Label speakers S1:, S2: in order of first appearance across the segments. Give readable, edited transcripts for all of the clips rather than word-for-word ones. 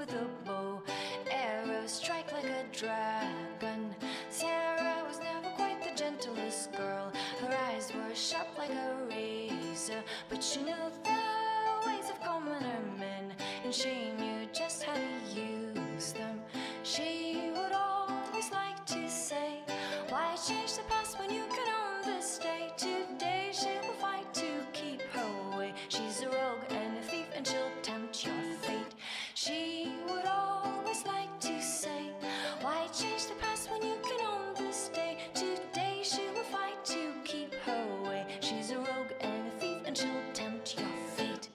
S1: with a bow. Arrows strike like a dragon. Sarah was never quite the gentlest girl. Her eyes were sharp like a razor, but she knew the ways of commoner men, and she knew just how to use them. She would always like to say, why change the past when you can own this day? Today she will fight to keep her way. She's a rogue and a thief, and she'll tempt your fate. She would always like to say, why change the past when you can own this day? Today she will fight to keep her way. She's a rogue and a thief, and she'll tempt your fate.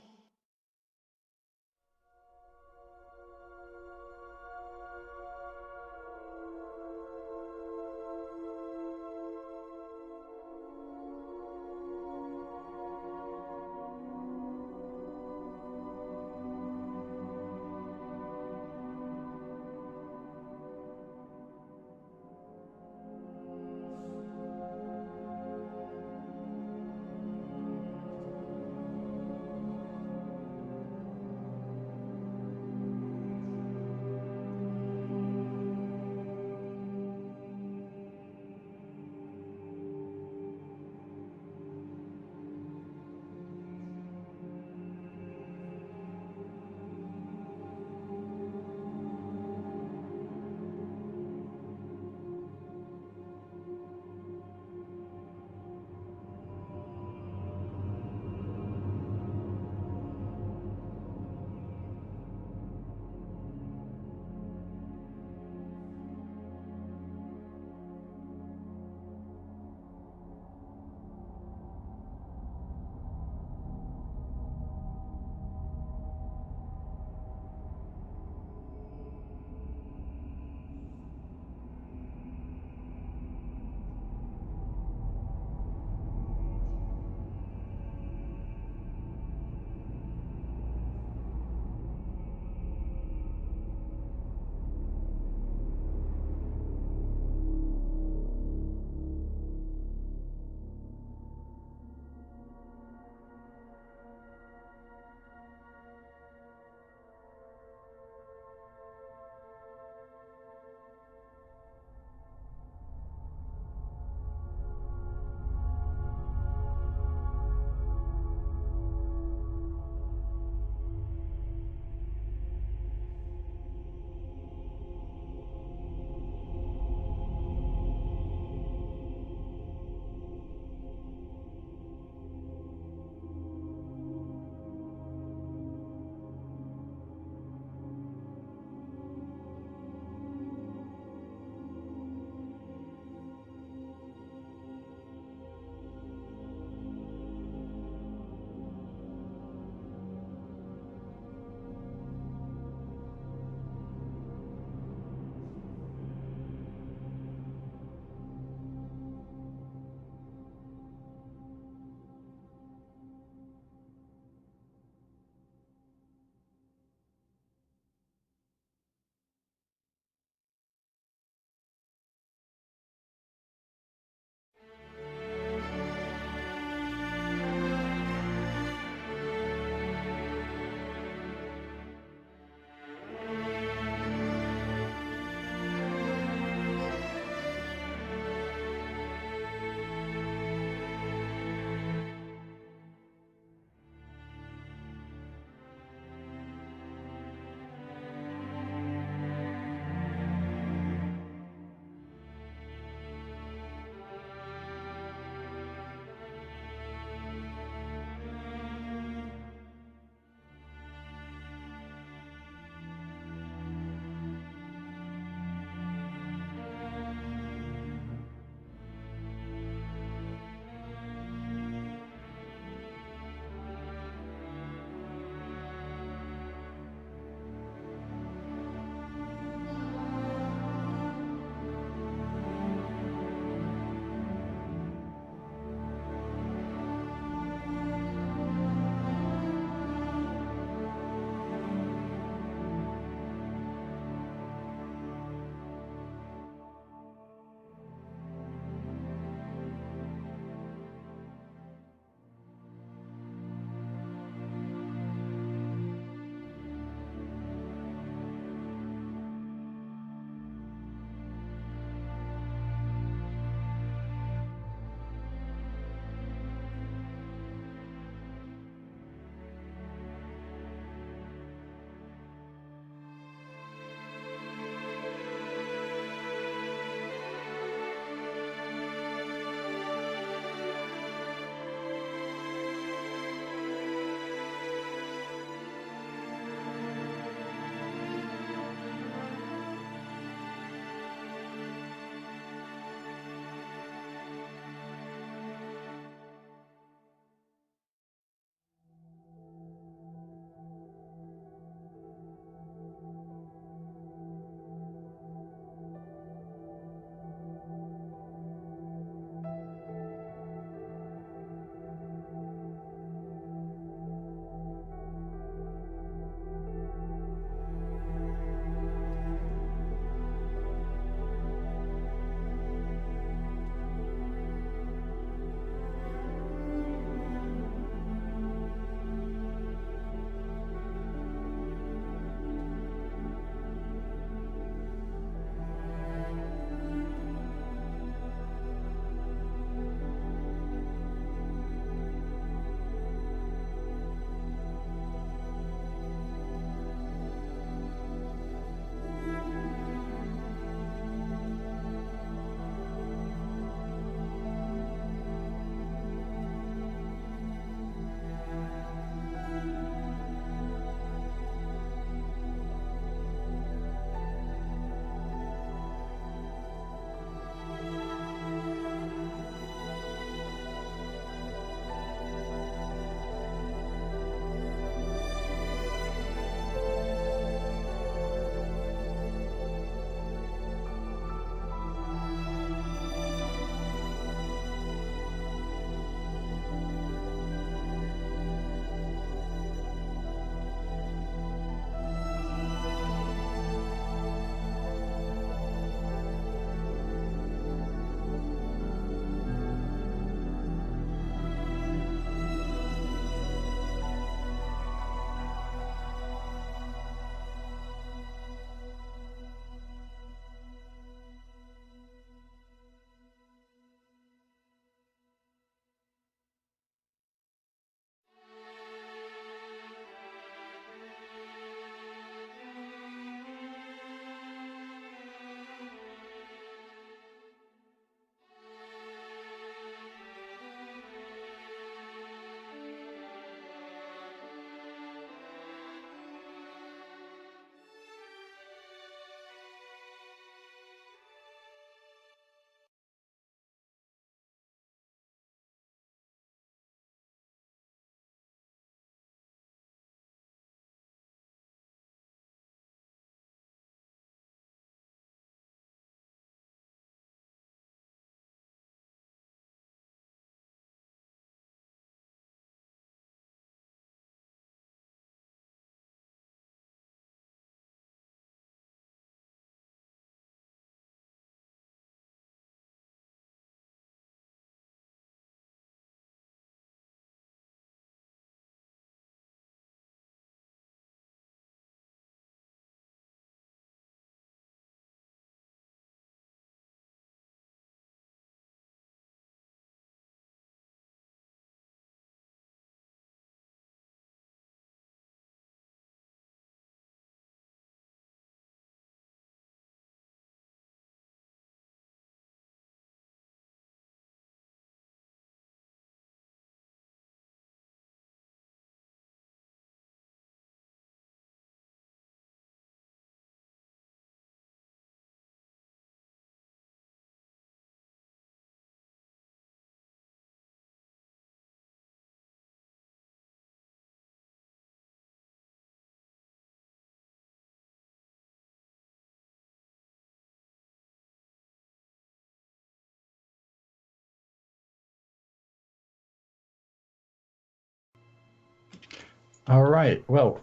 S2: All right. Well,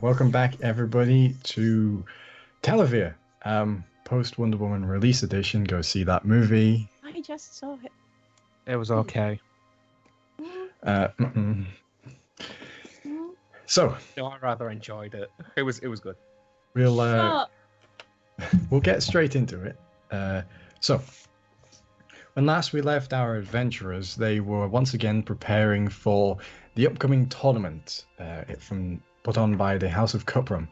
S2: welcome back, everybody, to Talevyrr. Post Wonder Woman release edition. Go see that movie.
S3: I just saw it.
S4: It was okay.
S2: So
S4: No, I rather enjoyed it. It was good.
S2: we'll get straight into it. So when last we left our adventurers, they were once again preparing for the upcoming tournament put on by the House of Cuprum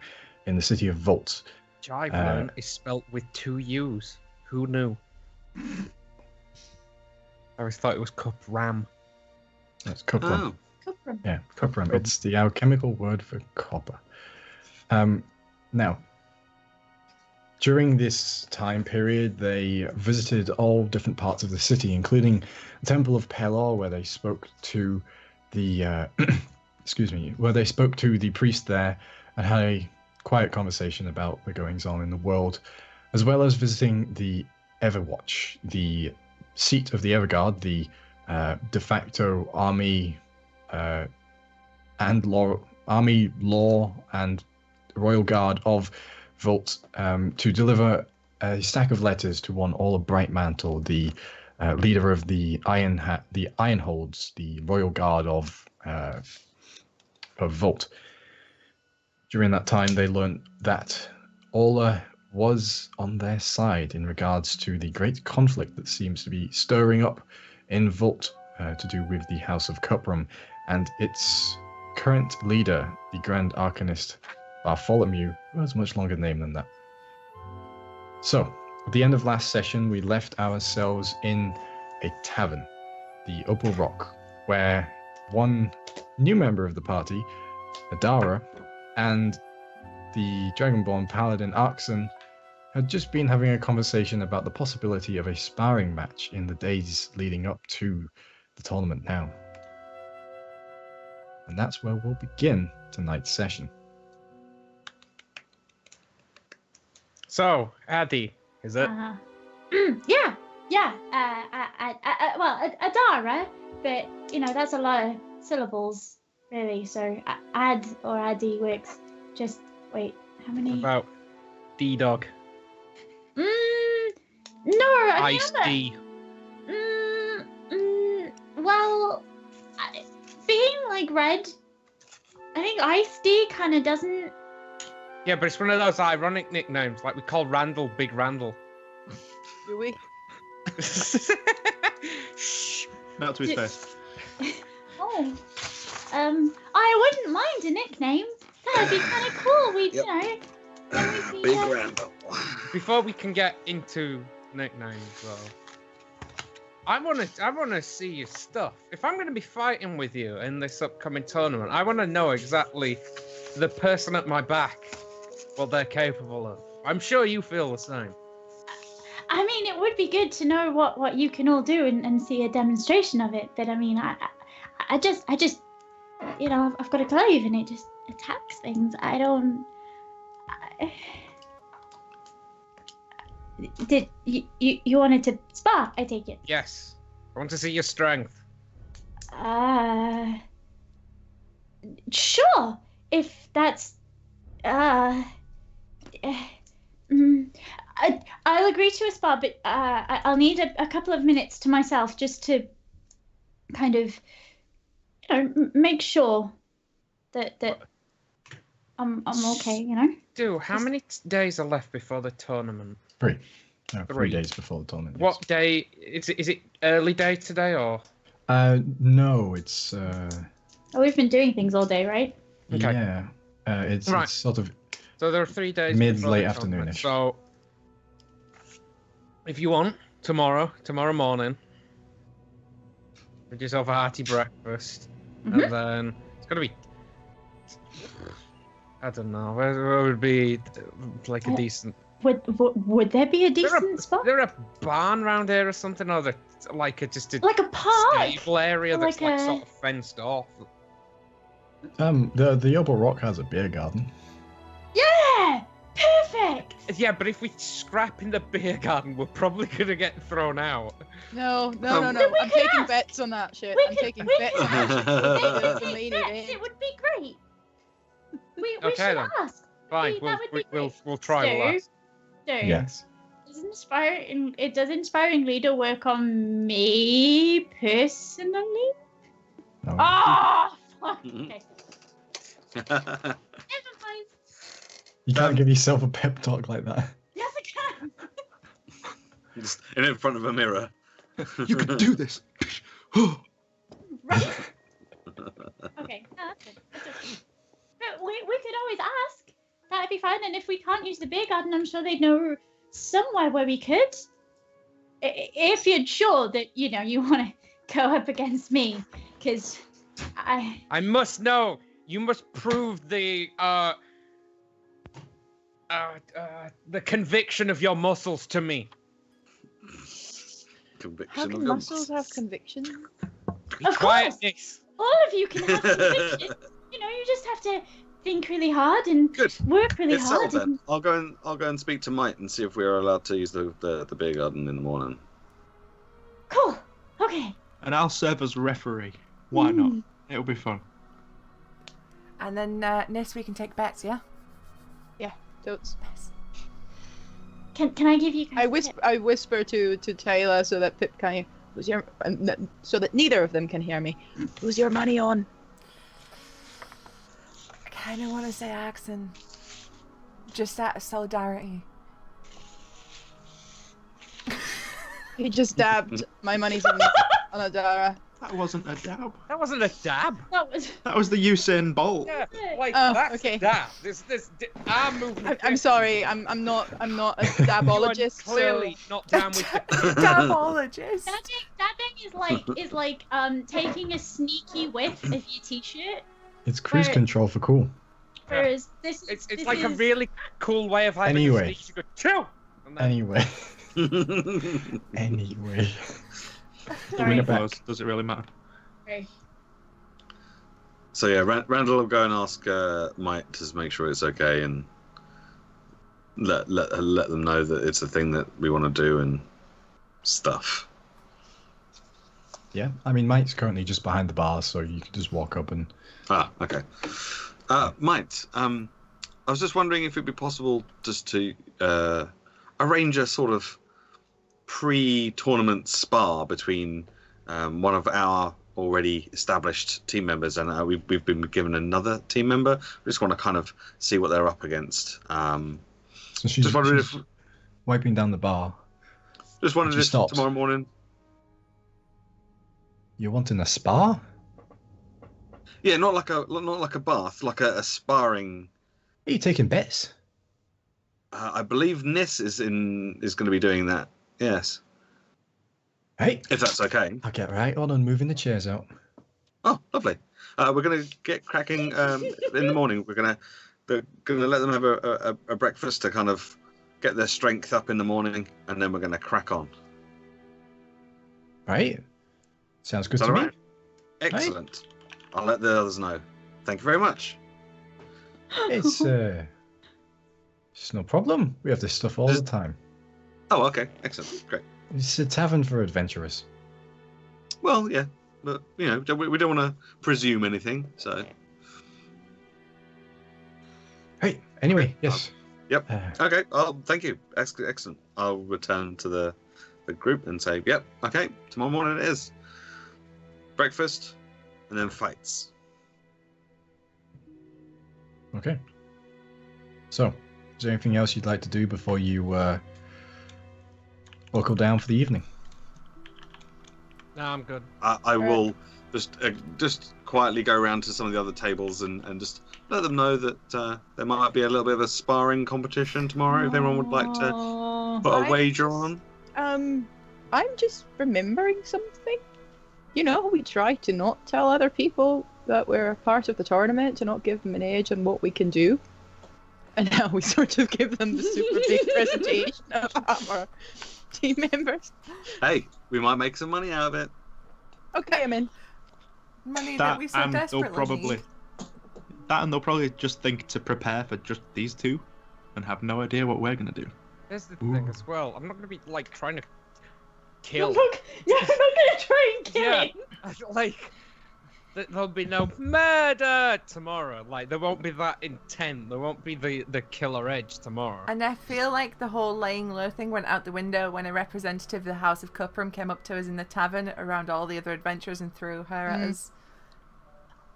S2: in the city of Volt.
S4: Which I've learned is spelt with 2 U's. Who knew? I always thought it was Cupram.
S2: That's Cuprum.
S5: Oh,
S3: Cuprum.
S2: Yeah, Cuprum. It's the alchemical word for copper. Now, during this time period, they visited all different parts of the city, including the Temple of Pelor, where they spoke to the where they spoke to the priest there and had a quiet conversation about the goings-on in the world, as well as visiting the Everwatch, the seat of the Everguard, the de facto army and law and royal guard of Volt, to deliver a stack of letters to one Orla Brightmantle, the leader of the Ironholds, the royal guard of Volt. During that time, they learned that Orla was on their side in regards to the great conflict that seems to be stirring up in Volt to do with the House of Cuprum and its current leader, the Grand Arcanist Bartholomew, who has a much longer name than that. So, at the end of last session, we left ourselves in a tavern, the Opal Rock, where one new member of the party, Adara, and the Dragonborn Paladin Arxan had just been having a conversation about the possibility of a sparring match in the days leading up to the tournament now. And that's where we'll begin tonight's session.
S4: So, Addy, is it?
S3: Yeah. Well, Adara, but that's a lot of syllables, really. So ad or addy works. Just wait, how many?
S4: About D-Dog.
S3: No,
S4: Ice D.
S3: Well, being like red, I think Ice D kind of doesn't.
S4: Yeah, but it's one of those ironic nicknames, like we call Randall Big Randall.
S6: Do we?
S4: Shh.
S5: not to his face.
S3: Oh, I wouldn't mind a nickname. That'd be kind of cool. We'd,
S5: Yep.
S3: then we'd be,
S5: Big Rambo.
S4: Before we can get into nicknames, though, I wanna see your stuff. If I'm gonna be fighting with you in this upcoming tournament, I wanna know exactly the person at my back, what they're capable of. I'm sure you feel the same.
S3: I mean, it would be good to know what you can all do and see a demonstration of it. But I mean, I just, I've got a glaive and it just attacks things. Did you wanted to spar? I take it.
S4: Yes, I want to see your strength.
S3: Sure. If that's I'll agree to a spar, but I'll need a couple of minutes to myself just to kind of make sure that I'm okay,
S4: Dude, how many days are left before the tournament?
S2: 3. No, 3
S4: 3.
S2: days before the tournament. Yes.
S4: What day is it? Is it early day today or?
S2: No, it's
S3: We've been doing things all day, right?
S4: Okay.
S2: yeah, it's
S4: Right.
S2: it's sort of
S4: So there are 3 days.
S2: Mid-
S4: before
S2: late
S4: the tournament.
S2: afternoon-ish.
S4: So, if you want, tomorrow morning, make yourself a hearty breakfast,
S3: Mhm.
S4: and then it's gonna be. I don't know. Where would be like a decent?
S3: Would there be a decent spot?
S4: There a barn round here or something, or like just a
S3: Like a park?
S4: stable area that's
S3: Like
S4: like
S3: a-
S4: sort of fenced off.
S2: the Opal Rock has a beer garden.
S3: Yeah! Perfect!
S4: Yeah, but if we scrap in the beer garden, we're probably gonna get thrown out.
S6: No.
S3: Then we
S6: I'm
S3: can
S6: taking
S3: ask.
S6: bets on that shit.
S3: We
S6: I'm
S3: can-
S6: taking
S3: we
S6: bets
S3: can
S6: on that shit.
S3: If
S6: It's
S3: we
S6: the main
S3: take bets,
S6: event.
S3: it would be great. we
S4: Okay,
S3: should
S4: then.
S3: ask.
S4: Fine,
S3: That would be
S4: we'll try. We'll ask.
S3: Stu,
S2: Yes.
S3: does inspiring leader work on me personally?
S2: No.
S3: Oh, fuck.
S5: Mhm.
S3: Okay. Never mind.
S2: You can't give yourself a pep talk like that.
S3: Yes, I can.
S5: Just in front of a mirror.
S2: You can do this.
S3: Right. Okay, no, that's good. That's okay. But we could always ask. That'd be fine. And if we can't use the beer garden, I'm sure they'd know somewhere where we could. If you're sure that, you want to go up against me. Because
S4: I must know. You must prove the conviction of your muscles to me.
S5: Conviction
S6: How
S5: of
S6: can
S5: your
S6: muscles have conviction?
S4: Be
S3: Of
S4: quiet,
S3: course.
S4: Niss.
S3: all of you can have conviction. You just have to think really hard and
S5: Good.
S3: work really
S5: It's
S3: hard.
S5: settled then. I'll go and speak to Mike and see if we're allowed to use the beer garden in the morning.
S3: Cool. Okay.
S7: And I'll serve as referee. Why not? It'll be fun.
S8: And then Niss, we can take bets, yeah?
S6: Totes.
S3: Can I give you?
S6: I whisper to Tae'la so that Pip can so that neither of them can hear me. Who's your money on?
S8: I kind of want to say Arxan. Just out of solidarity.
S6: He just dabbed. My money's on Adara.
S7: That wasn't a dab.
S4: That wasn't a dab.
S7: That was the Usain Bolt.
S4: Yeah, like
S6: Oh,
S4: that's
S6: okay.
S4: a dab. This arm movement.
S6: I'm sorry. I'm not a dabologist.
S4: You are clearly not down with the
S8: Dabologist.
S3: Dabbing is like taking a sneaky whiff of your t-shirt.
S2: It's cruise
S3: Where-
S2: control for cool.
S3: Whereas this is
S4: It's like a really cool way of having
S2: Anyway.
S4: a sneak to go chill. And then-
S2: Anyway. Anyway.
S3: Sorry.
S2: it back.
S7: Close. Does it really matter?
S3: Sorry.
S5: So yeah, Randall will go and ask Mike to make sure it's okay and let them know that it's a thing that we want to do and stuff.
S2: Yeah, I mean, Mike's currently just behind the bar, so you could just walk up and...
S5: Ah, okay. Mike, I was just wondering if it'd be possible just to arrange a sort of pre-tournament spar between one of our already established team members and we've been given another team member. We just want to kind of see what they're up against.
S2: So she's,
S5: Just wondering
S2: she's wiping down the bar.
S5: Just wondered
S2: She
S5: if
S2: stops.
S5: tomorrow morning.
S2: You're wanting a spar?
S5: Yeah, not like a bath, like a sparring.
S2: Are you taking bets?
S5: I believe Niss is going to be doing that. Yes,
S2: Hey,
S5: if that's okay.
S2: I'll get right on and moving the chairs out.
S5: Oh, lovely. We're going to get cracking in the morning. We're going to let them have a breakfast to kind of get their strength up in the morning, and then we're going to crack on.
S2: Right? Sounds good
S5: Is that
S2: to
S5: all
S2: me.
S5: right? Excellent. I'll let the others know. Thank you very much.
S2: It's no problem. We have this stuff all the time.
S5: Oh, okay. Excellent. Great.
S2: It's a tavern for adventurers.
S5: Well, yeah, but we don't want to presume anything. So
S2: Hey, anyway, yes.
S5: Yep. Okay. Oh, thank you. Excellent. I'll return to the group and say, yep. Okay. Tomorrow morning it is. Breakfast, and then fights.
S2: Okay. So, is there anything else you'd like to do before you buckle down for the evening?
S4: No, I'm good.
S5: I will just quietly go around to some of the other tables and just let them know that there might be a little bit of a sparring competition tomorrow if anyone would like to put a wager on.
S6: I'm just remembering something. We try to not tell other people that we're a part of the tournament, to not give them an age on what we can do. And now we sort of give them the super big presentation of our team members.
S5: Hey, we might make some money out of it.
S6: Okay, I'm in.
S8: Money that we so desperately need.
S7: They'll probably just think to prepare for just these two and have no idea what we're gonna do.
S4: Here's the thing as well. I'm not gonna be trying to kill.
S3: You're not gonna try and kill
S4: Yeah.
S3: him.
S4: there'll be no murder tomorrow. Like, there won't be that intent. There won't be the killer edge tomorrow.
S8: And I feel like the whole laying low thing went out the window when a representative of the House of Cuprum came up to us in the tavern around all the other adventurers and threw her at us.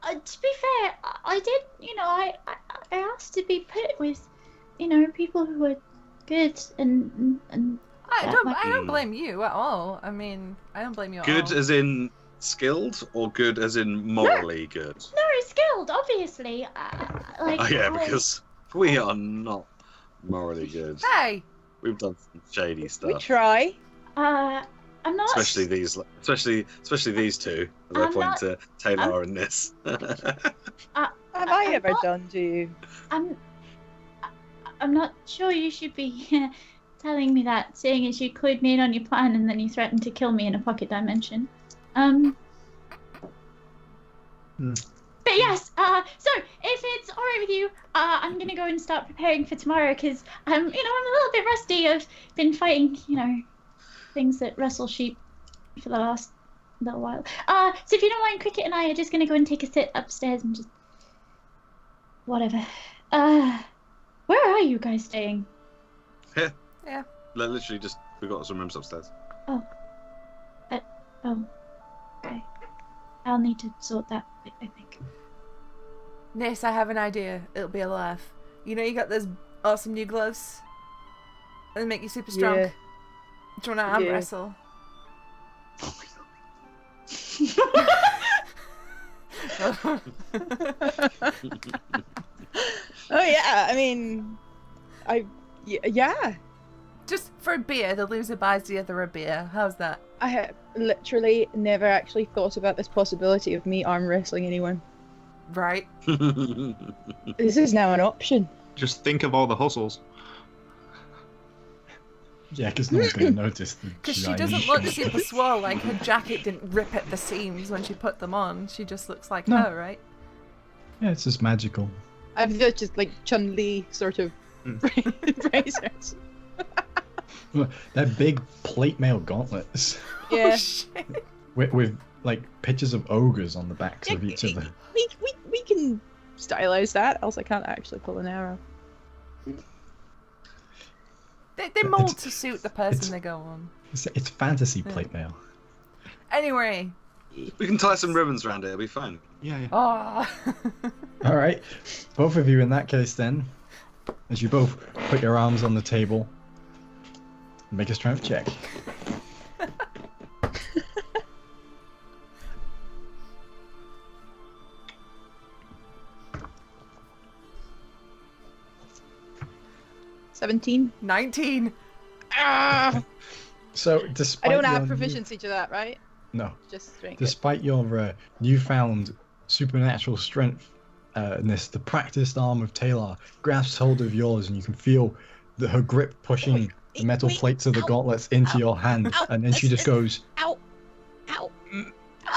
S3: To be fair, I did, I asked to be put with, people who were good and
S8: I don't blame you at all. I mean, I don't blame you at all.
S5: Good as in skilled, or good as in morally good?
S3: No, skilled, obviously.
S5: Oh yeah, because we are not morally good.
S8: Hey!
S5: We've done some shady stuff.
S6: We try.
S3: I'm not.
S5: Especially these two. As I point to Tae'la and Niss.
S6: Have I ever done to you?
S3: I'm not sure you should be telling me that, seeing as you clued me in on your plan and then you threatened to kill me in a pocket dimension. But yes, so if it's alright with you, I'm gonna go and start preparing for tomorrow because I'm a little bit rusty. I've been fighting, things that rustle sheep for the last little while. So if you don't mind, Cricket and I are just gonna go and take a sit upstairs and just whatever. Where are you guys staying?
S5: Here.
S8: Yeah.
S5: Literally just, we've got some rooms upstairs.
S3: Oh, okay. I'll need to sort that bit, I think.
S8: Niss, I have an idea. It'll be a laugh. You got those awesome new gloves? They make you super strong.
S6: Yeah.
S8: Do you want to arm
S6: Yeah.
S8: wrestle?
S6: Oh yeah, I mean, yeah.
S8: Just for a beer, the loser buys the other a beer. How's that?
S6: I have literally never actually thought about this possibility of me arm wrestling anyone.
S8: Right.
S6: This is now an option.
S7: Just think of all the hustles.
S2: Yeah, because no one's going to notice the
S8: Because she
S2: shiny
S8: doesn't look
S2: shape.
S8: super swole, like her jacket didn't rip at the seams when she put them on. She just looks like
S2: No.
S8: her, right?
S2: Yeah, it's just magical.
S6: I've got just like Chun-Li sort of razors.
S2: They're big plate mail gauntlets
S6: Yeah.
S8: Oh, shit.
S2: with like pictures of ogres on the backs of each of them.
S6: We can stylize that, else I can't actually pull an arrow.
S8: They mold to suit the person they go on.
S2: It's fantasy plate mail.
S8: Anyway.
S5: We can tie some ribbons around it, it'll be fine.
S7: Yeah.
S8: Oh.
S2: All right, both of you in that case then, as you both put your arms on the table, make a strength check.
S6: $17.
S8: 19.
S2: So, despite
S6: I don't have
S2: your
S6: proficiency to that, right?
S2: No.
S6: Just strength.
S2: Despite your newfound supernatural strength, Niss, the practiced arm of Tae'la grasps hold of yours, and you can feel her grip pushing the metal plates of the gauntlets into your hand, and then she just goes
S6: Ow! Ow!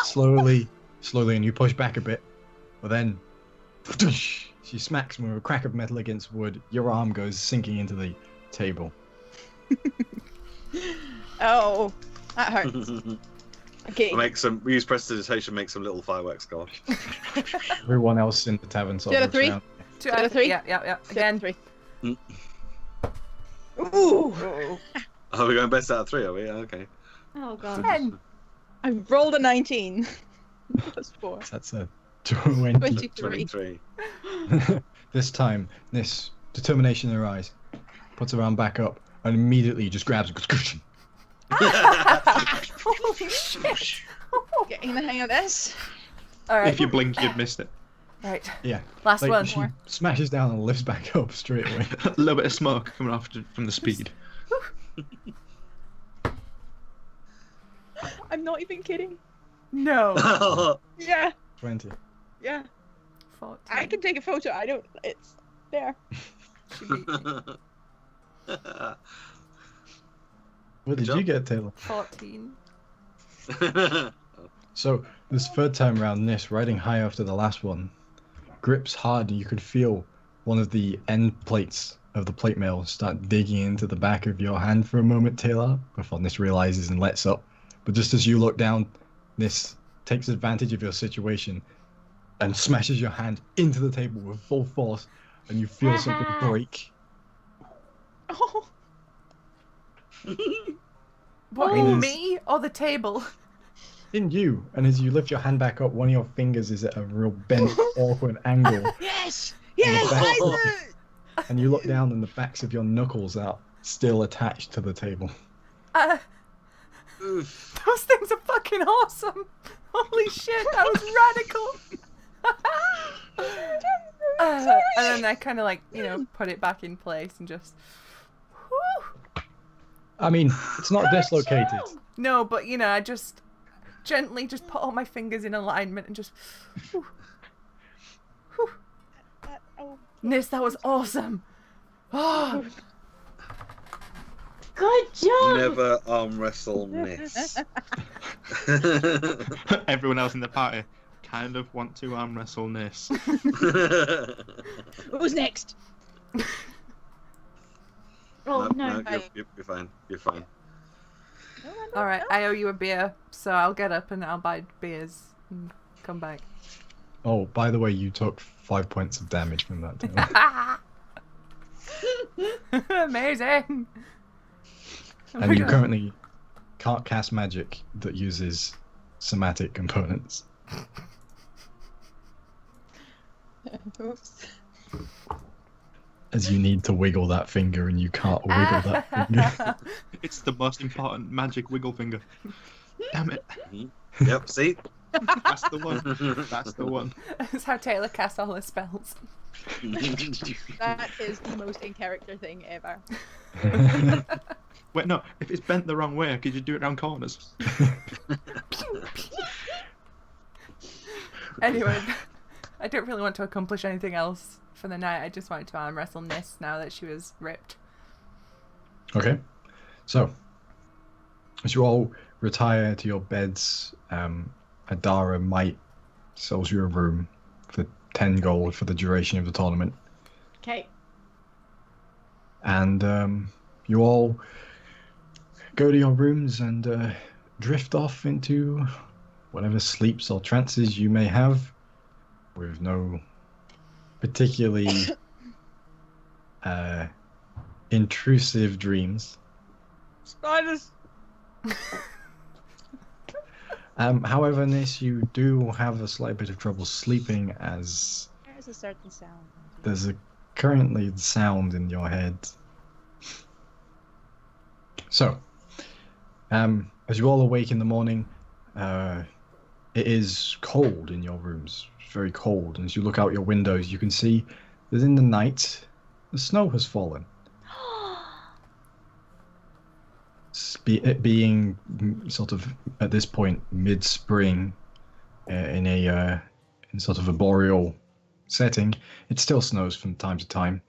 S2: slowly, and you push back a bit, but then she smacks with a crack of metal against wood. Your arm goes sinking into the table.
S6: Oh, that hurts. Okay.
S5: We use prestidigitation, make some little fireworks go off.
S2: Everyone else in the tavern sort
S6: Two out
S2: of
S6: of three?
S2: around.
S8: 2
S6: out of 3?
S8: Yeah. Again.
S6: 3.
S5: Mm.
S6: Ooh!
S5: Oh, we're going best out of 3, are we? Okay.
S3: Oh god.
S8: 10.
S6: I rolled a 19. That's 4.
S2: That's a 20.
S6: 23.
S5: 23.
S2: This time, Niss, determination in her eyes, puts her arm back up, and immediately just grabs it.
S8: Holy shit.
S6: Getting the hang of this.
S8: Alright.
S7: If you blink, you'd missed it.
S8: Right.
S2: Yeah.
S8: Last
S2: Like,
S8: one.
S2: she smashes down and lifts back up straight away.
S7: A little bit of smoke coming off from the speed.
S6: I'm not even kidding.
S8: No.
S6: Yeah.
S2: 20.
S6: Yeah.
S8: 14.
S6: I can take a photo. I don't. It's there.
S2: What did you get, Tae'la?
S8: 14.
S2: So, this third time around, Niss, riding high after the last one, grips hard, and you could feel one of the end plates of the plate mail start digging into the back of your hand for a moment, Tae'la, before Niss realizes and lets up. But just as you look down, Niss takes advantage of your situation and smashes your hand into the table with full force, and you feel something break.
S6: Oh.
S8: What, in me or the table?
S2: In you, and as you lift your hand back up, one of your fingers is at a real bent, awkward angle.
S6: Yes!
S2: Yes,
S6: Yes!
S2: And you look down, and the backs of your knuckles are still attached to the table.
S8: Those things are fucking awesome. Holy shit, that was radical. And then I kind of like, put it back in place and just... Whew.
S2: I mean, it's not dislocated.
S8: No, but I just gently just put all my fingers in alignment and just... Whew. Whew. Niss, that was awesome. Oh.
S3: Good job.
S5: Never arm wrestle Niss.
S7: Everyone else in the party kind of want to arm wrestle Niss.
S6: Who's next?
S3: Oh no.
S5: You're fine. You're fine.
S8: All right, I owe you a beer, so I'll get up and I'll buy beers and come back.
S2: Oh, by the way, you took 5 points of damage from that.
S8: Amazing.
S2: And you currently can't cast magic that uses somatic components.
S6: Oops.
S2: As you need to wiggle that finger, and you can't wiggle that finger.
S7: It's the most important magic wiggle finger. Damn it.
S5: Yep, see?
S7: That's the one. That's the one.
S8: That's how Tae'la casts all her spells.
S6: That is the most in character thing ever.
S7: Wait, no. If it's bent the wrong way, could you do it around corners?
S8: Anyway, I don't really want to accomplish anything else for the night. I just wanted to arm wrestle Niss now that she was ripped.
S2: Okay. So, as you all retire to your beds, Adara might sells you a room for 10 gold for the duration of the tournament.
S3: Okay.
S2: And you all go to your rooms and drift off into whatever sleeps or trances you may have, with no particularly intrusive dreams.
S4: Spiders!
S2: However, Niss, you do have a slight bit of trouble sleeping, as
S6: There's a certain sound.
S2: there's currently the sound in your head. So, as you all awake in the morning, it is cold in your rooms. It's very cold, and as you look out your windows, you can see that in the night, the snow has fallen. It being sort of at this point mid-spring, in sort of a boreal setting, it still snows from time to time,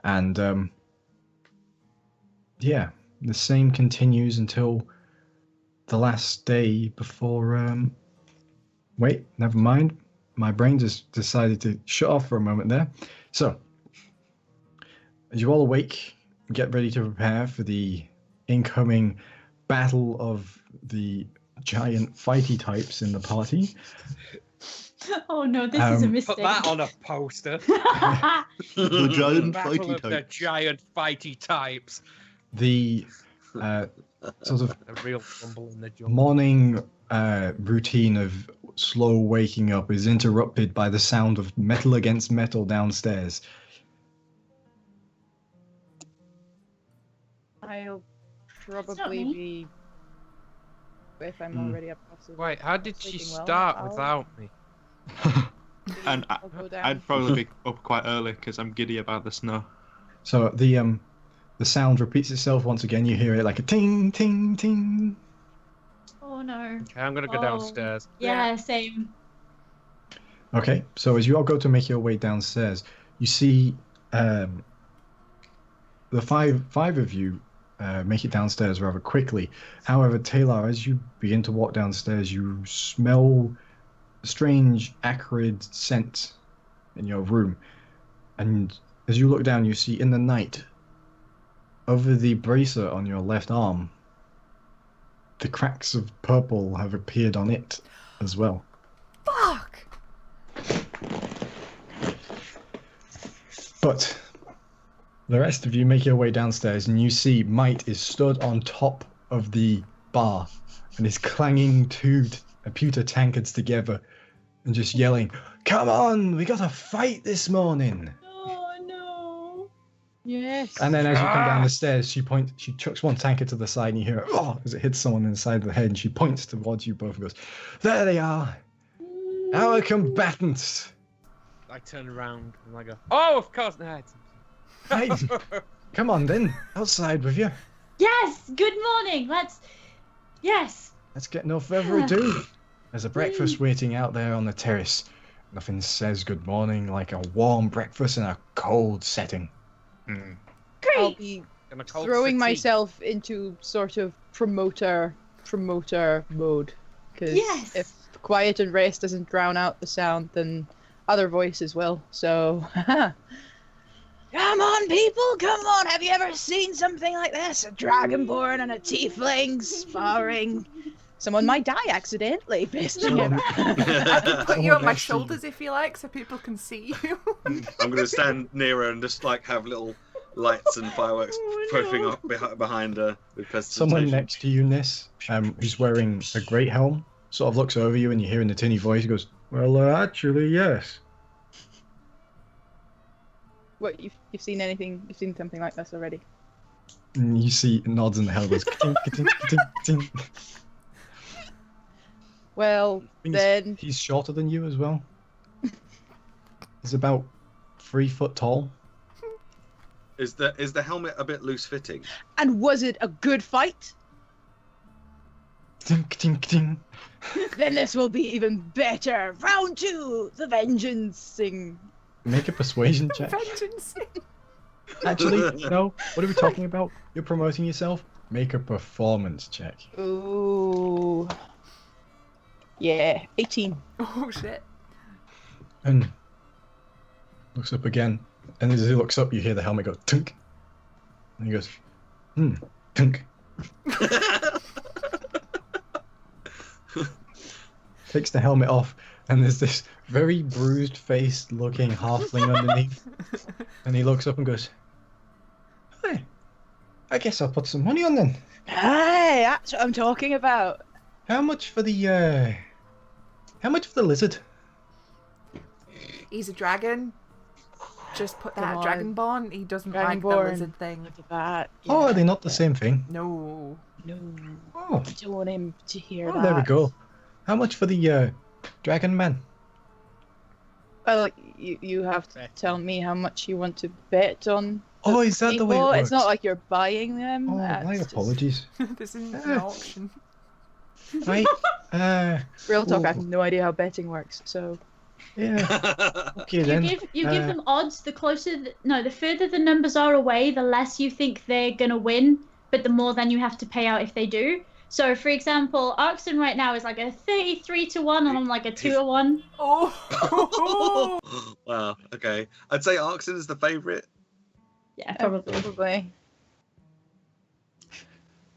S2: and yeah, the same continues until the last day before. Wait, never mind. My brain just decided to shut off for a moment there. So, as you all awake, get ready to prepare for the incoming battle of the giant fighty types in the party.
S3: Oh no, this is a
S4: Put
S3: mistake.
S4: that on a poster.
S7: The giant
S4: Battle
S7: fighty
S4: of the
S7: type.
S4: giant fighty types.
S2: The sort of
S4: A real rumble in the jungle.
S2: morning routine of slow waking up is interrupted by the sound of metal against metal downstairs.
S6: I'll
S3: not
S6: probably
S3: me.
S6: be. If I'm
S2: Hmm.
S6: already up. obviously
S4: Wait, how did she
S6: sleeping well,
S4: start
S6: I'll-
S4: without me?
S7: And
S6: I'll go down.
S7: I'd probably be up quite early because I'm giddy about the snow.
S2: So the sound repeats itself once again. You hear it like a ting ting ting.
S3: Oh no.
S4: Okay, I'm gonna go
S3: Oh.
S4: downstairs.
S3: Yeah, same.
S2: Okay, so as you all go to make your way downstairs, you see the five of you make it downstairs rather quickly. However, Tae'la, as you begin to walk downstairs, you smell a strange, acrid scent in your room. And as you look down, you see in the night, over the bracer on your left arm, the cracks of purple have appeared on it. as well.
S8: Fuck!
S2: But the rest of you make your way downstairs, and you see Might is stood on top of the bar and is clanging two pewter tankards together and just yelling, "Come on, we got a fight this morning!"
S6: Oh no. Yes.
S2: And then as you come down the stairs, she chucks one tankard to the side, and you hear "oh" as it hits someone in the side of the head, and she points towards you both and goes, "There they are, our combatants."
S4: I turn around and I go, "Oh, of course, no."
S2: Right. Come on then, outside with you.
S3: Yes. Good morning. Yes.
S2: Let's get no further ado. There's a breakfast waiting out there on the terrace. Nothing says good morning like a warm breakfast in a cold setting.
S7: Hmm.
S6: I'll
S3: Great.
S6: be
S4: In a cold
S6: throwing
S4: city.
S6: myself into sort of promoter mode. Because
S3: Yes.
S6: if quiet and rest doesn't drown out the sound, then other voices will. So, come on, people, come on! Have you ever seen something like this? A dragonborn and a tiefling sparring. Someone might die accidentally. Best thing ever.
S8: I can put you on my
S2: next to you.
S8: shoulders if you like, so people can see you.
S5: I'm gonna stand near her and just like have little lights and fireworks puffing up behind her with
S2: Someone
S5: prestidigitation.
S2: next to you, Niss, who's wearing a great helm, sort of looks over you, and you hear in the tinny voice, he goes, "Well, actually, yes."
S6: What, you've seen anything? You've seen something like this already?
S2: And you see nods and the helm goes, "Ka-ting, ka-ting, ka-ting, ka-ting."
S6: Well,
S2: He's-
S6: then
S2: He's shorter than you as well. He's about 3 foot tall.
S5: Is the helmet a bit loose fitting?
S6: and was it a good fight?
S2: Ka-ting, ka-ting, ka-ting.
S6: Then this will be even better. Round 2, the vengeancing.
S2: Make a persuasion check.
S8: Vengeance.
S2: Actually, no. What are we talking about? You're promoting yourself? Make a performance check.
S6: Ooh. Yeah, 18.
S8: Oh shit.
S2: And looks up again. And as he looks up, you hear the helmet go tunk. And he goes, tunk. Takes the helmet off, and there's this very bruised faced looking halfling underneath. And he looks up and goes, "Hey, I guess I'll put some money on then.
S6: Hey, that's what I'm talking about.
S2: How much for the lizard?"
S8: He's a dragon. Just put that
S6: Come on.
S8: dragonborn. He doesn't like the
S6: Dragonborn.
S8: lizard thing.
S6: Look at that.
S2: Oh, are
S6: Yeah.
S2: they not the same thing?
S8: No.
S6: No,
S2: Oh,
S6: I don't want him to hear that.
S2: there we go. How much for the dragon man?
S6: Well, you have to tell me how much you want to bet on.
S2: Oh, is that the way it
S6: people.
S2: works?
S6: It's not like you're buying them.
S2: Oh,
S6: that's
S2: my
S6: just-
S2: apologies.
S8: This isn't an auction.
S2: Right.
S6: Real talk, I have
S2: Ooh.
S6: no idea how betting works, so...
S2: Yeah. Okay
S3: You
S2: then.
S3: give them odds. The the further the numbers are away, the less you think they're gonna win, but the more then you have to pay out if they do. So, for example, Arxan right now is like a 33-1, and I'm like a 2-1.
S8: Oh.
S5: Wow. Okay. I'd say Arxan is the favourite.
S3: Yeah, probably.
S6: Probably.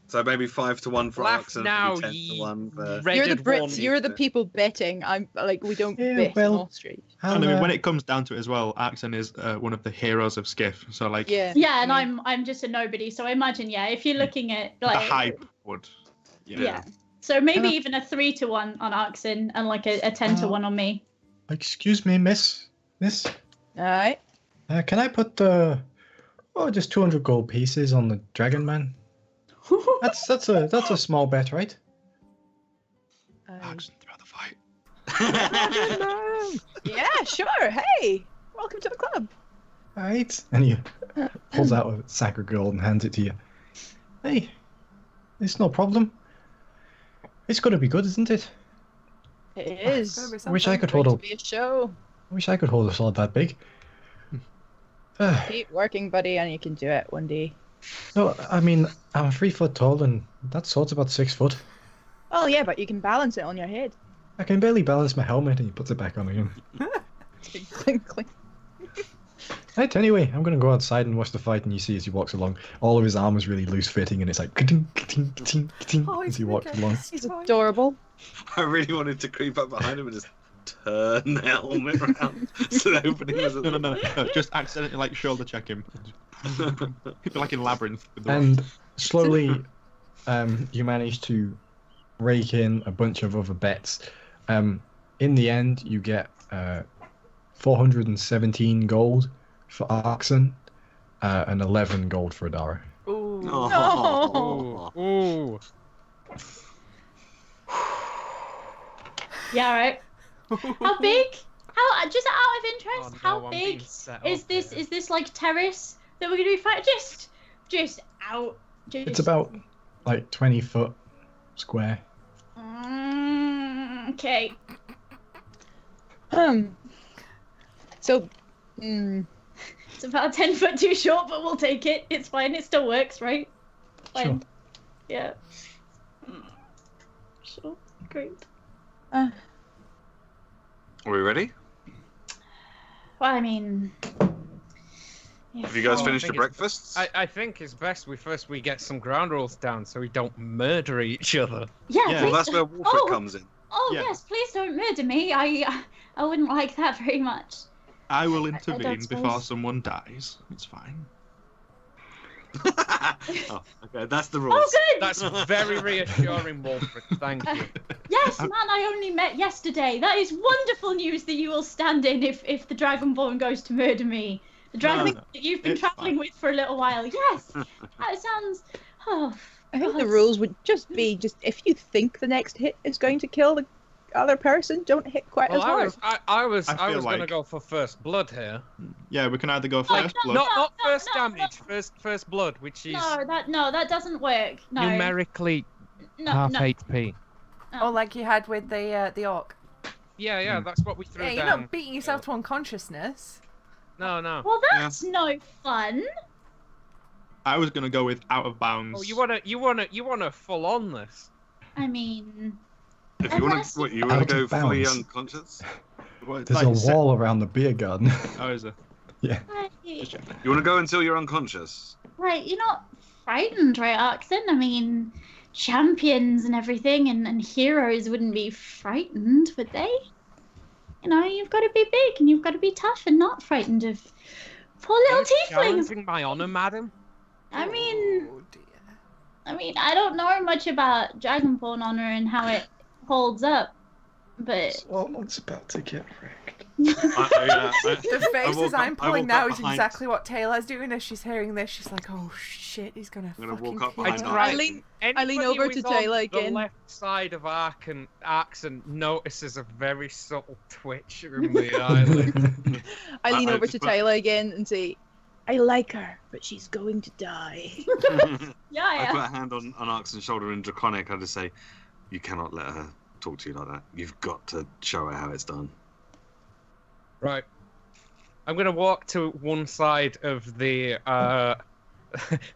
S5: So maybe 5-1 for
S4: Laugh
S5: Arxan.
S4: now,
S5: maybe
S4: ye
S5: 10-1 for...
S6: You're the
S4: Dreaded
S6: Brits,
S4: one.
S6: you're the people betting. I'm like, we don't
S2: Yeah,
S6: bet
S2: well-
S6: in Austria.
S2: I'll,
S7: And I mean, when it comes down to it as well, Arxan is one of the heroes of Skiff. So like,
S6: Yeah.
S3: Yeah, and
S6: I mean,
S3: I'm just a nobody. So I imagine, yeah, if you're looking at
S7: the
S3: like
S7: hype would.
S3: yeah. So maybe
S2: And I-
S3: even a 3-1 on Arxan and like a 10-1 on me.
S2: Excuse me, miss.
S6: Alright.
S2: Can I put just 200 gold pieces on the dragon man? That's a small bet, right?
S7: Arxan, throughout the fight.
S6: Yeah, sure. Hey, welcome to the club.
S2: Right. And he pulls out a sack of gold and hands it to you. Hey, it's no problem. It's gonna be good, isn't it?
S6: It
S8: It's gonna
S6: is.
S8: be
S2: I wish I
S8: something.
S2: could
S6: Going
S2: hold
S6: to
S2: a
S6: be a show.
S2: sword that big.
S6: Keep working, buddy, and you can do it one day.
S2: No, I mean, I'm 3 foot tall and that sword's about 6 foot.
S6: Oh yeah, but you can balance it on your head.
S2: I can barely balance my helmet, and he puts it back on again.
S6: Clink, clink.
S2: Right, anyway, I'm going to go outside and watch the fight, and you see as he walks along, all of his armor's really loose-fitting, and it's like ka-ting, ka-ting, ka-ting, ka-ting,
S8: Oh,
S2: as
S8: he's
S2: he walks
S8: gonna
S2: along.
S8: get
S6: He's
S8: destroyed.
S6: adorable.
S5: I really wanted to creep up behind him and just turn the helmet around so the opening was at
S7: No, just accidentally like shoulder check him. He'd be like in Labyrinth. With the
S2: And slowly, you manage to rake in a bunch of other bets. In the end, you get 417 gold for Arxan, and 11 gold for Adara.
S8: Ooh.
S5: Oh.
S4: Ooh.
S3: Yeah, right. How big? How just out of interest?
S4: Oh, no,
S3: how
S4: I'm
S3: big
S4: being set
S3: is
S4: up
S3: this?
S4: here.
S3: Is this like terrace that we're gonna be fighting? Just out. Just...
S2: It's about like 20 foot square.
S3: Okay.
S6: So,
S3: It's about 10 foot too short, but we'll take it. It's fine. It still works, right? Fine.
S2: Sure.
S3: Yeah. Sure. Great.
S5: Are we ready?
S3: Well, I mean.
S5: Have you guys
S4: Oh, I
S5: finished
S4: think
S5: your
S4: it's-
S5: breakfasts?
S4: I think it's best we get some ground rules down so we don't murder each other.
S3: Yeah.
S7: Yeah.
S3: Please
S5: Well, that's where
S3: don't-
S5: Wulfric
S3: oh,
S5: comes in.
S3: Oh
S7: Yeah.
S3: yes, please don't murder me. I wouldn't like that very much.
S7: I will
S3: don't
S7: intervene
S3: suppose-
S7: before someone dies. It's fine.
S5: Oh, okay, that's the rules.
S3: Oh, good.
S4: That's very reassuring, Wulfric. Thank you.
S3: Yes, man. I only met yesterday. That is wonderful news that you will stand in if the Dragonborn goes to murder me. The dragon
S7: No,
S3: that you've been
S7: it's
S3: traveling
S7: fine.
S3: with for a little while. Yes, that sounds. Oh,
S6: I think the
S3: God.
S6: rules would just be if you think the next hit is going to kill the other person, don't hit quite
S4: Well,
S6: as hard.
S4: I was
S7: I feel
S4: gonna
S7: like-
S4: go for first blood here.
S7: Yeah, we can either go
S3: Like,
S7: first
S3: no,
S7: blood.
S4: Not
S3: no,
S4: first
S3: no,
S4: damage. First blood, which is
S3: No, that doesn't work. No,
S4: numerically
S3: no,
S4: half
S3: no.
S4: HP.
S8: Oh, like you had with the orc.
S4: Yeah, that's what we threw
S8: Yeah, you're
S4: down.
S8: not beating yourself to unconsciousness.
S4: No.
S3: Well, that's no fun.
S7: I was gonna go with out of bounds.
S4: Oh, you wanna full on this?
S3: I mean,
S5: If you want
S3: Unless-
S5: to, you want
S2: Out
S5: to go
S2: of
S5: fully
S2: bounds.
S5: unconscious?
S7: What,
S2: There's
S7: like,
S2: a wall around the beer garden.
S7: Oh, is it?
S2: Yeah.
S7: Just checking.
S5: You want to go until you're unconscious?
S3: right, you're not frightened, right, Arxan? I mean, champions and everything and heroes wouldn't be frightened, would they? You know, you've got to be big and you've got to be tough and not frightened of poor little tieflings.
S4: Challenging my honor, madam.
S3: I mean,
S8: Oh, dear.
S3: I don't know much about Dragonborn honor and how it holds up, but
S2: Someone's about to get wrecked.
S8: The
S5: I
S8: faces
S5: walk
S8: I'm
S5: up- I
S8: pulling
S5: walk
S8: now
S5: up
S8: is
S5: behind-
S8: exactly what Tae'la's doing as she's hearing this. She's like, oh shit, he's gonna
S5: I'm gonna
S8: fucking
S5: walk up
S8: kill
S5: behind
S8: her.
S5: her.
S6: I lean
S4: Anybody
S6: over
S4: who's
S6: to
S4: on
S6: Tae'la
S4: The
S6: again.
S4: left side of Arxan notices a very subtle twitch in the eyelid.
S6: I lean
S5: I
S6: over
S5: just
S6: to
S5: put-
S6: Tae'la again and say, I like her, but she's going to die.
S5: I
S3: yeah.
S5: put a hand on Arxan's shoulder in Draconic. I just say, "You cannot let her talk to you like that. You've got to show her how it's done."
S4: Right. I'm gonna walk to one side of the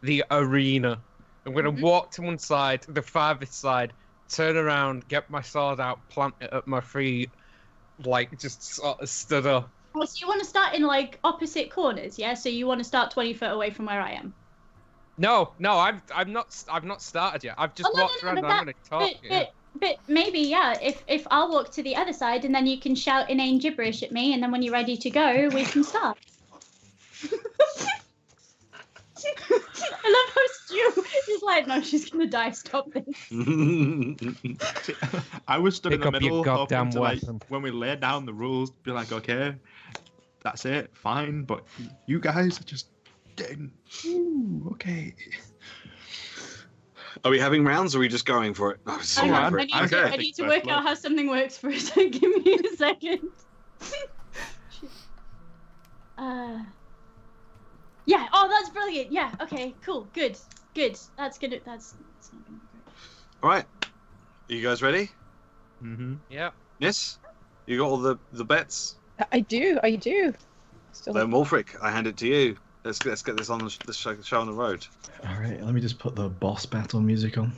S4: the arena. I'm gonna walk to one side, the farthest side, turn around, get my sword out, plant it at my feet, like just sort of stood up.
S3: Oh, so you want to start in like opposite corners, yeah? So you want to start 20 foot away from where I am.
S4: No, I've not started yet. I've just
S3: Oh, no,
S4: walked
S3: no,
S4: around.
S3: no,
S4: I'm gonna talk.
S3: But maybe, yeah, if I'll walk to the other side and then you can shout inane gibberish at me and then when you're ready to go, we can start. I love how Stu is like, no, she's gonna die, stop this.
S7: I was stood in
S4: Pick
S7: the
S4: up your
S7: middle,
S4: goddamn
S7: hoping to, like,
S4: weapon.
S7: when we lay down the rules, be like, okay, that's it, fine. But you guys are just getting, ooh, okay.
S5: Are we having rounds, or are we just going for it? Oh, just
S3: Hang
S5: going
S3: on,
S5: for
S3: I
S5: it.
S3: need to,
S5: Okay.
S3: I need to work out how something works for a second. Give me a second. Yeah, oh, that's brilliant. Yeah, okay, cool, good. That's not gonna be great.
S5: All right. Are you guys ready?
S7: Mm-hmm.
S4: Yeah.
S5: Yes. You got all the bets.
S6: I do. Still
S5: Then Wulfric, I hand it to you. Let's get this on the show on the road.
S2: All right, let me just put the boss battle music on.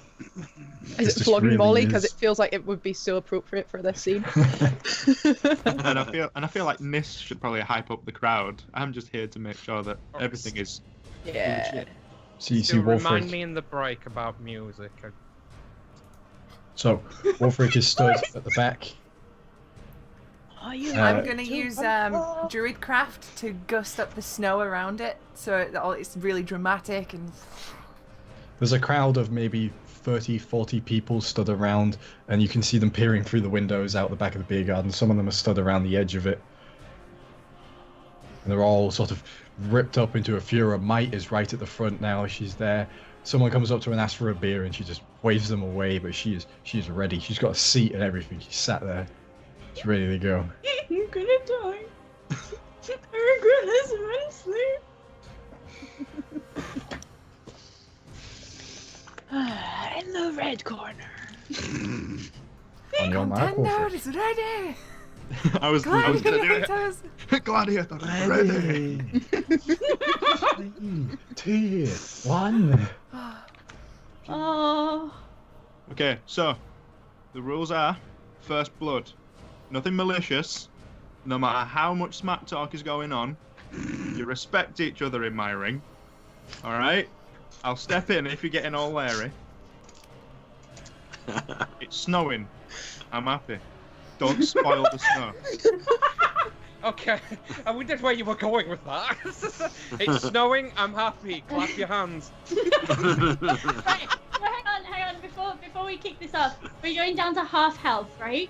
S6: Is it flogging Molly? Because it feels like it would be so appropriate for this scene.
S7: And I feel like Niss should probably hype up the crowd. I'm just here to make sure that everything is legit.
S2: So you see
S4: Still remind
S2: Wulfric.
S4: me in the break about music.
S2: So Wulfric is stood at the back.
S8: I'm gonna use Druidcraft to gust up the snow around it, so it's really dramatic and.
S2: There's a crowd of maybe 30, 40 people stood around, and you can see them peering through the windows out the back of the beer garden. Some of them are stood around the edge of it. And they're all sort of ripped up into a furor. Might is right at the front now. She's there. Someone comes up to her and asks for a beer, and she just waves them away, but she's ready. She's got a seat and everything. She's sat there. She's ready to go.
S3: You're gonna die. I regret this immensely.
S6: In the red corner.
S2: On your mark,
S8: Contender
S2: Wulfric.
S8: is ready.
S7: I was gonna do it.
S8: Gladiators.
S7: Gladiator, ready.
S2: 3, 2, 1.
S3: Oh.
S7: Okay, so the rules are first blood. Nothing malicious. No matter how much smack talk is going on, you respect each other in my ring. Alright? I'll step in if you're getting all leery. It's snowing. I'm happy. Don't spoil the snow.
S4: Okay, I wondered where you were going with that. It's snowing, I'm happy. Clap your hands.
S3: Right. Well, hang on. Before we kick this off, we're going down to half health, right?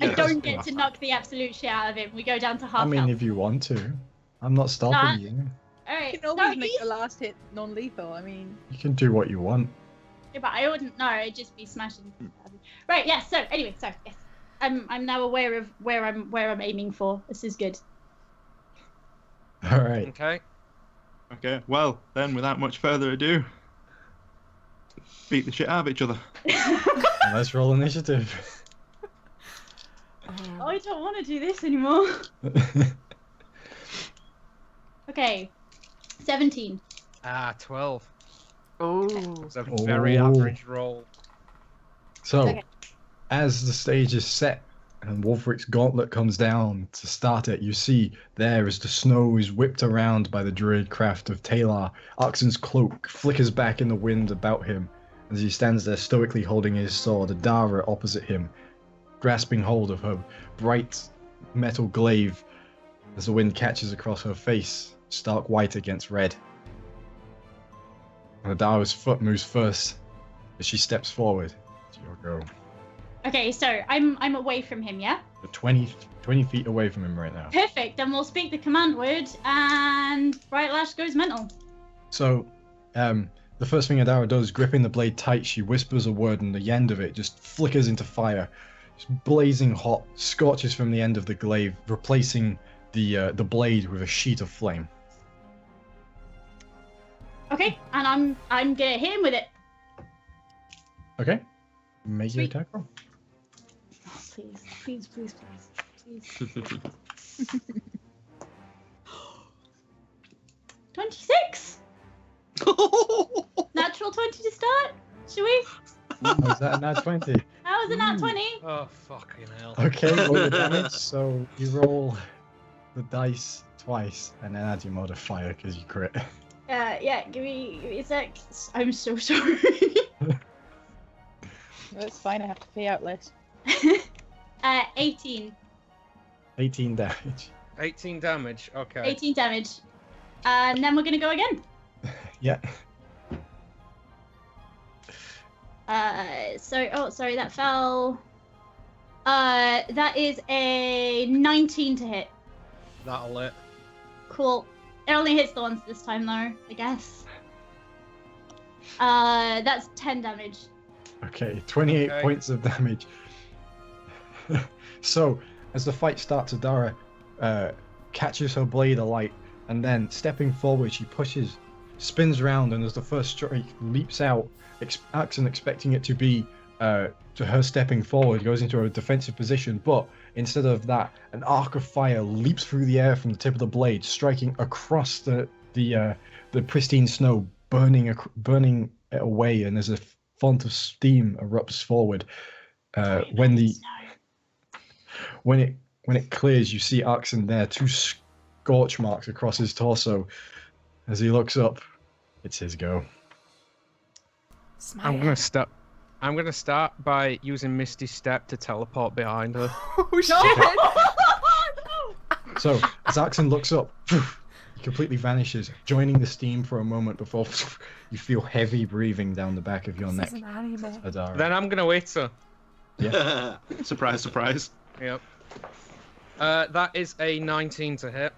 S3: I
S7: Yes.
S3: don't get to knock the absolute shit out of him. We go down to half
S2: I mean,
S3: health.
S2: if you want to. I'm not stopping
S3: Nah.
S2: you.
S3: All right.
S6: You can always make the last hit non-lethal. I mean,
S2: You can do what you want.
S3: Yeah, but I wouldn't know. I'd just be smashing. Right. Yeah. So anyway, yes, I'm now aware of where I'm aiming for. This is good.
S2: All right.
S4: Okay.
S7: Okay, well, then without much further ado, beat the shit out of each other.
S2: Let's roll initiative.
S3: Oh, I don't want to do this anymore. Okay. 17.
S4: 12.
S8: Oh.
S4: It's a very average roll.
S2: So,
S3: Okay.
S2: as the stage is set and Wulfric's gauntlet comes down to start it, you see there as the snow is whipped around by the druid craft of Tae'la, Arxan's cloak flickers back in the wind about him as he stands there stoically holding his sword, Adara opposite him, grasping hold of her bright metal glaive as the wind catches across her face, stark white against red. And Adara's foot moves first as she steps forward. It's your go.
S3: Okay, so I'm away from him, yeah?
S2: You're 20 feet away from him right now.
S3: Perfect. Then we'll speak the command word, and Bright Lash goes mental.
S2: So, the first thing Adara does, gripping the blade tight, she whispers a word, and the end of it just flickers into fire. It's blazing hot, scorches from the end of the glaive, replacing the blade with a sheet of flame.
S3: Okay, and I'm gonna hit him with it.
S2: Okay, make your
S3: Sweet.
S2: attack roll.
S3: Oh, please. 26. Natural 20 to start. Should we?
S2: Was that a nat 20?
S3: How was it nat 20?
S4: Oh, fucking hell.
S2: Okay, roll the damage. So you roll the dice twice, and then add your modifier because you crit.
S3: Yeah. Give me a sec. I'm so sorry.
S6: that's fine. I have to pay out less.
S3: 18.
S2: 18 damage.
S4: 18 damage, okay.
S3: 18 damage. And then we're gonna go again.
S2: Yeah.
S3: Sorry, that fell. That is a 19 to hit.
S4: That'll hit.
S3: Cool. It only hits the ones this time, though, I guess. That's 10 damage.
S2: Okay, 28
S4: Okay.
S2: points of damage. So, as the fight starts, Adara catches her blade alight, and then stepping forward, she pushes, spins around, and as the first strike leaps out, Arxan expecting it to be to her stepping forward, goes into a defensive position, but instead of that, an arc of fire leaps through the air from the tip of the blade, striking across the pristine snow, burning it away, and as a font of steam erupts forward. When it clears, you see Arxan there, 2 scorch marks across his torso. As he looks up, it's his go.
S4: I'm gonna start by using Misty Step to teleport behind her.
S8: Oh shit!
S2: So as Arxan looks up, he completely vanishes, joining the steam for a moment before you feel heavy breathing down the back of your neck.
S8: This is an anime.
S2: Adara.
S4: Then I'm gonna wait her.
S2: Yeah.
S7: Surprise, surprise.
S4: Yep. That is a 19 to hit.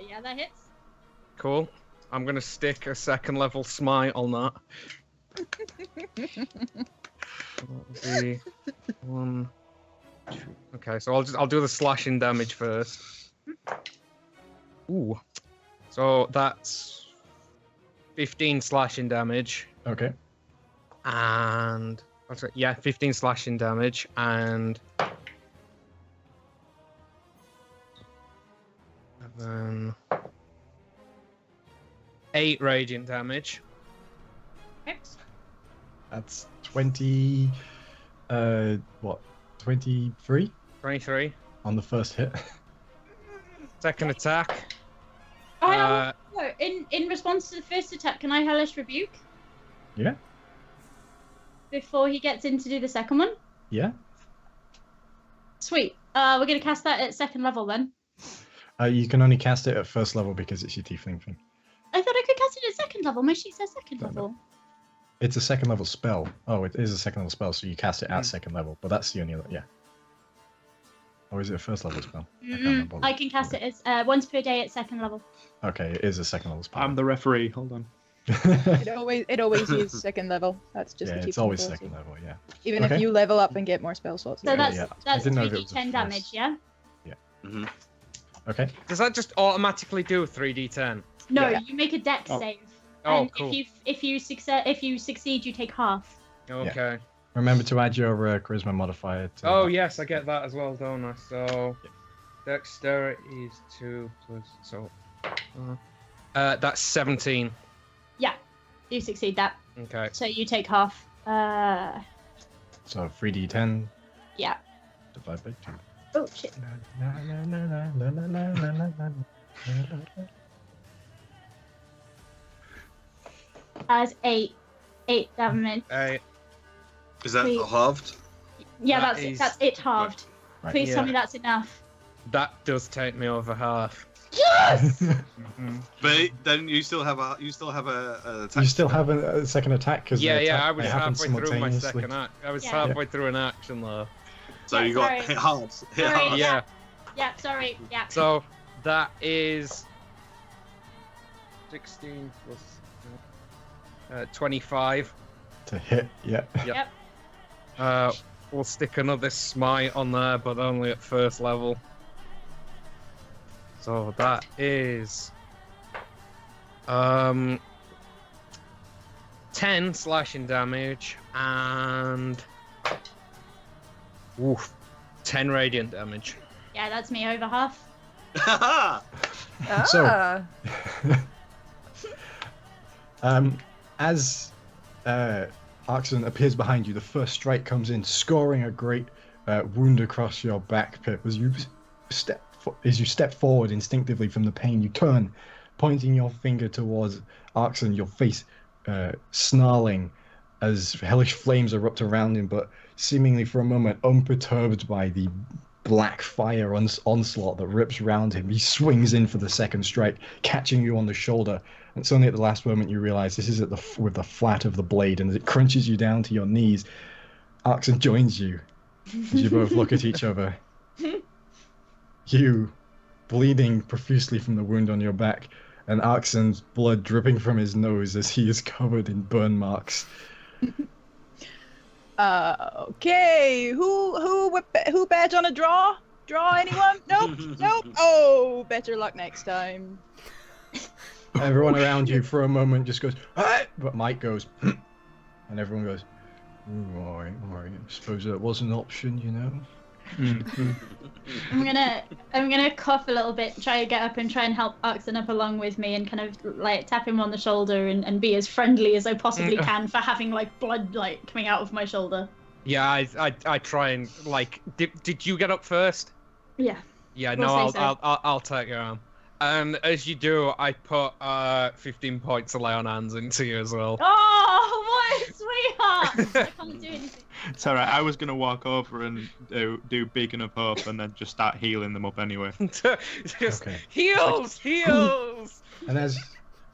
S3: Yeah, that hits.
S4: Cool. I'm gonna stick a 2nd level smite on that. That'll be 1, 2. Okay, so I'll do the slashing damage first. Ooh. So that's 15 slashing damage.
S2: Okay.
S4: And what's it? Yeah, 15 slashing damage and 8 radiant damage.
S2: That's 20. 23
S4: 23.
S2: on the first hit.
S4: Second attack.
S3: In response to the first attack, can I Hellish Rebuke
S2: Yeah.
S3: before he gets in to do the second one?
S2: Yeah.
S3: Sweet. We're gonna cast that at 2nd level then.
S2: You can only cast it at 1st level because it's your tiefling thing.
S3: I thought I could cast it at 2nd level. My sheet says 2nd
S2: No,
S3: level.
S2: It's a 2nd level spell. Oh, it is a 2nd level spell, so you cast it at 2nd level. But that's the only other. Yeah. Or is it a 1st level spell? I can't remember.
S3: I can cast it as once per day at 2nd level.
S2: Okay, it is a 2nd level spell.
S7: I'm the referee. Hold on.
S6: It always is 2nd level. That's just
S2: Yeah,
S6: to keep
S2: it's always
S6: them
S2: 2nd level. Yeah.
S6: Even
S2: Okay.
S6: if you level up and get more spell slots.
S3: So that's
S2: yeah. I
S3: that's
S2: didn't know if it was a
S3: 3d10 damage,
S2: first.
S3: yeah?
S5: Mhm.
S2: Okay.
S4: Does that just automatically do 3d10?
S3: No,
S6: Yeah.
S3: you make a dex
S7: Oh.
S3: save.
S4: Oh,
S3: And
S4: cool.
S3: if you succeed, you take half.
S4: Okay.
S2: Remember to add your charisma modifier. To
S4: Oh
S2: that.
S4: yes, I get that as well, don't I? So dexterity is 2 plus that's 17.
S3: Yeah, you succeed that.
S4: Okay.
S3: So you take half.
S2: So 3d10
S3: Yeah.
S2: divided by 2.
S3: Oh shit. As 8 damage.
S5: Is that
S3: Wait.
S5: halved?
S3: Yeah,
S4: That
S3: that's
S4: is-
S3: it halved.
S2: Right.
S3: Please tell
S4: Yeah.
S3: me that's enough.
S4: That does take me over half.
S3: Yes.
S5: But then you still have a attack.
S2: You still have a second attack because
S4: Yeah, I was halfway through my second act. I was
S3: Yeah.
S4: halfway through an action though.
S5: So
S3: Yeah,
S5: you got
S3: sorry.
S5: hit hard. Hit
S3: Sorry.
S5: hard.
S4: Yeah.
S3: Yeah. Sorry. Yeah.
S4: So that is 16 plus 25.
S2: to hit. Yeah.
S3: Yep.
S4: We'll stick another smite on there, but only at 1st level. So that is 10 slashing damage and 10 radiant damage.
S3: Yeah, that's me over half.
S2: So- As Arxan appears behind you, the first strike comes in, scoring a great wound across your back, Pip. As you step forward instinctively from the pain, you turn, pointing your finger towards Arxan, your face snarling as hellish flames erupt around him, but seemingly for a moment unperturbed by the black fire onslaught that rips round him. He swings in for the second strike, catching you on the shoulder. And it's only at the last moment you realize this is with the flat of the blade, and as it crunches you down to your knees, Arxan joins you as you both look at each other. You, bleeding profusely from the wound on your back, and Arxan's blood dripping from his nose as he is covered in burn marks.
S6: Okay. Who bet on a draw? Draw anyone? Nope. Nope. Oh, better luck next time.
S2: Everyone around you for a moment just goes, "Ah!" But Mike goes, And everyone goes, "Ooh, all right. I suppose that was an option, you know."
S3: I'm gonna cough a little bit, try to get up and try and help Arxan up along with me, and kind of like tap him on the shoulder and be as friendly as I possibly can for having like blood like coming out of my shoulder.
S4: Yeah, I try and like. Did you get up first?
S3: Yeah.
S4: Yeah,
S3: We'll
S4: no,
S3: say so.
S4: I'll take your arm. And as you do, I put 15 points of lay on hands into you as well.
S3: Oh, what a sweetheart! I can't do anything.
S7: It's alright, I was gonna walk over and do Beacon of Hope and then just start healing them up anyway.
S4: Just
S2: Okay.
S4: heals.
S2: And as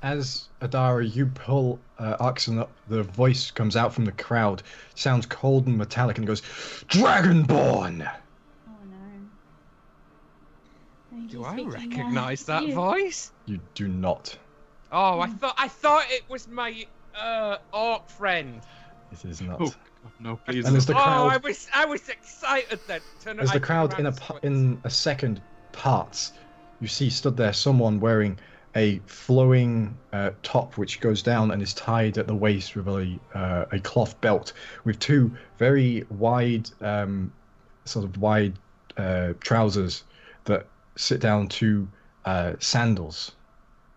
S2: Adara, you pull Arxan up, the voice comes out from the crowd, sounds cold and metallic, and goes, "Dragonborn!"
S3: Oh no. think
S4: Do
S3: he's
S4: I
S3: speaking,
S4: recognise that
S3: you.
S4: voice?
S2: You do not.
S4: Oh, I thought it was my orc friend.
S2: It is not.
S7: Oh, God, no, please.
S2: And as the crowd,
S4: I was excited then.
S2: as the crowd in a second parts, you see stood there someone wearing a flowing top which goes down and is tied at the waist with a cloth belt with two very wide trousers that sit down to sandals.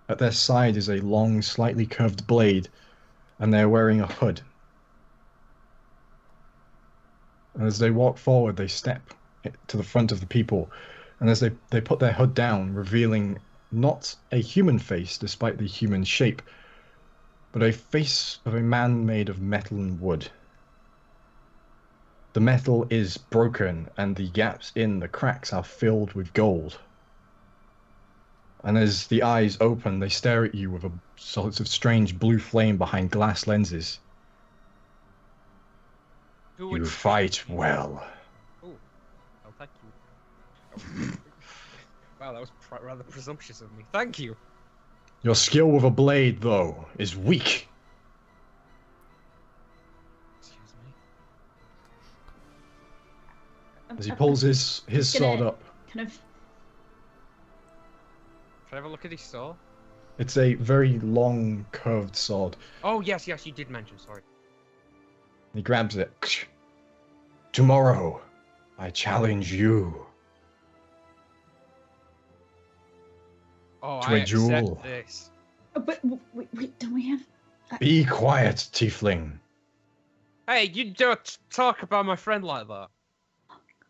S2: At their side is a long, slightly curved blade, and they're wearing a hood. And as they walk forward, they step to the front of the people, and as they put their hood down, revealing not a human face, despite the human shape, but a face of a man made of metal and wood. The metal is broken, and the gaps in the cracks are filled with gold. And as the eyes open, they stare at you with a sort of strange blue flame behind glass lenses. You fight well.
S4: Oh, thank you. Wow, that was rather presumptuous of me. Thank you.
S2: Your skill with a blade, though, is weak.
S4: Excuse me.
S2: As he pulls his sword up.
S3: Kind of.
S4: Can I have a look at his sword?
S2: It's a very long, curved sword.
S4: Oh, yes, you did mention, sorry.
S2: He grabs it. Tomorrow, I challenge you
S4: Oh,
S2: to
S4: I
S2: a duel.
S4: accept this.
S3: But wait, don't we have?
S2: Be quiet, tiefling.
S4: Hey, you don't talk about my friend like that.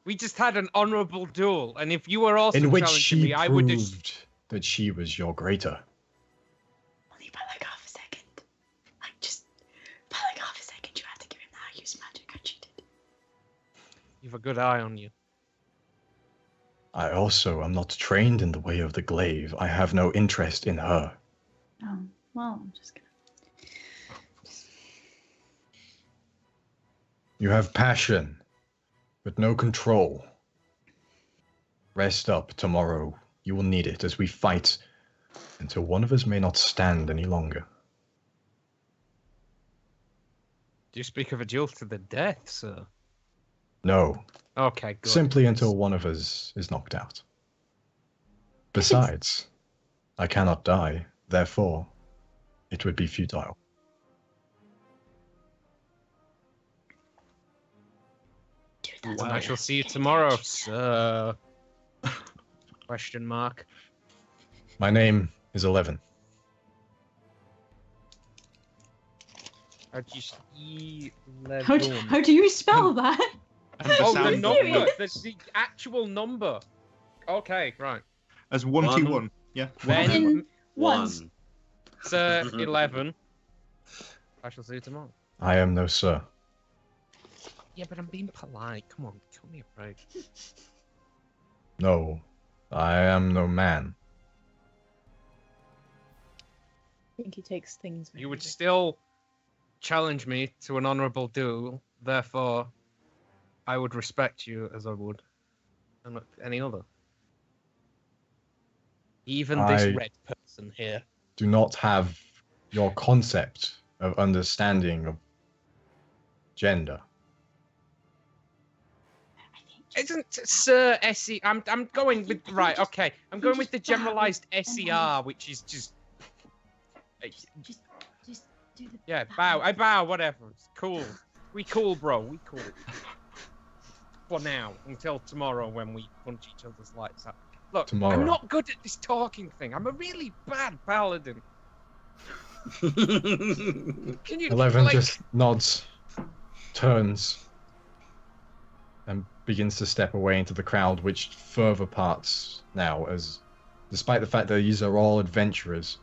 S4: We just had an honourable duel, and if you were also
S2: In which
S4: challenging
S2: she
S4: me, I would just...
S2: proved that she was your greater.
S3: Only by like half a second. Like just by like half a second, you had to give him that. I used magic. I cheated.
S4: You've a good eye on you.
S2: I also am not trained in the way of the glaive. I have no interest in her.
S3: Oh well, I'm just gonna.
S2: You have passion, but no control. Rest up. Tomorrow you will need it as we fight until one of us may not stand any longer.
S4: Do you speak of a duel to the death, sir?
S2: No,
S4: Okay, good.
S2: simply until one of us is knocked out. Besides, I cannot die, therefore, it would be futile.
S3: Dude, that's
S4: And I shall see you tomorrow, sir. Question mark.
S2: My name is 11.
S4: How do you
S3: How do you spell that?
S7: And the
S4: Oh, the
S7: sound
S4: number.
S3: serious?
S4: The actual number. Okay, right.
S7: as 121. Yeah.
S4: Then
S3: In once.
S5: One.
S4: sir 11. I shall see you tomorrow.
S2: I am no sir.
S4: Yeah, but I'm being polite. Come on, give me a break.
S2: No, I am no man.
S6: I think he takes things.
S4: You would still challenge me to an honourable duel. Therefore, I would respect you as I would any other. Even this
S2: I-
S4: red person here.
S2: Do not have your concept of understanding of gender.
S4: Isn't Sir SE? I'm going with right. Okay, I'm going with the generalized SER, which is just.
S3: do the
S4: Yeah, bow. I bow. Whatever. It's cool. We cool, bro. We cool. For now, until tomorrow when we punch each other's lights out. Look,
S2: Tomorrow.
S4: I'm not good at this talking thing. I'm a really bad paladin. Can you
S2: 11
S4: like...
S2: just nods, turns, and begins to step away into the crowd, which further parts now, as despite the fact that these are all adventurers,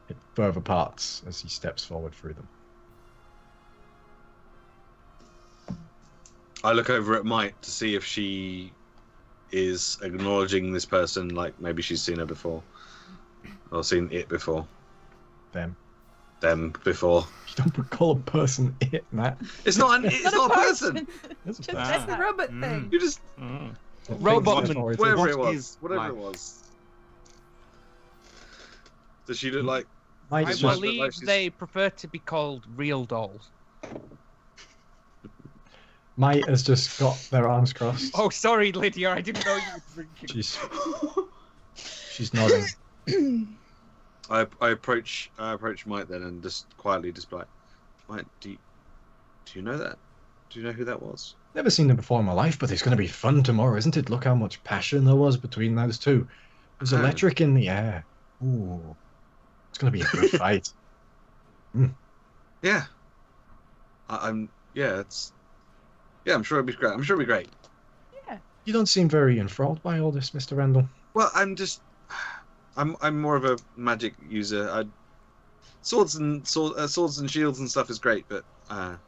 S2: it further parts as he steps forward through them.
S5: I look over at Mike to see if she is acknowledging this person, like maybe she's seen her before. Or seen it before.
S2: Them
S5: Before.
S2: You don't call a person it, Matt.
S5: It's not a person!
S2: It's a
S8: That's the robot thing.
S5: You just...
S4: Robotman.
S5: Whatever it
S7: What
S5: was.
S7: is
S5: Whatever
S7: life?
S5: it was. Does she look like...
S2: Mike's
S4: I
S5: It's
S2: just,
S5: just-
S4: believe
S5: like she's-
S4: they prefer to be called real dolls.
S2: Mike has just got their arms crossed.
S4: Oh, sorry, Lydia. I didn't know you were drinking.
S2: She's nodding.
S5: I approach Mike then and just quietly just be like, Mike, do you know that? Do you know who that was?
S2: Never seen them before in my life, but it's going to be fun tomorrow, isn't it? Look how much passion there was between those two. There's electric in the air. Ooh. It's going to be a good fight.
S5: Yeah. I'm sure it'll be great. I'm sure it'll be great.
S2: You don't seem very enthralled by all this, Mr. Randall.
S5: Well, I'm more of a magic user. Swords and shields and stuff is great, but I'm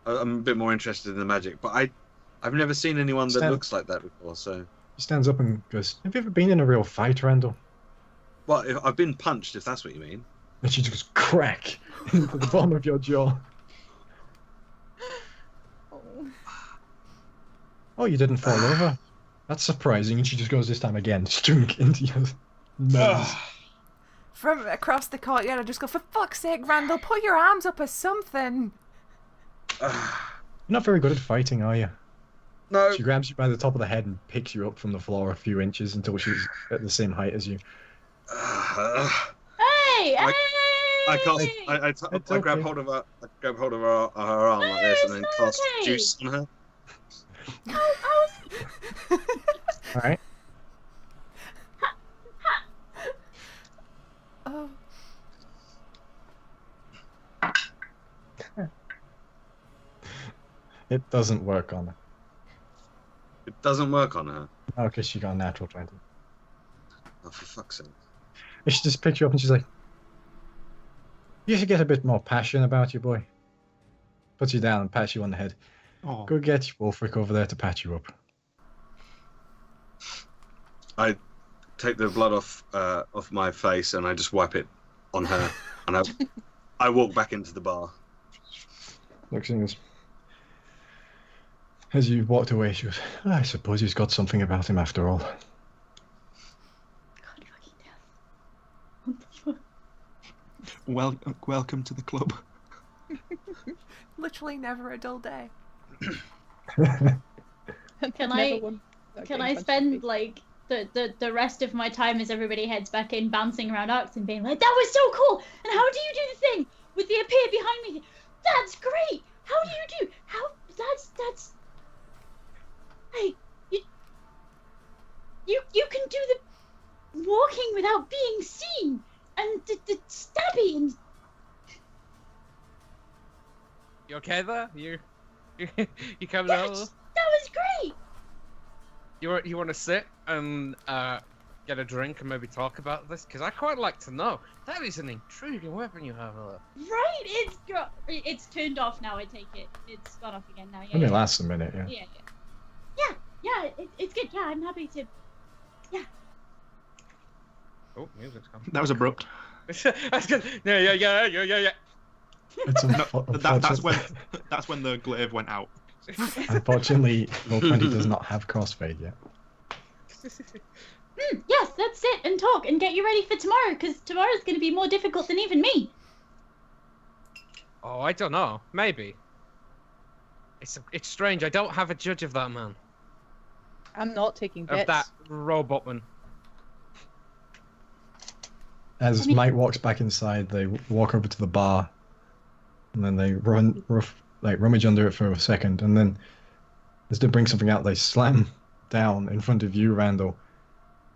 S5: a bit more interested in the magic. But I've never seen anyone that looks like that before. So
S2: He stands up and goes, "Have you ever been in a real fight, Randall?"
S5: well, I've been punched, if that's what you mean.
S2: And she just goes, crack into the bottom of your jaw. Oh, you didn't fall over. That's surprising. And she just goes this time again, stunk into your nose.
S8: From across the courtyard, I just go, for fuck's sake, Randall, put your arms up or something.
S2: You're not very good at fighting, are you?
S5: No.
S2: She grabs you by the top of the head and picks you up from the floor a few inches until she's at the same height as you.
S3: Hey!
S5: I can't.
S2: It's
S5: I grab
S2: okay.
S5: hold of her. I grab hold of her arm like this, and then
S3: It's
S5: cast
S3: okay.
S5: juice on her.
S2: All right.
S8: Oh.
S2: It doesn't work on her.
S5: It doesn't work on her.
S2: Oh, okay, she got a natural 20.
S5: Oh, for fuck's sake!
S2: And she just picks you up and she's like, "You should get a bit more passion about you, boy." Puts you down and pats you on the head.
S7: Oh.
S2: Go get Wulfric over there to patch you up.
S5: I take the blood off my face and I just wipe it on her, and I walk back into the bar.
S2: Looks and goes, as you walked away, she goes, "I suppose he's got something about him after all."
S3: God fucking damn. What the fuck?
S7: Welcome to the club.
S8: Literally never a dull day.
S3: Can I spend like the rest of my time as everybody heads back in bouncing around Arxan being like, that was so cool, and how do you do the thing with the appear behind me? That's great. How do you do? How that's like you can do the walking without being seen and the stabby and
S4: You okay there? You coming
S3: yeah,
S4: over?
S3: that was great.
S4: You want to sit and get a drink and maybe talk about this? Because I quite like to know. That is an intriguing weapon you have there.
S3: Right, it's turned off now. I take it. It's gone off again now. Yeah.
S2: Only
S3: yeah.
S2: lasts a minute, yeah.
S3: Yeah, it's good. Yeah, I'm happy to.
S4: Oh, music's coming.
S7: That was abrupt.
S4: That's good. Yeah.
S2: It's
S7: That's when the glaive went out.
S2: Unfortunately, Roll20 does not have crossfade yet.
S3: Yes, let's sit and talk and get you ready for tomorrow, because tomorrow's going to be more difficult than even me.
S4: Oh, I don't know. Maybe. It's strange. I don't have a judge of that man.
S6: I'm not taking bets.
S4: Of that robotman.
S2: As Mike walks back inside, they walk over to the bar, and then they rummage under it for a second, and then as they bring something out, they slam down in front of you, Randall,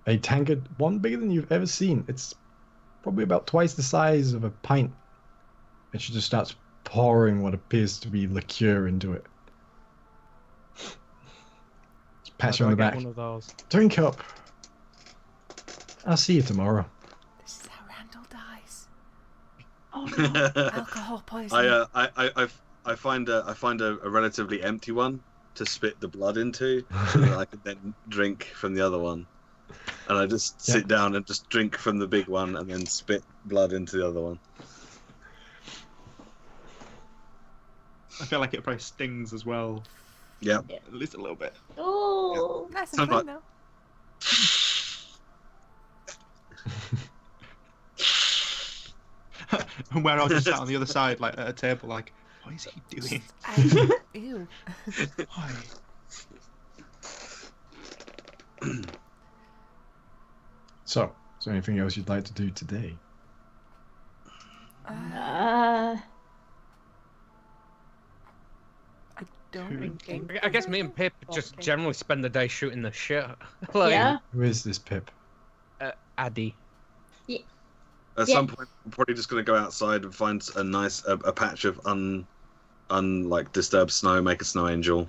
S2: a tankard, one bigger than you've ever seen. It's probably about twice the size of a pint, and she just starts pouring what appears to be liqueur into it. Just pat you on the back.
S4: One of those.
S2: Drink up. I'll see you tomorrow.
S8: This is how Randall dies.
S3: Oh no.
S8: Alcohol poisoning.
S5: I find a relatively empty one to spit the blood into, so that I can then drink from the other one. And I just sit down and just drink from the big one and then spit blood into the other one.
S7: I feel like it probably stings as well.
S5: Yeah.
S7: At least a little bit.
S3: Oh.
S8: Nice and
S5: Sounds
S8: clean
S5: like-
S8: though.
S7: And where I was just sat on the other side, like at a table, like, what is he doing?
S8: Ew.
S7: Why?
S2: So, is there anything else you'd like to do today?
S8: I don't think.
S4: I guess me and Pip just generally spend the day shooting the shit. Like,
S3: Yeah.
S2: Who is this Pip?
S4: Addy.
S5: At some point, I'm probably just going to go outside and find a nice a patch of like disturbed snow, make a snow angel.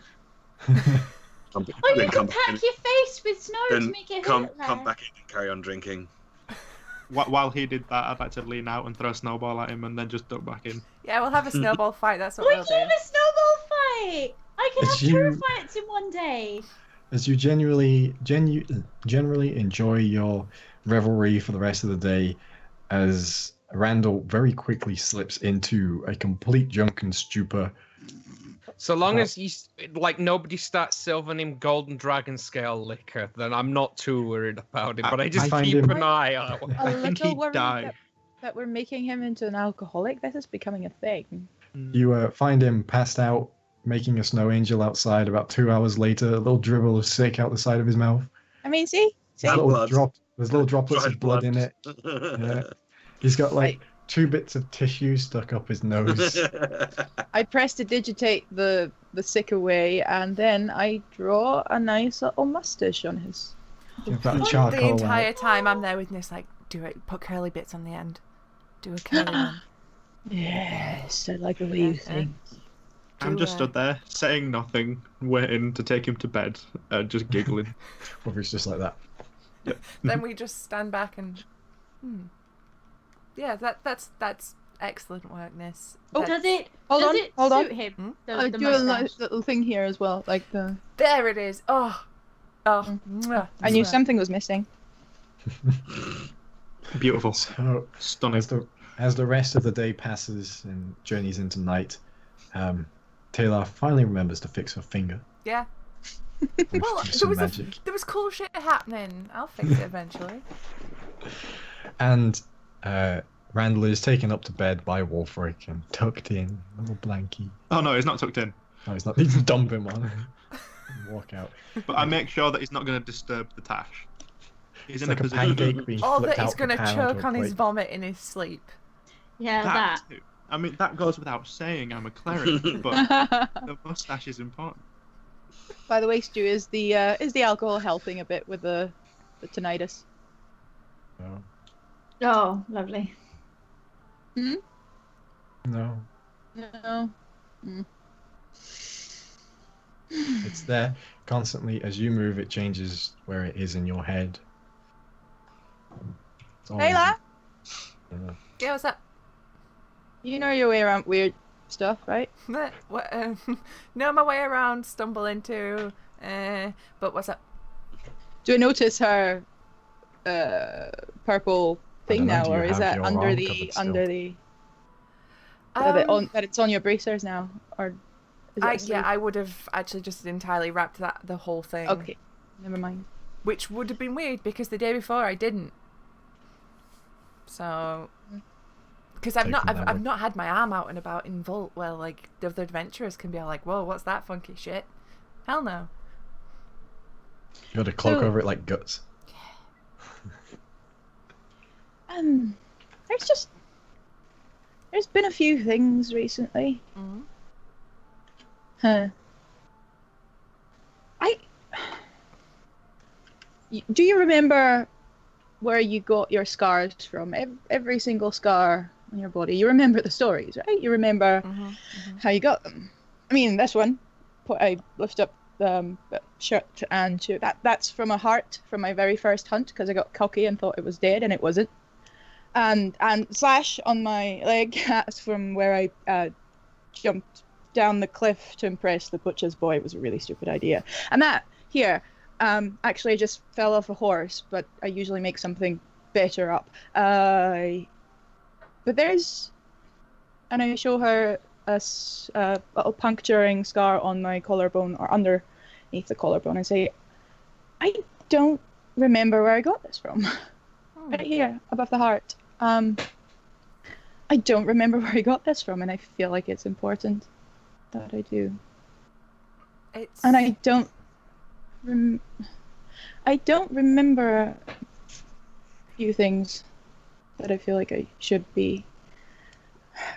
S3: Oh, you can pack your face with snow to
S5: Then
S3: make it
S5: come
S3: hurt
S5: come
S3: less.
S5: back in and carry on drinking.
S7: While he did that, I'd like to lean out and throw a snowball at him and then just duck back in.
S8: Yeah, we'll have a snowball fight. That's what
S3: We
S8: we'll
S3: can have
S8: do.
S3: a snowball fight. I can
S2: It's
S3: have
S2: you-
S3: 2 fights in one day.
S2: As you generally enjoy your revelry for the rest of the day, as Randall very quickly slips into a complete drunken stupor.
S4: So long as he's like nobody starts serving him golden dragon scale liquor, then I'm not too worried about it. But I just
S2: find
S4: keep
S2: him-
S4: an eye out.
S6: A
S7: I think
S6: little
S7: he'd
S6: worried
S7: die.
S6: that we're making him into an alcoholic. This is becoming a thing.
S2: You find him passed out, making a snow angel outside. About 2 hours later, a little dribble of sick out the side of his mouth.
S6: I mean, see?
S2: There's
S5: And blood.
S2: little droplets
S5: Dried
S2: of blood in it. Yeah. He's got like 2 bits of tissue stuck up his nose.
S6: I press to digitate the sick away, and then I draw a nice little mustache on his.
S2: You've got
S8: The
S2: charcoal
S8: entire
S2: out.
S8: time I'm there with Niss, like, do it. Put curly bits on the end. Do a curly one.
S6: Yes, I like the way you think.
S7: I'm just stood there, saying nothing, waiting to take him to bed, just giggling.
S2: Or it's just like that.
S8: Then we just stand back and. Yeah, that's excellent work, Niss.
S3: Oh, does it?
S6: Hold
S3: does
S6: on,
S3: it
S6: hold on.
S3: suit him?
S6: I
S3: The
S6: do a
S3: mustache?
S6: little thing here as well, like the.
S8: There it is. Oh. Mwah.
S6: I knew
S8: Mwah.
S6: something was missing.
S7: Beautiful.
S2: So,
S7: Stunning.
S2: as the rest of the day passes and journeys into night, Tae'la finally remembers to fix her finger.
S8: Yeah.
S2: with
S8: Well,
S2: some magic.
S8: there was cool shit happening. I'll fix it eventually.
S2: And Randall is taken up to bed by Wulfric and tucked in, a little blankie.
S7: Oh no, he's not tucked in.
S2: No, he's not. He's dump him on and walk out.
S7: But I make sure that he's not going to disturb the tash. He's
S2: It's
S7: in
S2: like
S7: a
S2: a
S7: position.
S2: pancake being
S8: Or
S2: flipped
S8: that he's
S2: out
S8: gonna
S2: the pan onto
S8: choke
S2: a
S8: on his
S2: plate.
S8: vomit in his sleep.
S3: Yeah, that.
S7: Too. I mean, that goes without saying. I'm a cleric, but the mustache is important.
S6: By the way, Stu, is the alcohol helping a bit with the tinnitus?
S2: No.
S3: Oh, lovely.
S6: Hmm?
S2: No.
S6: No.
S2: It's there constantly. As you move, it changes where it is in your head. It's always-
S6: Tae'la,
S2: Yeah.
S8: Yeah, what's up?
S6: you know your way around weird stuff, right?
S8: What? Know my way around, stumble into. But what's up?
S6: Do I notice her purple thing
S2: I don't know,
S6: now,
S2: do you
S6: or is
S2: have
S6: that
S2: your
S6: under
S2: arm
S6: the
S2: covered still?
S6: under the that it's on your bracers now, or is it a sleeve?
S8: I would have actually just entirely wrapped the whole thing.
S6: Okay, never mind.
S8: Which would have been weird because the day before I didn't. So, because I've
S2: Taken
S8: not had my arm out and about in Vault where like the other adventurers can be all like, "Whoa, what's that funky shit?" Hell no.
S2: You got a cloak
S6: So-
S2: over it like guts.
S6: There's there's been a few things recently.
S8: Mm-hmm.
S6: Huh. Do you remember where you got your scars from? Every single scar on your body. You remember the stories, right? You remember how you got them. I mean, this one. I lift up the shirt and that's from a heart from my very first hunt because I got cocky and thought it was dead and it wasn't. And slash on my leg, that's from where I jumped down the cliff to impress the butcher's boy. It was a really stupid idea. And that here, actually I just fell off a horse, but I usually make something better up. But there's, and I show her a little puncturing scar on my collarbone or underneath the collarbone and say, I don't remember where I got this from. Right here, above the heart. I don't remember where I got this from, and I feel like it's important that I do. And I don't remember a few things that I feel like I should be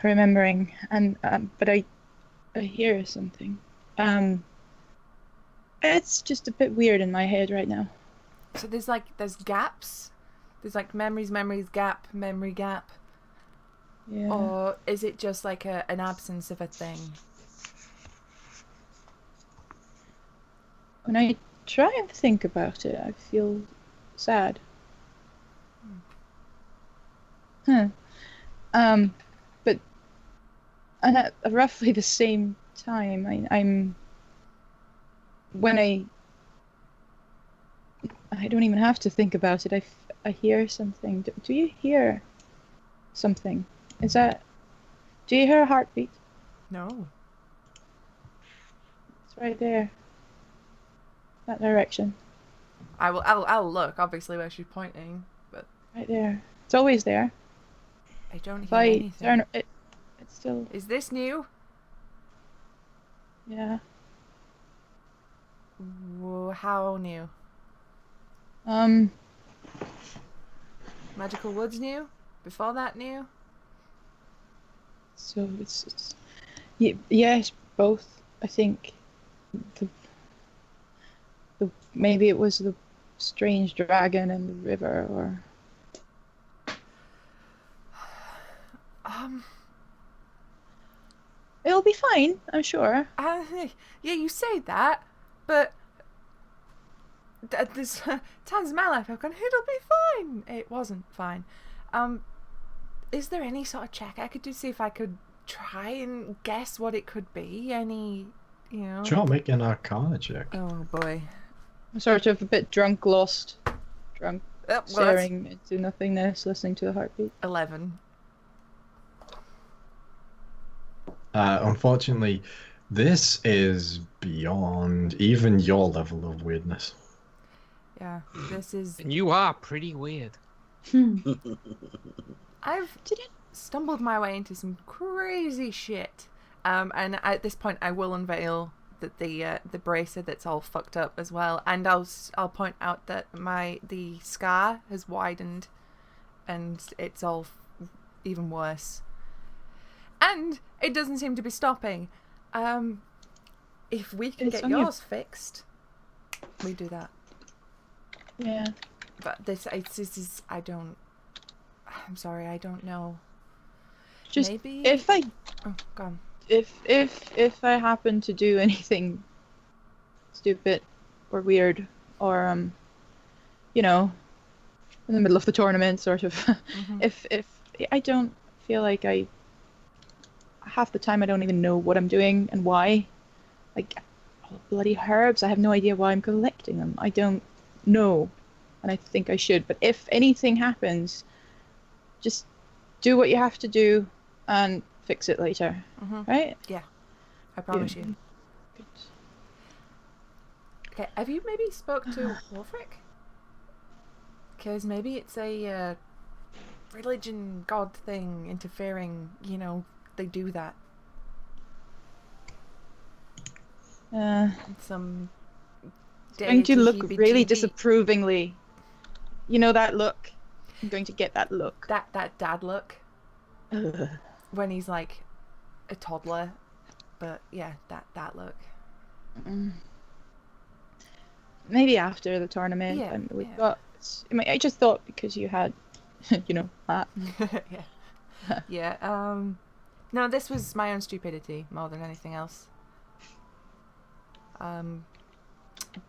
S6: remembering, and but I hear something. It's just a bit weird in my head right now.
S8: So there's gaps. There's like memories, gap, memory gap.
S6: Yeah.
S8: Or is it just like an absence of a thing?
S6: When I try and think about it, I feel sad. But and at roughly the same time, I'm when I don't even have to think about it. I hear something. Do you hear something? Do you hear a heartbeat?
S8: No.
S6: It's right there. That direction.
S8: I'll look, obviously, where she's pointing, but
S6: Right there. It's always there.
S8: I don't hear
S6: If I
S8: anything.
S6: turn it, it's still.
S8: Is this new?
S6: Yeah.
S8: How new? Magical Woods new? Before that new?
S6: So it's yes, both. I think the maybe it was the strange dragon in the river, or it'll be fine, I'm sure.
S8: Yeah, you say that, but this times in my life I've gone, it'll be fine. It wasn't fine. Is there any sort of check I could do, see if I could try and guess what it could be? Any, you know?
S2: Sure, make an Arcana check.
S8: Oh boy.
S6: I'm sort of a bit drunk, lost,
S8: Well,
S6: staring into nothingness, listening to the heartbeat.
S8: 11.
S2: Unfortunately, this is beyond even your level of weirdness.
S8: Yeah, this is.
S4: And you are pretty weird.
S8: I've stumbled my way into some crazy shit. And at this point, I will unveil that the bracer that's all fucked up as well, and I'll point out that the scar has widened, and it's all even worse. And it doesn't seem to be stopping. If we can get yours fixed, we do that.
S6: Yeah.
S8: But this is I don't. I'm sorry, I don't know.
S6: Just
S8: maybe
S6: if I.
S8: Oh, go on.
S6: If I happen to do anything stupid or weird or you know, in the middle of the tournament sort of, if I don't feel like half the time I don't even know what I'm doing and why, like all bloody herbs, I have no idea why I'm collecting them. I don't know, and I think I should. But if anything happens, just do what you have to do and fix it later, right?
S8: Yeah, I promise you.
S6: Good.
S8: Okay, have you maybe spoke to Wulfric? Because maybe it's a religion god thing interfering. You know, they do that. Some.
S6: Going to look really
S8: heebie-jeebie.
S6: disapprovingly. You know that look? I'm going to get that look.
S8: That dad look.
S6: Ugh.
S8: when he's like a toddler. But yeah, that look.
S6: Maybe after the tournament.
S8: Yeah,
S6: And we've
S8: yeah.
S6: got. I just thought because you had, that.
S8: Yeah. Yeah. No, this was my own stupidity more than anything else.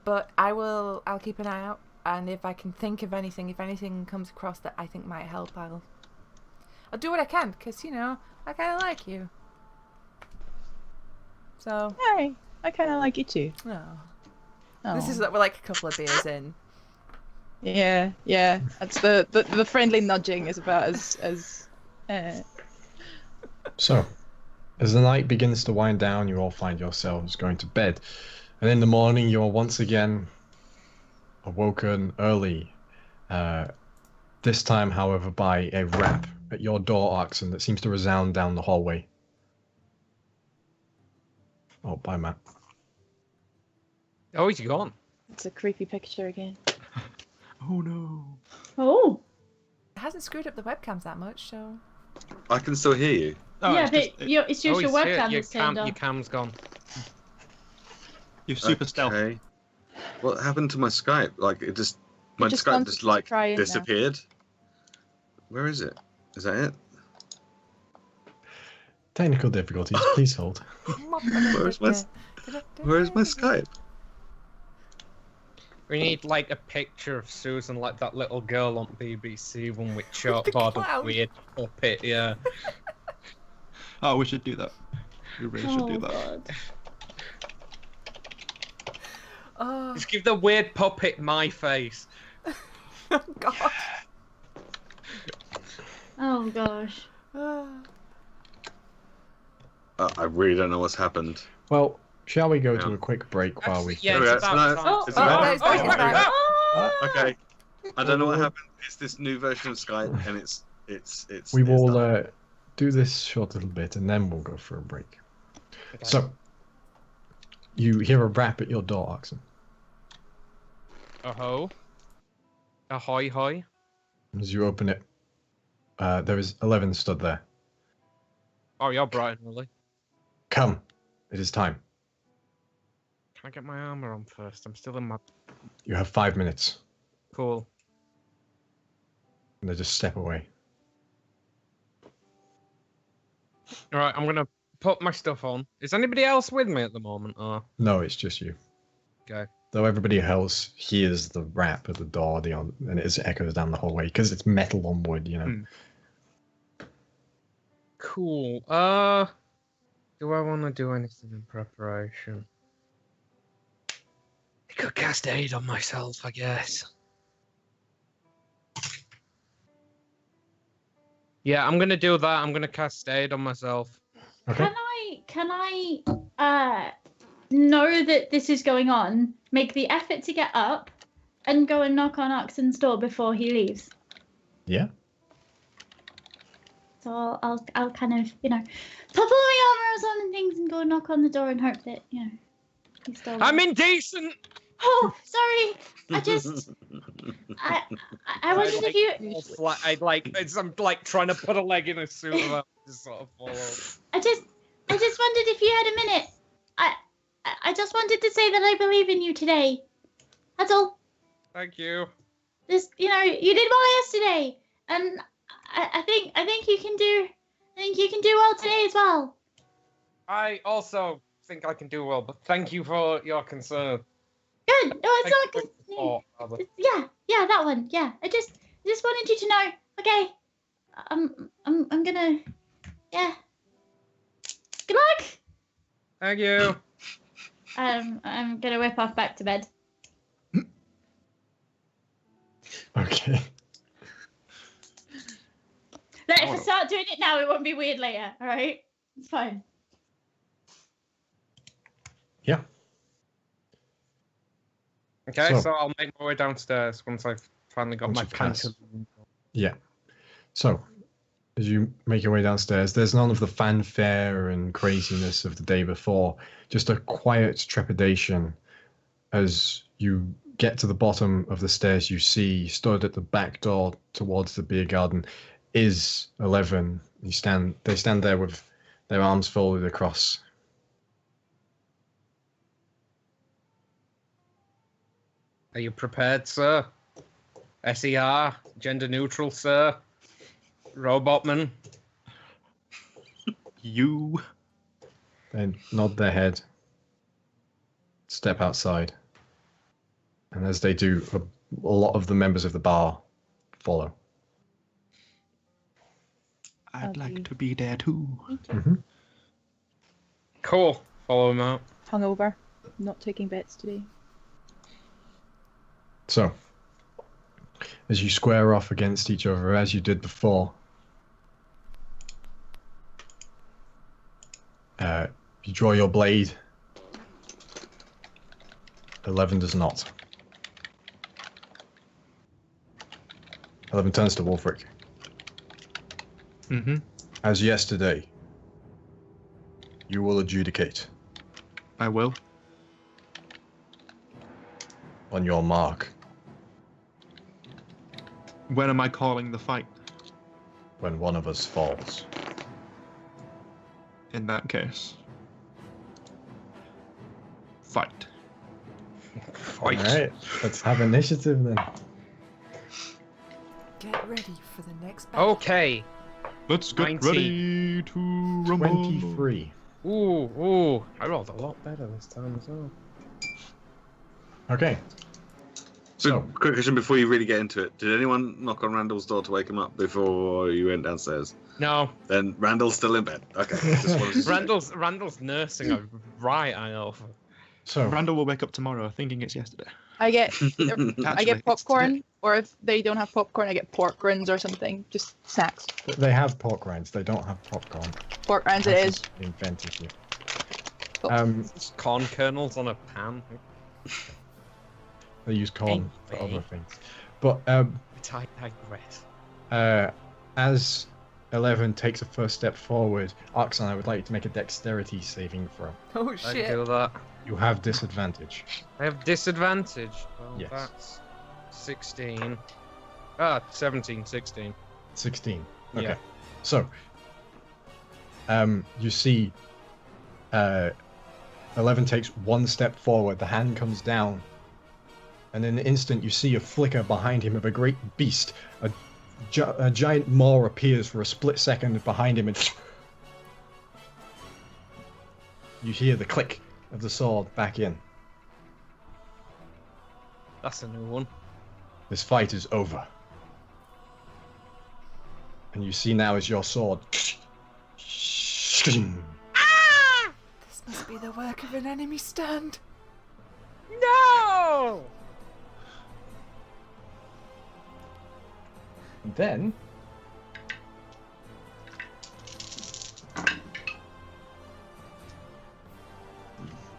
S8: But I'll keep an eye out, and if I can think of anything, if anything comes across that I think might help, I'll do what I can, because I kind of like you. So.
S6: Hey, I kind of like you too.
S8: Oh. This is we're like a couple of beers in.
S6: Yeah. That's the friendly nudging is about as.
S2: So, as the night begins to wind down, you all find yourselves going to bed. And in the morning, you're once again awoken early. This time, however, by a rap at your door, Arxan, that seems to resound down the hallway. Oh, bye, Matt.
S4: Oh, he's gone.
S6: It's a creepy picture again.
S7: Oh no.
S3: Oh.
S8: It hasn't screwed up the webcams that much, so.
S5: I can still hear you.
S7: Oh,
S3: yeah,
S7: it's
S3: but
S7: just,
S3: it's just your
S4: he's here.
S3: webcam
S4: Your
S3: that's turned
S4: your
S3: on.
S4: cam's gone.
S7: you're super stealth.
S5: Okay. What happened to my Skype? Like my
S6: just
S5: Skype
S6: wanted
S5: just
S6: to
S5: like
S6: try it now.
S5: disappeared. Where is it? Is that it?
S2: Technical difficulties, please hold.
S5: Where's my Skype?
S4: We need like a picture of Susan, like that little girl on BBC one with
S8: the
S4: chalkboard
S8: clown.
S4: and weird puppet. Yeah.
S7: Oh, we should do that. We really should do that.
S3: God.
S8: Oh,
S4: Just give the weird puppet my face.
S8: oh God.
S3: Oh gosh.
S5: I really don't know what's happened.
S2: Well, shall we go to
S5: Yeah.
S2: a quick break while we
S4: Actually, yeah,
S2: think?
S4: it's about time.
S5: It's
S8: Oh,
S5: about-
S8: it's back, it's back.
S5: Okay. I don't know what happened. It's this new version of Skype, and it's.
S2: We
S5: it's
S2: will
S5: that.
S2: do this short little bit, and then we'll go for a break.
S4: Okay.
S2: So, you hear a rap at your door, Arxan.
S4: Oh. Ahoy, hoy.
S2: As you open it, there is 11 stood there.
S4: Oh, you're bright and early.
S2: Come, it is time.
S4: Can I get my armor on first? I'm still in my
S2: You have 5 minutes.
S4: cool.
S2: And they just step away.
S4: All right, I'm gonna put my stuff on. Is anybody else with me at the moment? Or
S2: No, it's just you.
S4: okay.
S2: Though everybody else hears the rap at the door, and it echoes down the hallway because it's metal on wood,
S4: Cool. Do I want to do anything in preparation? I could cast aid on myself, I guess. Yeah, I'm gonna do that. I'm gonna cast aid on myself.
S2: Okay.
S3: Can I know that this is going on, make the effort to get up, and go and knock on Arxan's door before he leaves?
S2: Yeah.
S3: So I'll kind of pop on my armor on and things and go and knock on the door and hope that he's still.
S4: I'm indecent.
S3: Oh, sorry. I just I wondered if you.
S4: I'm like trying to put a leg in a suit and I just sort of fall over.
S3: I just wondered if you had a minute. I just wanted to say that I believe in you today. That's all.
S4: Thank you.
S3: This, you did well yesterday, and I think you can do. I think you can do well today as well.
S4: I also think I can do well, but thank you for your concern.
S3: Good. No, it's
S4: Thank
S3: not
S4: you for
S3: good.
S4: your support, Albert.
S3: Yeah, that one. Yeah, I just wanted you to know. Okay, I'm gonna. Yeah. Good luck.
S4: Thank you.
S3: I'm gonna whip off back to bed.
S2: Okay.
S3: Like, if I start doing it now, it won't be weird later. All right, it's fine.
S2: Yeah.
S4: Okay,
S2: So-
S4: so I'll make my way downstairs once I've finally got
S2: Once
S4: my
S2: you've cast.
S4: pantaloons.
S2: Yeah. So, as you make your way downstairs, there's none of the fanfare and craziness of the day before, just a quiet trepidation as you get to the bottom of the stairs. You see, stood at the back door towards the beer garden, is 11. They stand there with their arms folded across.
S4: Are you prepared, sir? SER, gender neutral, sir. Robotman.
S7: You.
S2: They nod their head, step outside, and as they do, a lot of the members of the bar follow.
S7: I'd like to be there too.
S2: Mm-hmm.
S4: Cool. Follow him out.
S6: Hungover. Not taking bets today.
S2: So, as you square off against each other as you did before, you draw your blade. 11 does not. 11 turns to Wulfric.
S7: Mm-hmm.
S2: As yesterday, you will adjudicate
S7: I will.
S2: on your mark
S7: When am I calling the fight?
S2: when one of us falls.
S7: In that case. Fight.
S4: Fight.
S2: Alright, let's have initiative then.
S8: Get ready for the next battle.
S4: Okay.
S7: Let's get
S4: 19.
S7: ready to rumble.
S2: 23.
S4: Ooh. I rolled a lot better this time as well.
S2: Okay.
S5: So,
S2: So,
S5: quick question before you really get into it. Did anyone knock on Randall's door to wake him up before you went downstairs?
S4: No.
S5: Then Randall's still in bed. Okay. Just wanted to-
S4: Randall's nursing a right eye over.
S2: so
S7: Randall will wake up tomorrow thinking it's yesterday.
S6: I get I
S7: Actually,
S6: get
S7: it's
S6: popcorn,
S7: today.
S6: or if they don't have popcorn, I get pork rinds or something. Just snacks.
S2: they have pork rinds. They don't have popcorn.
S6: Pork rinds it is.
S2: Hasn't been invented yet.
S6: Cool.
S4: Just corn kernels on a pan.
S2: They use corn for
S4: Anyway.
S2: other things. But
S4: I digress.
S2: as 11 takes a first step forward, Arxan, I would like you to make a dexterity saving throw.
S8: Oh
S4: I
S8: shit.
S4: do that.
S2: You have disadvantage.
S4: I have disadvantage. Well,
S2: Yes.
S4: that's 16. 17, 16.
S2: 16. Okay.
S4: Yeah.
S2: So, you see 11 takes one step forward, the hand comes down, and in an instant you see a flicker behind him of a great beast. A giant maw appears for a split second behind him, and you hear the click of the sword back in.
S4: That's a new one.
S2: This fight is over. And you see now as your sword
S8: This must be the work of an enemy stand.
S4: No!
S2: And then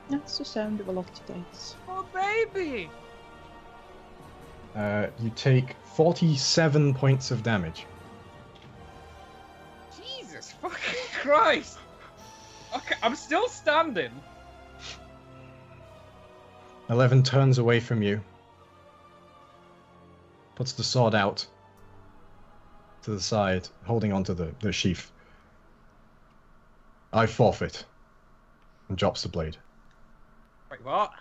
S6: That's the sound of a lot of dice.
S4: Oh, baby!
S2: you take 47 points of damage.
S4: Jesus fucking Christ! Okay, I'm still standing.
S2: 11 turns away from you, puts the sword out to the side, holding onto the sheath. I forfeit, and drops the blade.
S4: Wait, what?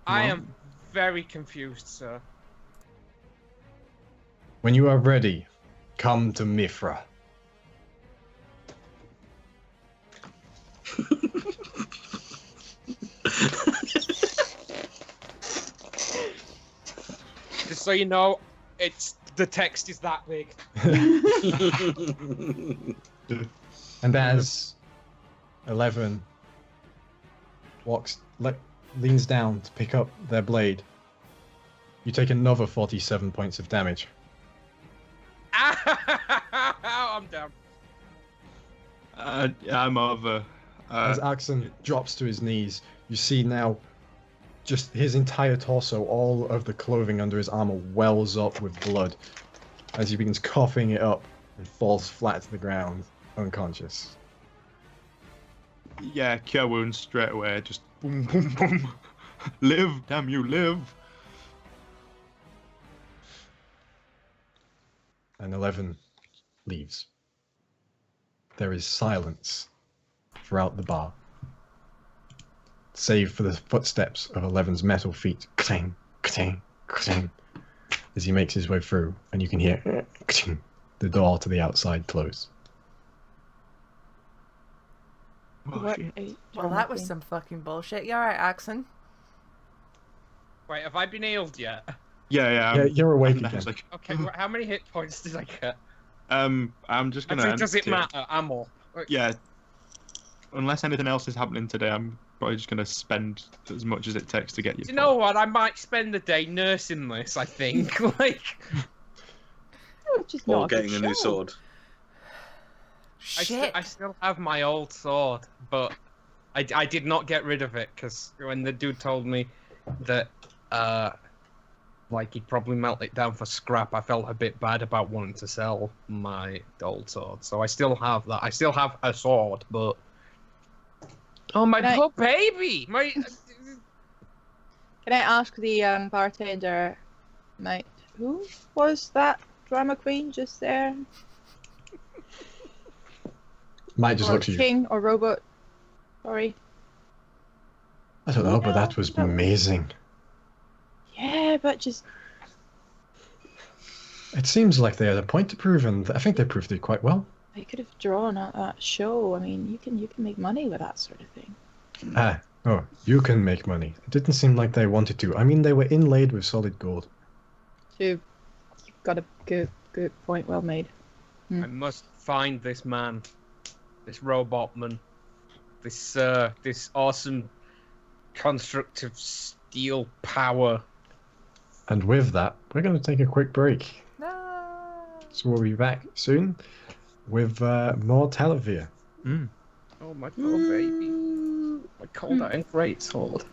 S4: I am very confused, sir.
S2: When you are ready, come to Mithra.
S4: Just so you know, the text is that big.
S2: And as 11 leans down to pick up their blade, you take another 47 points of damage.
S4: I'm down.
S7: I'm over.
S2: As Arxan drops to his knees, you see now just his entire torso, all of the clothing under his armor wells up with blood as he begins coughing it up and falls flat to the ground, unconscious.
S7: Yeah, cure wounds straight away. Just boom, boom, boom. Live, damn you, live.
S2: and 11 leaves. There is silence throughout the bar, save for the footsteps of 11's metal feet, clang, clang, clang, as he makes his way through, and you can hear the door to the outside close.
S6: What
S7: shit.
S6: a
S8: Well,
S6: drama
S8: that was
S6: queen.
S8: some fucking bullshit. You alright, Arxan?
S4: Wait, have I been healed yet?
S7: Yeah.
S2: Yeah, you're awake
S7: I'm
S2: again.
S7: like,
S4: Okay, how many hit points did I get?
S7: I'm just gonna.
S4: Actually, does it
S7: empty
S4: matter? I'm all.
S7: Yeah. Unless anything else is happening today, I'm probably just gonna spend as much as it takes to get you.
S4: Do you know what? I might spend the day nursing this, I think. Like,
S6: Oh, it's just
S5: Or
S6: not a good
S5: getting a new
S6: show.
S5: sword.
S8: Shit.
S4: I still have my old sword, but I did not get rid of it, because when the dude told me that, like, he'd probably melt it down for scrap, I felt a bit bad about wanting to sell my old sword. So I still have that. I still have a sword, but... Oh, my
S6: Can I-
S4: poor baby! My...
S6: Can I ask the bartender, mate, who was that drama queen just there?
S2: Might just
S6: Or
S2: looks at you.
S6: king or robot? Sorry.
S2: I don't know, but that was amazing.
S6: Yeah, but just
S2: It seems like they had a point to prove, and I think they proved it quite well.
S6: they could have drawn at that show. I mean, you can make money with that sort of thing.
S2: Oh, you can make money. It didn't seem like they wanted to. I mean, they were inlaid with solid gold.
S6: You've got a good point. Well made.
S4: I must find this man. This robot man. This awesome constructive steel power.
S2: And with that, we're going to take a quick break.
S8: No.
S2: So we'll be back soon with more Talevyrr.
S4: Oh, my poor baby. My cold iron great sword.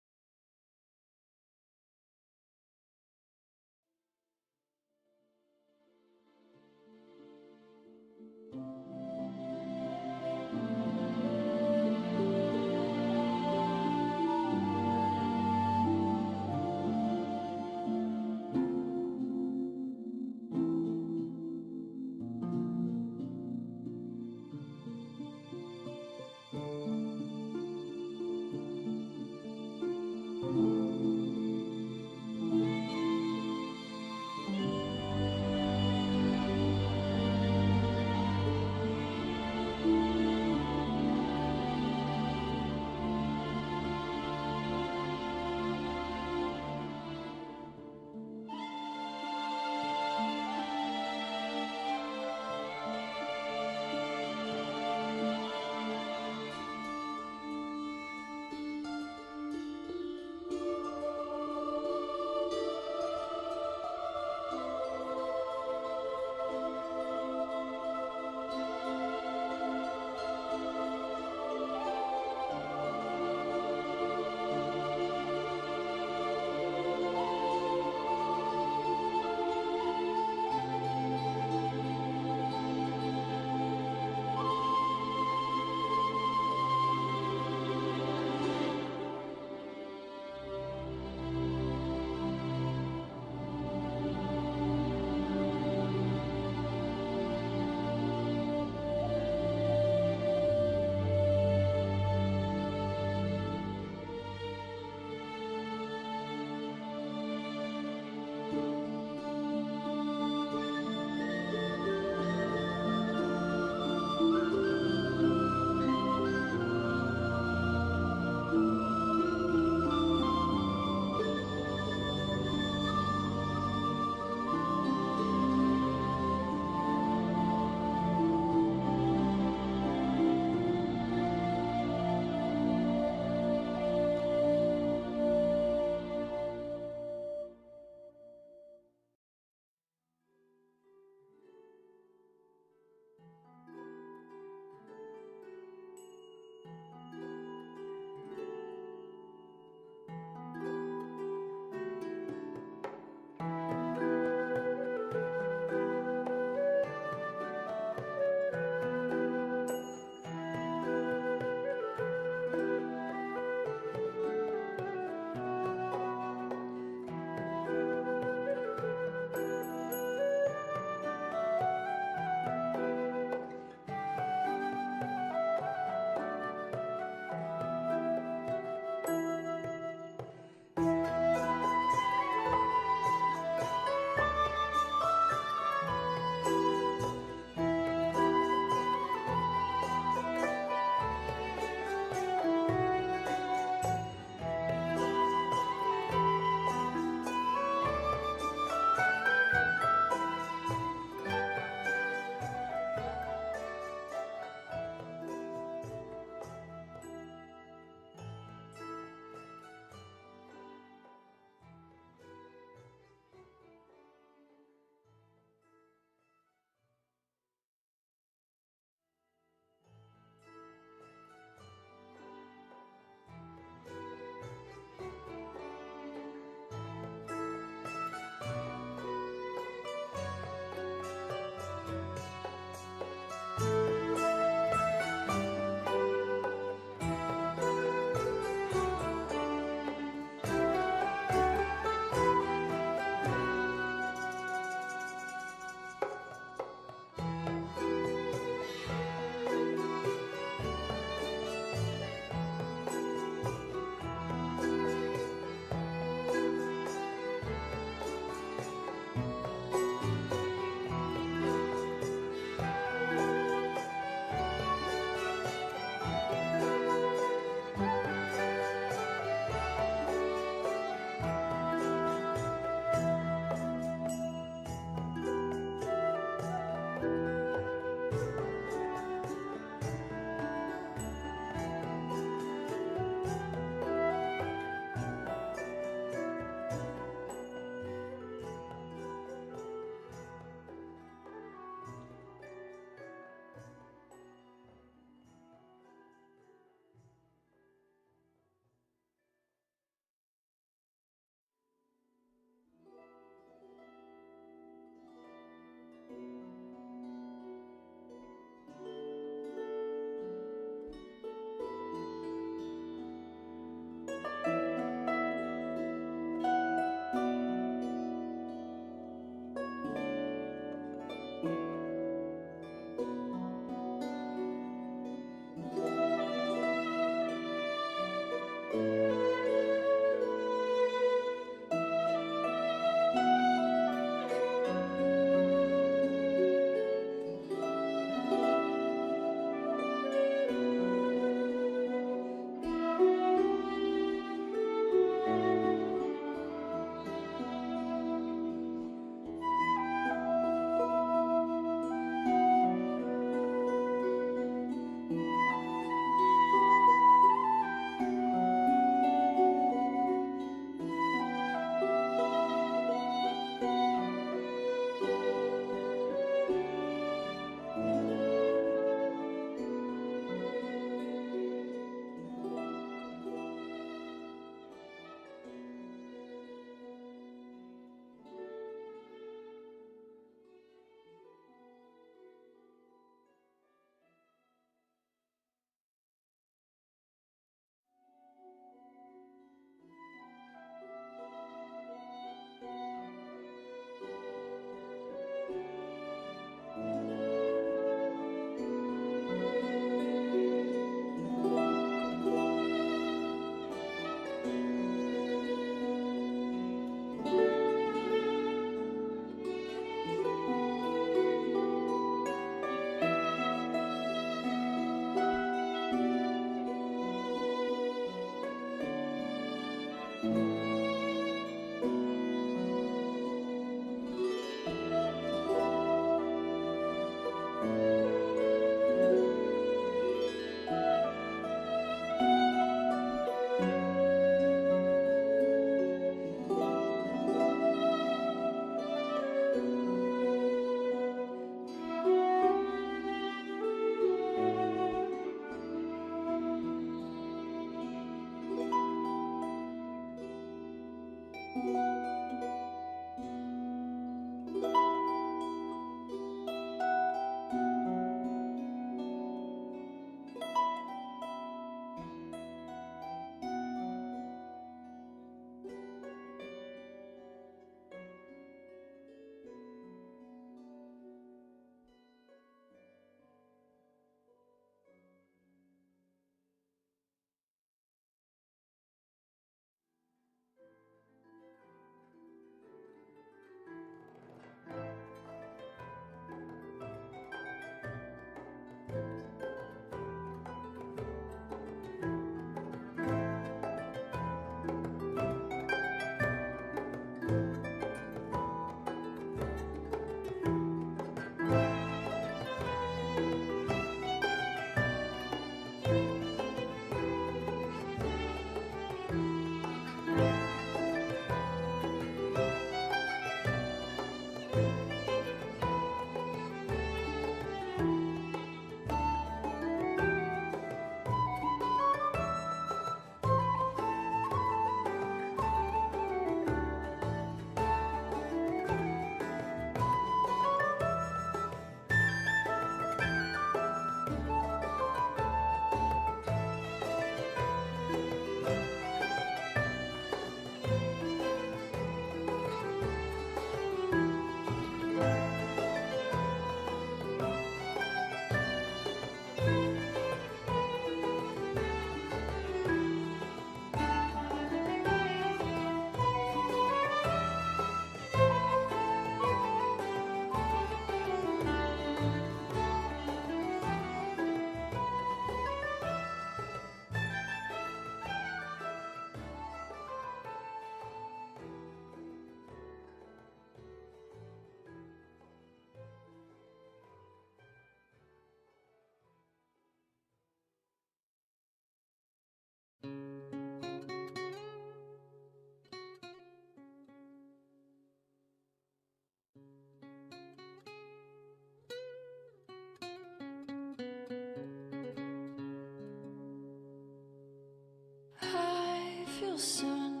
S1: Feel sun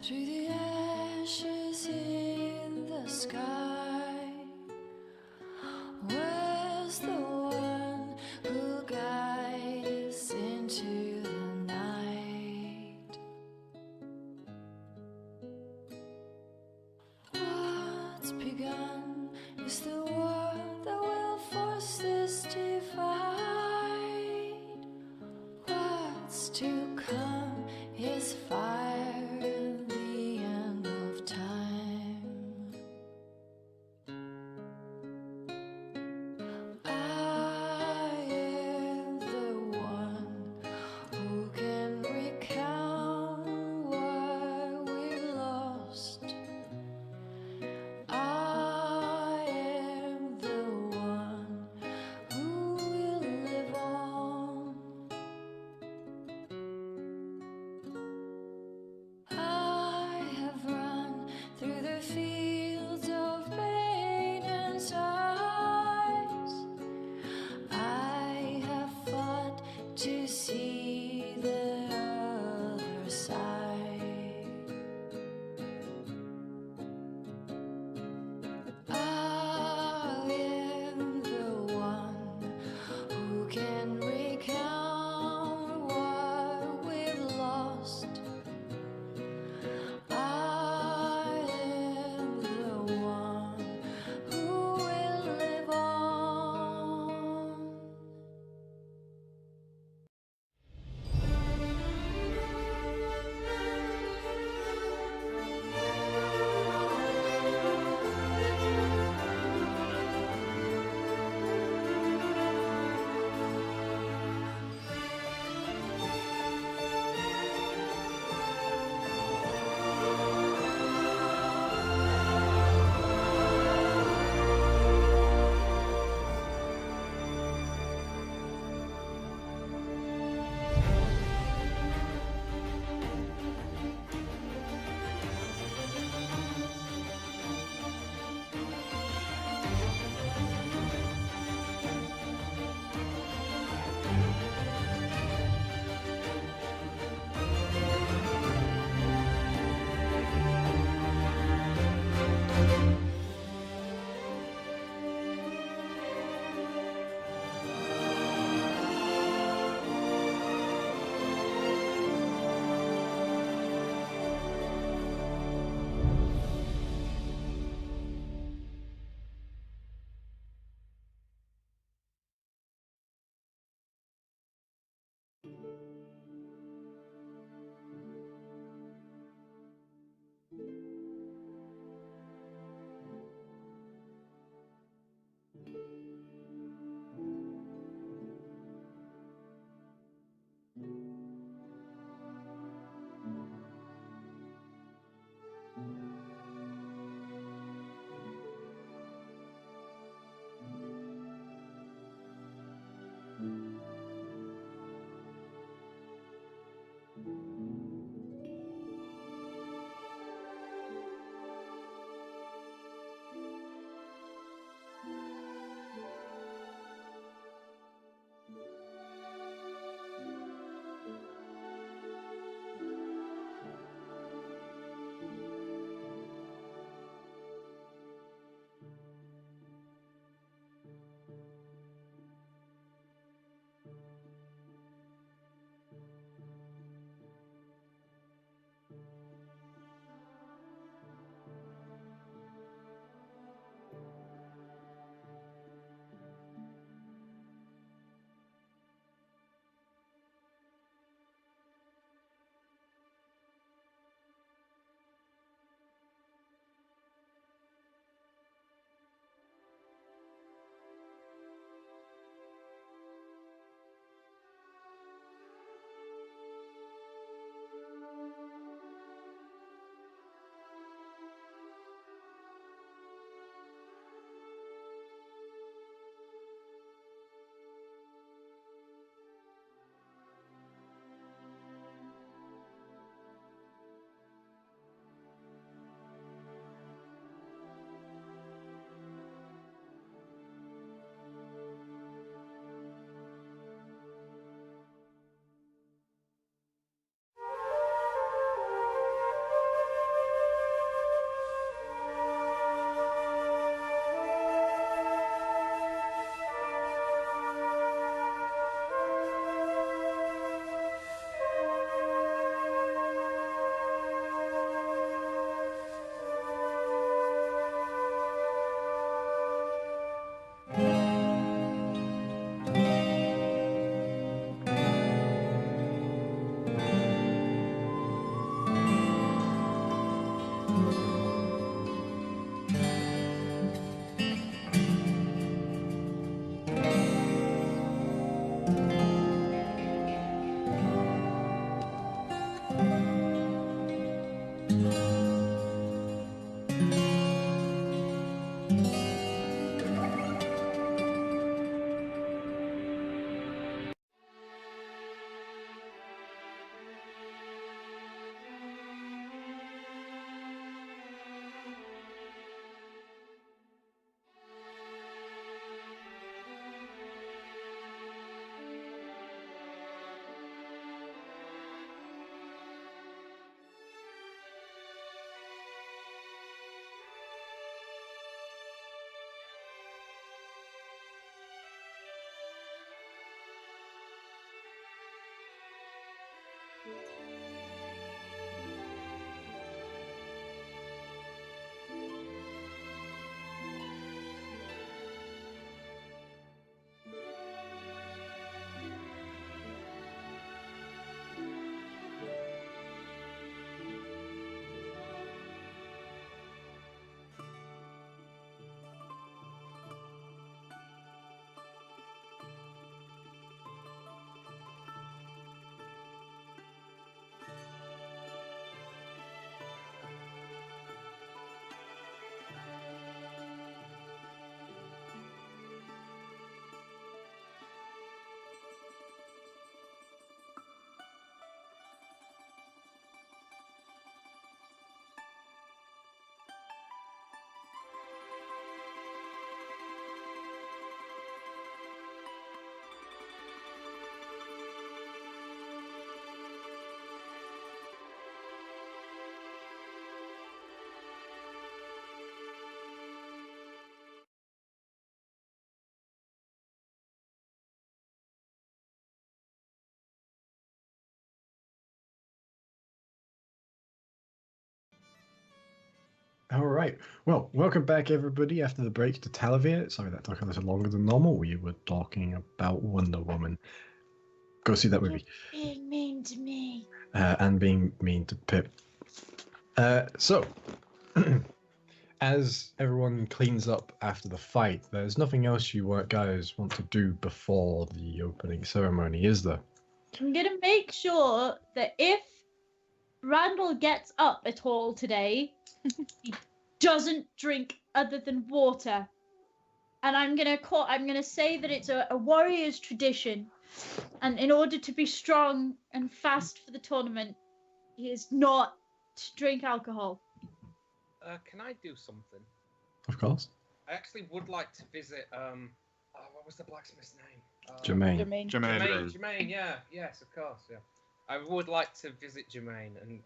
S1: through the ashes in the sky. Where's the one who'll guide us into the night? What's begun is the war that will force this divide. What's to come is fire and the end of time. I am the one who can recount what we've lost. I am the one who will live on.
S2: All right. Well, welcome back, everybody, after the break to Talevyrr. Sorry, that took a little longer than normal. We were talking about Wonder Woman. Go see that movie.
S3: Being mean to me.
S2: And being mean to Pip. So, as everyone cleans up after the fight, there's nothing else you guys want to do before the opening ceremony, is there?
S3: I'm gonna make sure that if Randall gets up at all today, he doesn't drink other than water. And I'm gonna say that it's a warrior's tradition. And in order to be strong and fast for the tournament, he is not to drink alcohol.
S4: Can I do something?
S2: Of course.
S4: I actually would like to visit. What was the blacksmith's name?
S2: Jermaine.
S4: Jermaine. Yeah. Yes, of course. Yeah. I would like to visit Jermaine and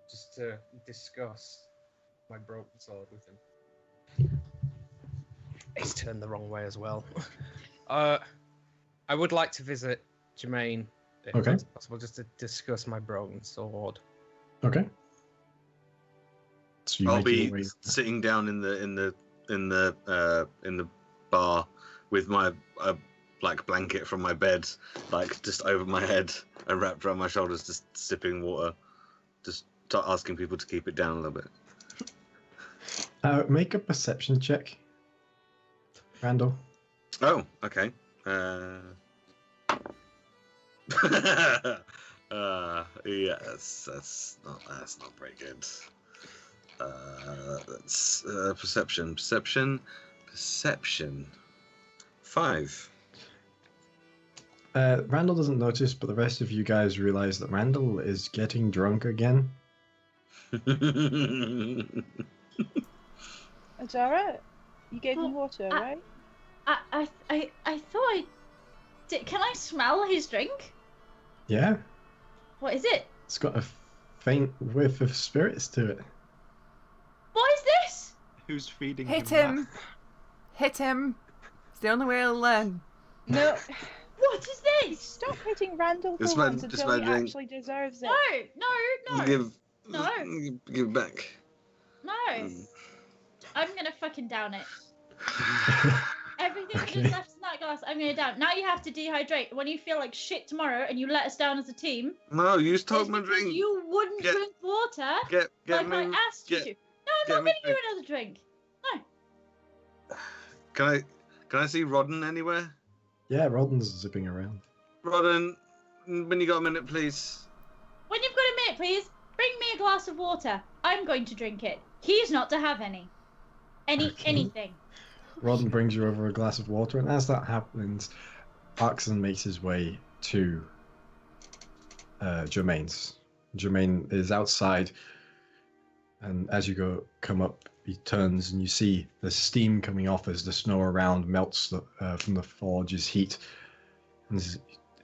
S4: just to discuss my broken sword with him. It's turned the wrong way as well. I would like to visit Jermaine, if
S2: Okay.
S4: it's possible, just to discuss my broken sword.
S2: Okay. So
S5: I'll
S2: make
S5: be
S2: your way-
S5: sitting down in the bar with my black blanket from my bed, like just over my head and wrapped around my shoulders, just sipping water, just asking people to keep it down a little bit.
S2: Make a perception check, Randall.
S5: Oh, okay. Yes, that's not very good. That's perception. 5.
S2: Randall doesn't notice, but the rest of you guys realize that Randall is getting drunk again.
S6: It's alright. You gave me water, right?
S3: I thought I did. Can I smell his drink?
S2: Yeah,
S3: What is it?
S2: it's got a faint whiff of spirits to it.
S3: What is this?
S7: Who's feeding
S8: Hit
S7: him?
S8: him! Hit him! It's the only way he'll learn.
S6: No.
S3: What is this?
S6: Stop hitting Randall for
S5: It's my-
S6: once
S5: it's
S6: until
S5: my
S6: he
S5: drink.
S6: actually deserves it.
S3: No.
S5: Give back.
S3: No.
S5: Mm.
S3: I'm gonna fucking down it. Everything that
S2: Okay.
S3: is left in that glass, I'm gonna down. Now you have to dehydrate. When you feel like shit tomorrow and you let us down as a team,
S5: No, you
S3: it's
S5: told my
S3: because
S5: drink.
S3: you wouldn't
S5: Get-
S3: drink water
S5: Get
S3: like
S5: me.
S3: I asked you
S5: get-
S3: to. No, I'm
S5: get
S3: not
S5: me
S3: getting you another drink.
S5: Can I see Rodden anywhere?
S2: Yeah, Rodden's zipping around.
S5: Rodden, when you got a minute, please.
S3: When you've got a minute, please, bring me a glass of water. I'm going to drink it. He's not to have any.
S2: Okay.
S3: Anything.
S2: Rodden brings you over a glass of water, and as that happens, Arxan makes his way to Jermaine's. Jermaine is outside, and as you come up, he turns and you see the steam coming off as the snow around melts from the forge's heat. And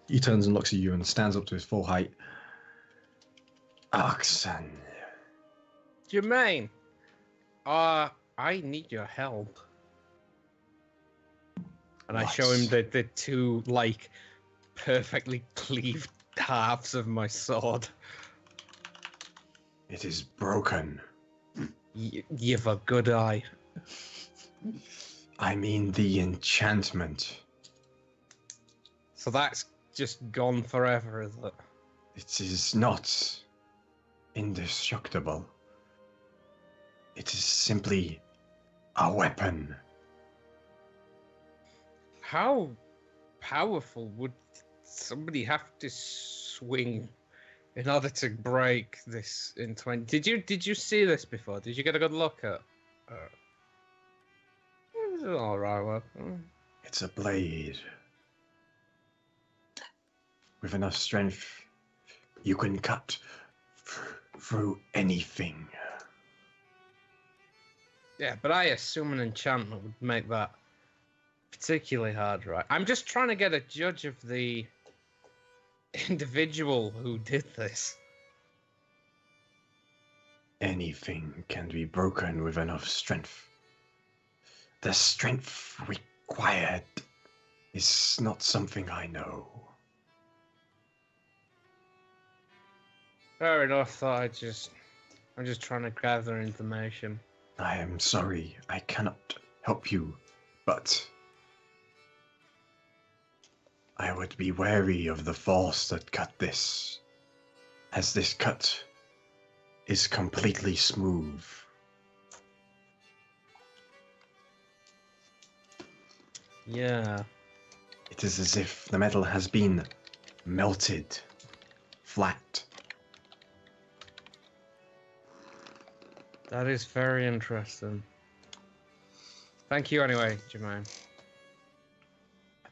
S2: he turns and looks at you and stands up to his full height. Arxan.
S4: Jermaine, I need your help. And I show him the two, like, perfectly cleaved halves of my sword.
S2: It is broken.
S4: You've a good eye.
S2: I mean the enchantment.
S4: So that's just gone forever, is it?
S2: It is not indestructible. It is simply a weapon.
S4: How powerful would somebody have to swing in order to break this in 20? Did you see this before? Did you get a good look at? It's all right. Well,
S2: It's a blade. With enough strength, you can cut through anything.
S4: yeah, but I assume an enchantment would make that particularly hard, right? I'm just trying to get a judge of the individual who did this.
S2: Anything can be broken with enough strength. The strength required is not something I know.
S4: Fair enough. I'm just trying to gather information.
S2: I am sorry, I cannot help you, but I would be wary of the force that cut this, as this cut is completely smooth.
S4: Yeah.
S2: It is as if the metal has been melted flat.
S4: That is very interesting. Thank you anyway, Jermaine.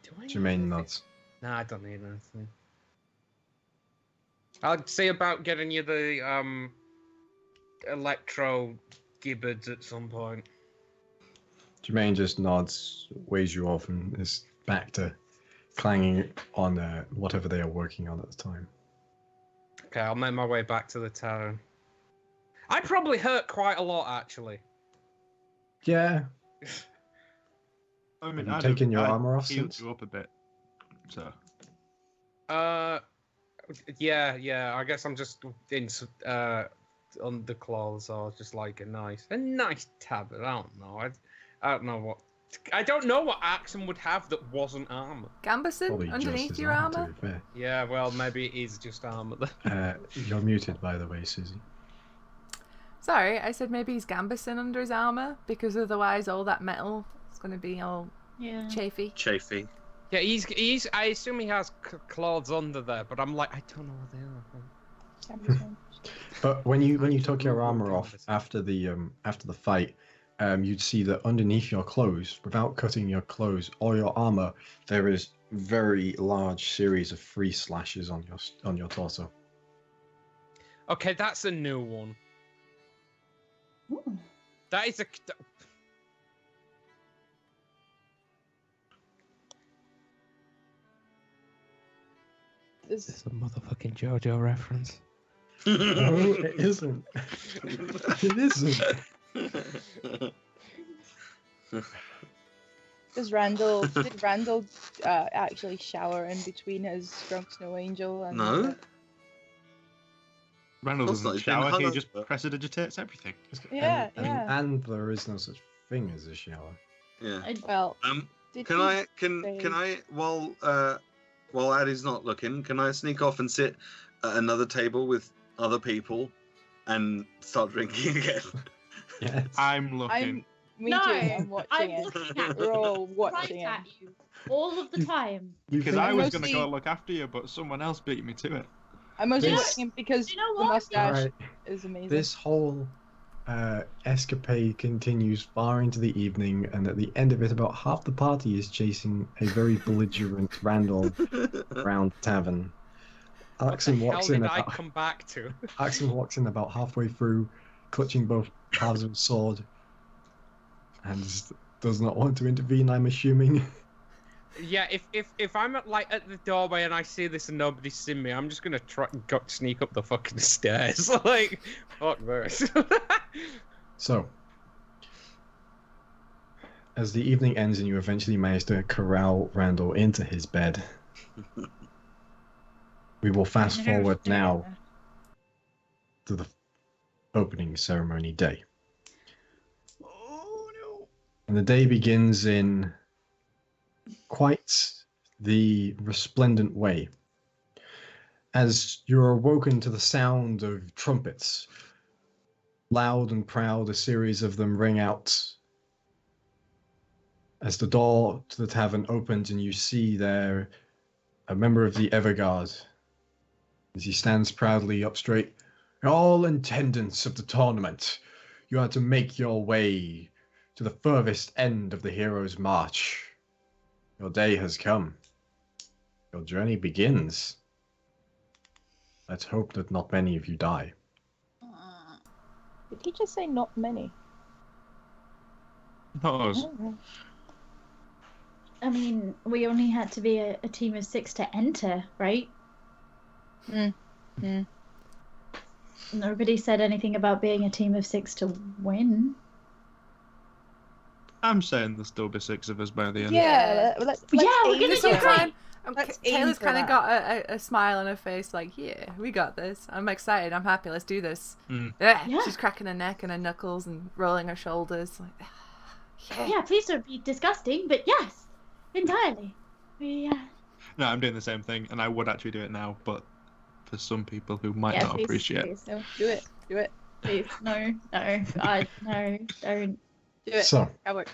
S4: Do I need
S2: Jermaine
S4: anything?
S2: nods.
S4: Nah, I don't need anything. I'll see about getting you the electro gibbards at some point.
S2: Jermaine just nods, waves you off, and is back to clanging on whatever they are working on at the time.
S4: Okay, I'll make my way back to the tavern. I probably hurt quite a lot, actually.
S2: Yeah.
S7: I mean,
S2: Have you taken your armor off
S7: healed
S2: since?
S7: you up a bit. So.
S4: Yeah. I guess I'm just in underclothes or just like a nice tabard. I don't know. I don't know what. I don't know what Arxan would have that wasn't armor.
S8: Gambison
S2: Probably just
S8: underneath
S2: as
S8: your
S2: to
S8: armor?
S2: be fair.
S4: Yeah, well, maybe it is just armor.
S2: You're muted, by the way, Susie.
S8: Sorry, I said maybe he's gambison under his armor, because otherwise all that metal is going to be all chafy.
S5: Chafy.
S4: Yeah, he's. I assume he has clothes under there, but I'm like, I don't know what they are.
S2: But when you took your armor off after the fight, you'd see that underneath your clothes, without cutting your clothes or your armor, there is very large series of free slashes on your torso.
S4: Okay, that's a new one.
S3: Ooh.
S4: That is a.
S6: Is
S4: a motherfucking JoJo reference.
S2: No, it isn't. It isn't.
S6: did Randall actually shower in between his Drunk Snow Angel and
S5: No.
S7: Randall
S5: That's not
S7: doesn't
S5: his
S7: shower, he
S5: name,
S7: just
S5: but-
S7: prestidigitates everything.
S6: Yeah,
S2: and there is no such thing as a shower.
S5: Yeah.
S6: well,
S5: Can
S6: did he
S5: I
S6: say-
S5: while Addie's not looking, can I sneak off and sit at another table with other people and start drinking again?
S2: Yes.
S7: I'm looking.
S6: Me
S3: No,
S6: too, I'm watching
S3: I'm
S6: it.
S3: looking at
S6: We're all
S3: you,
S6: watching
S3: right
S6: it.
S3: at you, all of the time.
S7: Because I
S6: I'm
S7: was going to
S6: mostly-
S7: go look after you, but someone else beat me to it.
S6: I'm mostly
S2: This-
S6: watching him because
S3: You know
S6: the
S3: what?
S6: mustache
S2: Alright.
S6: is amazing.
S2: This whole escapade continues far into the evening, and at the end of it, about half the party is chasing a very belligerent Randall around the tavern. Arxan walks in
S4: How did I
S2: about
S4: come back to?
S2: Arxan walks in about halfway through, clutching both halves of his sword, and just does not want to intervene, I'm assuming.
S4: Yeah, if I'm at the doorway and I see this and nobody's seen me, I'm just gonna sneak up the fucking stairs. Like, fuck this.
S2: So, as the evening ends and you eventually manage to corral Randall into his bed, we will fast forward now to the opening ceremony day.
S7: Oh no!
S2: And the day begins in quite the resplendent way. As you're awoken to the sound of trumpets, loud and proud, a series of them ring out as the door to the tavern opens and you see there a member of the Everguard as he stands proudly up straight. All attendants of the tournament, you are to make your way to the furthest end of the hero's march. Your day has come. Your journey begins. Let's hope that not many of you die.
S6: Did he just say not many?
S7: Not us.
S3: I mean, we only had to be a team of 6 to enter, right? Nobody said anything about being a team of 6 to win.
S7: I'm saying there'll still be 6 of us by the end.
S6: Yeah, let's
S3: Yeah, we're
S6: aim
S3: gonna
S8: So
S3: do
S6: for it.
S3: great.
S6: Let's aim
S8: Taylor's
S6: for
S8: kind of
S6: that.
S8: got a smile on her face, like, yeah, we got this. I'm excited. I'm happy. Let's do this.
S7: Mm.
S8: Yeah.
S3: Yeah.
S8: She's cracking her neck and her knuckles and rolling her shoulders. Like,
S3: Yeah, please don't be disgusting, but yes, entirely. We,
S7: No, I'm doing the same thing, and I would actually do it now, but for some people who might not
S6: please,
S7: appreciate.
S6: please, no, do it. Do it.
S3: please, no, God, no, don't.
S6: Do it.
S2: So,
S6: Coward.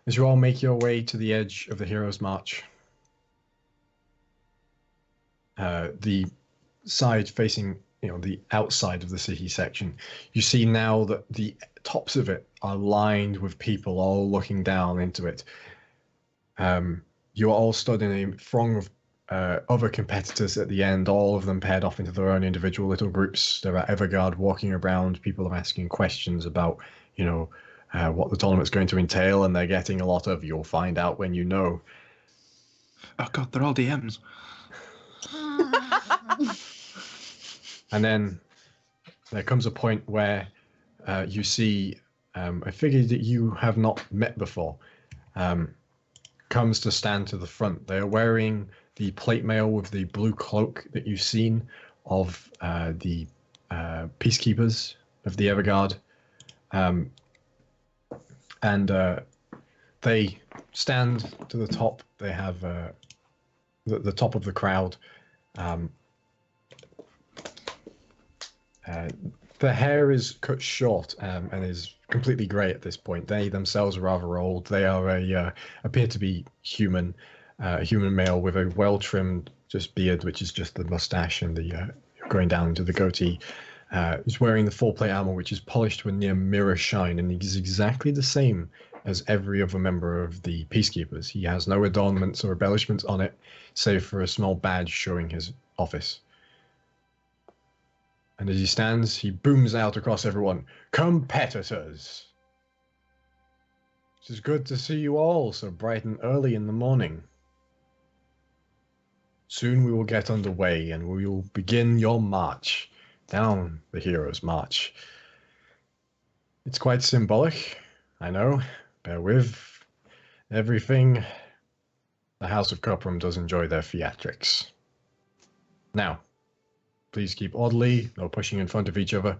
S2: as you all make your way to the edge of the Hero's March, the side facing, the outside of the city section, you see now that the tops of it are lined with people all looking down into it. You are all stood in a throng of other competitors at the end, all of them paired off into their own individual little groups. There are Everguard walking around, people are asking questions about, what the tournament's going to entail, and they're getting a lot of, you'll find out when you know.
S7: Oh god, they're all DMs.
S2: And then there comes a point where you see a figure that you have not met before comes to stand to the front. They are wearing the plate mail with the blue cloak that you've seen of the peacekeepers of the Everguard. And they stand to the top. They have the top of the crowd. The hair is cut short and is completely grey at this point. They themselves are rather old. They are appear to be human, human male with a well-trimmed just beard, which is just the mustache and the going down into the goatee. He's wearing the full plate armor, which is polished to a near mirror shine, and he's exactly the same as every other member of the Peacekeepers. He has no adornments or embellishments on it, save for a small badge showing his office. And as he stands, he booms out across everyone, "Competitors! It is good to see you all so bright and early in the morning. Soon we will get underway and we will begin your march down the Hero's March. It's quite symbolic, I know. Bear with everything. The House of Cuprum does enjoy their theatrics. Now, please keep orderly, no pushing in front of each other.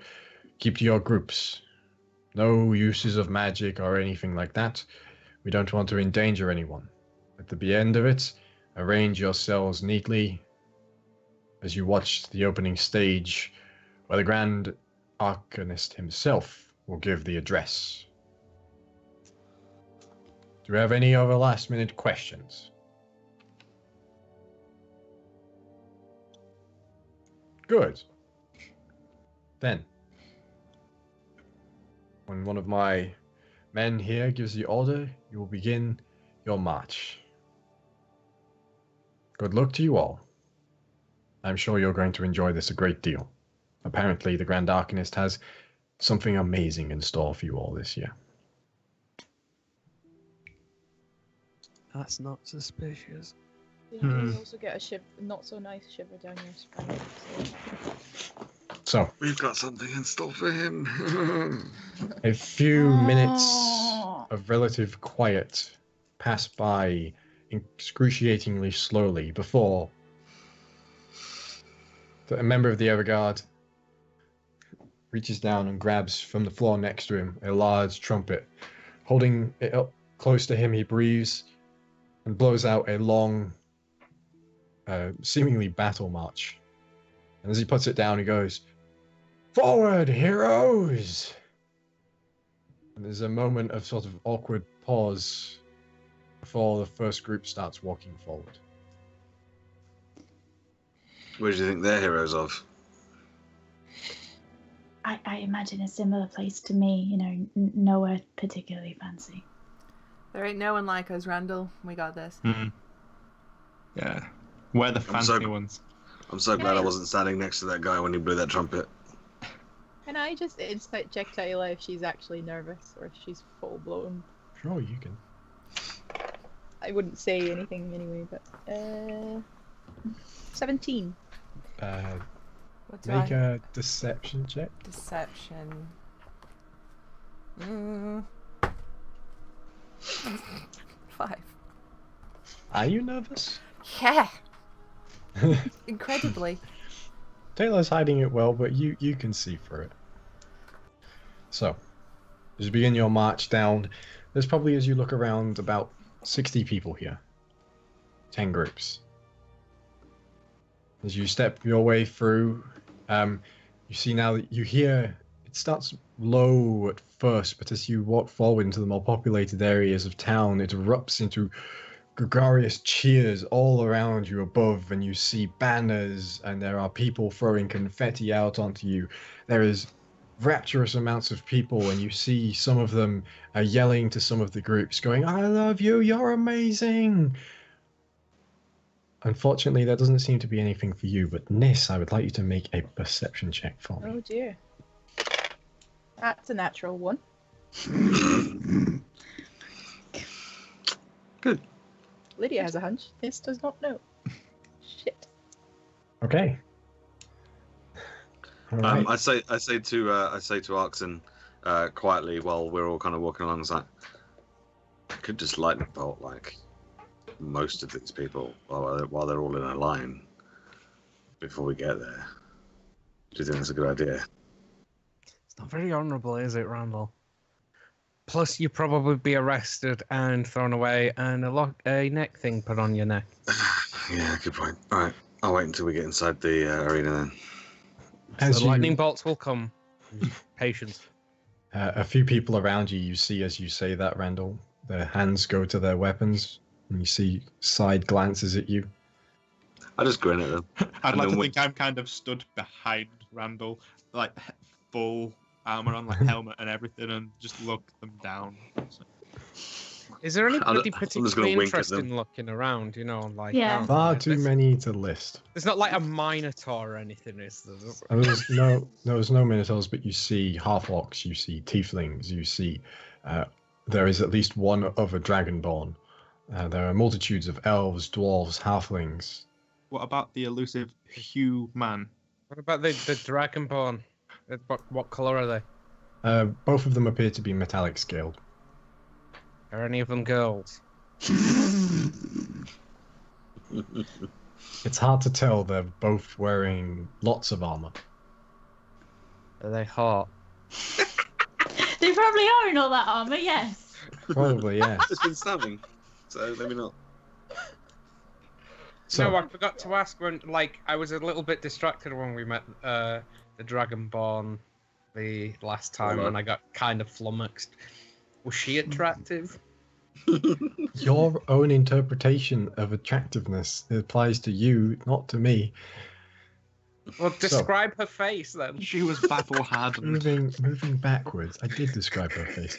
S2: Keep to your groups. No uses of magic or anything like that. We don't want to endanger anyone. At the end of it, arrange yourselves neatly as you watch the opening stage where the Grand Arcanist himself will give the address. Do we have any other last-minute questions? Good. Then, when one of my men here gives the order, you will begin your march. Good luck to you all. I'm sure you're going to enjoy this a great deal. Apparently, the Grand Arcanist has something amazing in store for you all this year.
S9: That's not suspicious.
S6: You also get a not so nice shiver down your spine.
S2: So,
S5: We've got something in store for him.
S2: a few minutes of relative quiet pass by excruciatingly slowly before a member of the Everguard reaches down and grabs from the floor next to him a large trumpet. Holding it up close to him, he breathes and blows out a long, seemingly battle march. And as he puts it down, he goes, "Forward, heroes!" And there's a moment of sort of awkward pause before the first group starts walking forward.
S5: Where do you think they're heroes of?
S3: I imagine a similar place to me, nowhere particularly fancy.
S8: There ain't no one like us, Randall. We got this.
S7: Yeah. We're the fancy
S5: so-
S7: ones.
S5: I'm so glad I wasn't standing next to that guy when he blew that trumpet.
S6: Can I just insight check Tae'la if she's actually nervous or if she's full blown?
S2: Sure, you can.
S6: I wouldn't say anything anyway, but 17.
S8: What do
S2: Make
S8: I...
S2: a deception check.
S8: Deception. 5.
S2: Are you nervous?
S8: Yeah. Incredibly.
S2: Tae'la's hiding it well, but you can see through it. So, as you begin your march down, there's probably, as you look around, about 60 people here. 10 groups. As you step your way through, you see now that you hear, it starts low at first, but as you walk forward into the more populated areas of town, it erupts into gregarious cheers all around you above, and you see banners, and there are people throwing confetti out onto you. There is rapturous amounts of people, and you see some of them yelling to some of the groups, going, "I love you, you're amazing!" Unfortunately, there doesn't seem to be anything for you, but Niss, I would like you to make a perception check for me.
S6: Oh dear. That's a natural one.
S5: Good.
S6: Lydia has a hunch. This does not know. Shit.
S2: Okay. All right.
S5: I say to Arxan quietly while we're all kind of walking along. It's like, I could just lightning bolt like most of these people while they're all in a line before we get there. Do you think that's a good idea?
S4: It's not very honourable, is it, Randall? Plus, you'd probably be arrested and thrown away, and a neck thing put on your neck.
S5: Yeah, good point. All right, I'll wait until we get inside the arena then.
S2: As
S4: The lightning bolts will come. Patience.
S2: A few people around you, you see as you say that, Randall, their hands go to their weapons, and you see side glances at you.
S5: I just grin at them.
S7: I'd like to think I'm kind of stood behind Randall, like full armor on, like helmet and everything, and just look them down. So.
S4: Is there anybody
S5: I'm just
S4: particularly
S5: gonna wink at them.
S4: interesting looking around? You know, like
S3: Yeah.
S2: Far too many to list.
S4: There's not like a minotaur or anything, is there?
S2: There's no minotaurs, but you see half-orcs, you see tieflings, you see there is at least one other dragonborn. There are multitudes of elves, dwarves, halflings.
S7: What about the elusive human?
S4: What about the dragonborn? What colour are they?
S2: Both of them appear to be metallic scaled.
S4: Are any of them girls?
S2: It's hard to tell. They're both wearing lots of armor.
S4: Are they hot?
S3: They probably are in all that armor, yes.
S2: Probably, yes.
S5: It's been stabbing, so maybe not.
S2: So,
S4: No, I forgot to ask when, like, I was a little bit distracted when we met the Dragonborn the last time, and I got kind of flummoxed. Was she attractive?
S2: your own interpretation of attractiveness applies to you, not to me.
S4: Well, describe her face then.
S7: She was battle-hardened.
S2: Moving backwards, I did describe her face.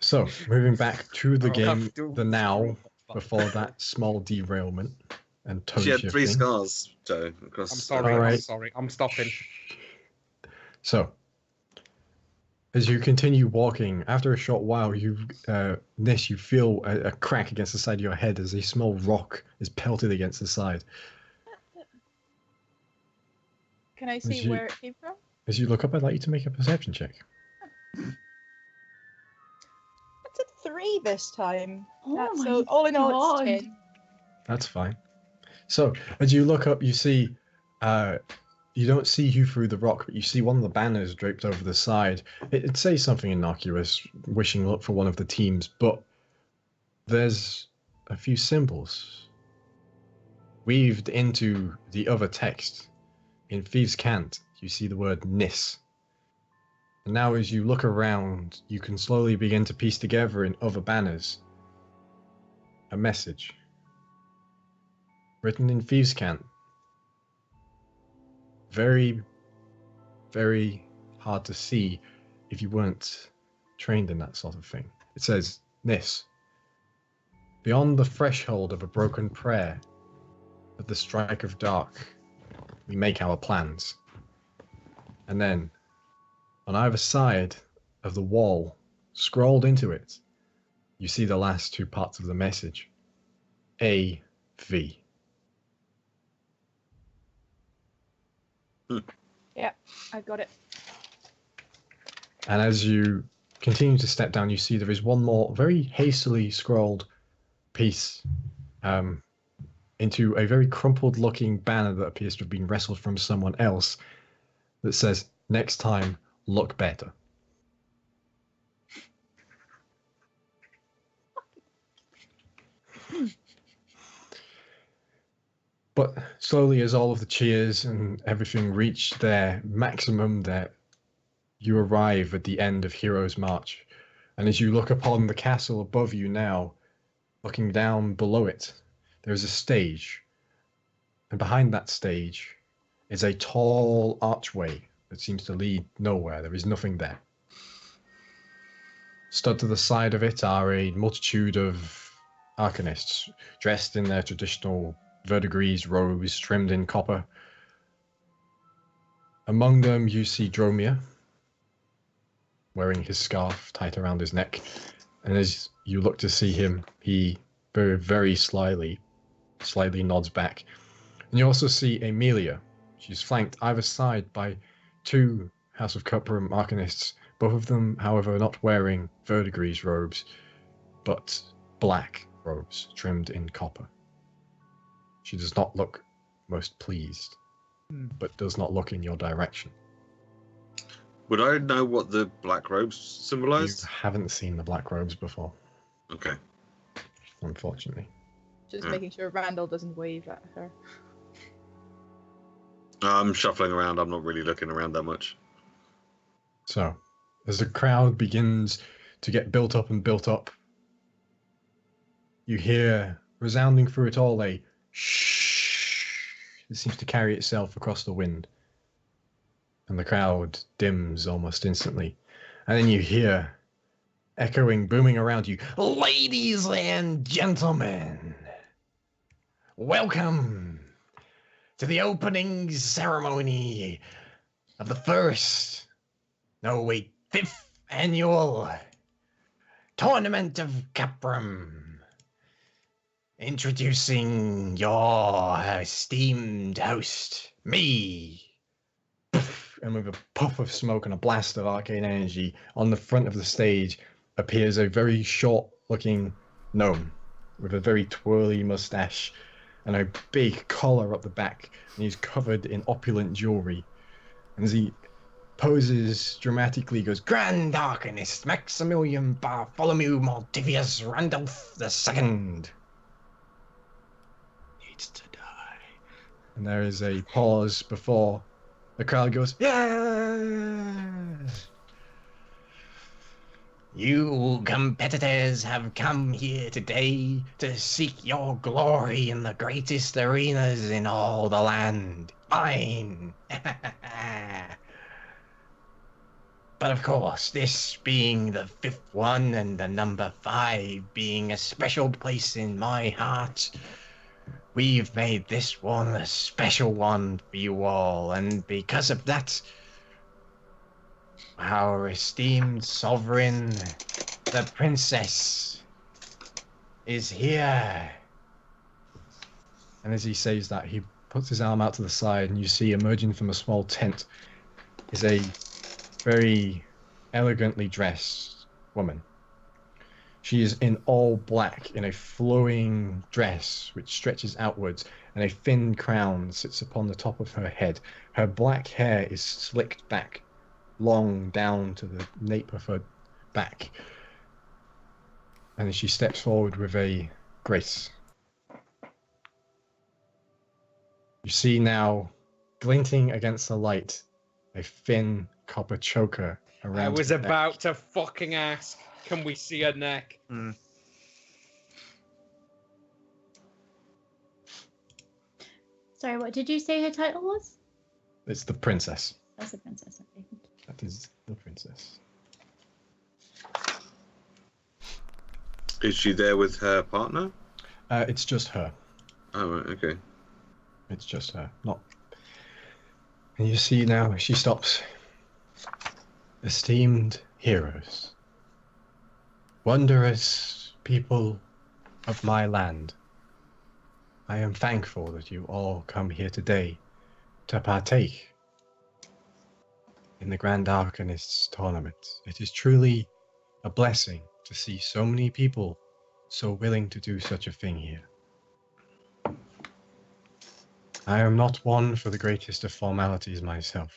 S2: So, moving back to the game, the now, before that small derailment and tone
S5: She had
S2: shifting.
S5: 3 scars, Joe. Across.
S4: I'm sorry.
S2: All right.
S4: I'm sorry. I'm stopping.
S2: So, as you continue walking, after a short while, Niss, you feel a crack against the side of your head as a small rock is pelted against the side.
S6: Can I see where it came from?
S2: As you look up, I'd like you to make a perception check.
S6: It's a 3 this time.
S3: Oh my
S6: So all in all,
S3: God.
S6: it's 10.
S2: That's fine. So, as you look up, you see, you don't see you through the rock, but you see one of the banners draped over the side. It says something innocuous, wishing luck for one of the teams, but there's a few symbols weaved into the other text. In Thieves' Cant, you see the word Niss. And now as you look around, you can slowly begin to piece together in other banners a message written in Thieves' Cant. Very, very hard to see if you weren't trained in that sort of thing. It says, Niss, beyond the threshold of a broken prayer, at the strike of dark, we make our plans. And then, on either side of the wall, scrolled into it, you see the last 2 parts of the message. A.V.
S6: Yeah, I got it.
S2: And as you continue to step down, you see there is one more very hastily scrawled piece into a very crumpled looking banner that appears to have been wrestled from someone else that says, "Next time, look better." But slowly, as all of the cheers and everything reach their maximum, you arrive at the end of Heroes March. And as you look upon the castle above you now, looking down below it, there is a stage. And behind that stage is a tall archway that seems to lead nowhere. There is nothing there. Stood to the side of it are a multitude of arcanists, dressed in their traditional verdigris robes trimmed in copper. Among them you see Dromir, wearing his scarf tight around his neck. And as you look to see him, he very, very slyly nods back. And you also see Amelia. She's flanked either side by two House of Cuprum arcanists, both of them, however, not wearing verdigris robes, but black robes trimmed in copper. She does not look most pleased, but does not look in your direction.
S5: Would I know what the black robes symbolized?
S2: You haven't seen the black robes before.
S5: Okay.
S2: Unfortunately.
S6: Just making sure Randall doesn't wave at her.
S5: I'm shuffling around. I'm not really looking around that much.
S2: So, as the crowd begins to get built up, you hear, resounding through it all, a shh. It seems to carry itself across the wind. And the crowd dims almost instantly. And then you hear, echoing, booming around you, "Ladies and gentlemen, welcome to the opening ceremony of the fifth annual Tournament of Cuprum. Introducing your esteemed host, me." And with a puff of smoke and a blast of arcane energy, on the front of the stage appears a very short-looking gnome with a very twirly mustache and a big collar up the back, and he's covered in opulent jewelry. And as he poses dramatically, he goes, "Grand Arcanist Maximilian Bartholomew Maldivius Randolph II needs to die." And there is a pause before the crowd goes, "Yeah! You competitors have come here today to seek your glory in the greatest arenas in all the land. Fine!" But of course, this being the fifth one and the number 5 being a special place in my heart, we've made this one a special one for you all, and because of that, our esteemed sovereign, the princess, is here. And as he says that, he puts his arm out to the side, and you see emerging from a small tent is a very elegantly dressed woman. She is in all black, in a flowing dress which stretches outwards, and a thin crown sits upon the top of her head. Her black hair is slicked back, long down to the nape of her back. And as she steps forward with a grace, you see now, glinting against the light, a thin copper choker around
S4: I was
S2: her neck.
S4: about to fucking ask, can we see her neck?
S3: Sorry, what did you say her title was?
S2: It's the princess.
S3: That's the princess, okay.
S2: That is the princess.
S5: Is she there with her partner?
S2: It's just her.
S5: Oh, right, okay.
S2: It's just her. Not. And you see now, she stops. "Esteemed heroes, wondrous people of my land, I am thankful that you all come here today to partake in the Grand Arcanists tournament. It is truly a blessing to see so many people so willing to do such a thing here. I am not one for the greatest of formalities myself,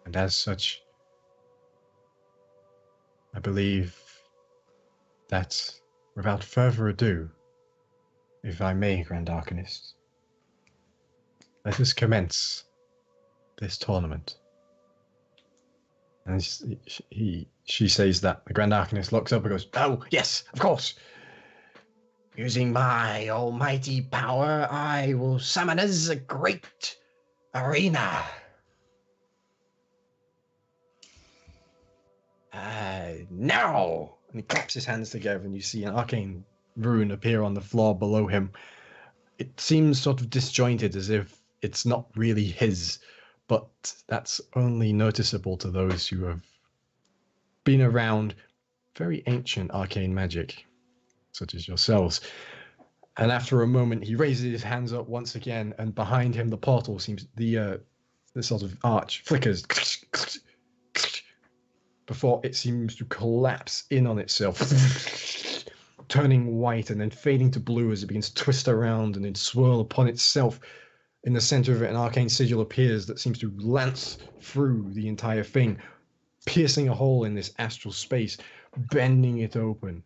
S2: and as such, I believe that, without further ado, if I may, Grand Arcanist, let us commence this tournament. And she says that. The Grand Arcanist looks up and goes, "Oh, yes, of course. Using my almighty power, I will summon us a great arena. Now!" And he claps his hands together, and you see an arcane rune appear on the floor below him. It seems sort of disjointed, as if it's not really his, but that's only noticeable to those who have been around very ancient arcane magic, such as yourselves. And after a moment, he raises his hands up once again, and behind him, the portal seems, the sort of arch flickers before it seems to collapse in on itself, turning white and then fading to blue as it begins to twist around and then swirl upon itself. In the center of it, an arcane sigil appears that seems to lance through the entire thing, piercing a hole in this astral space, bending it open.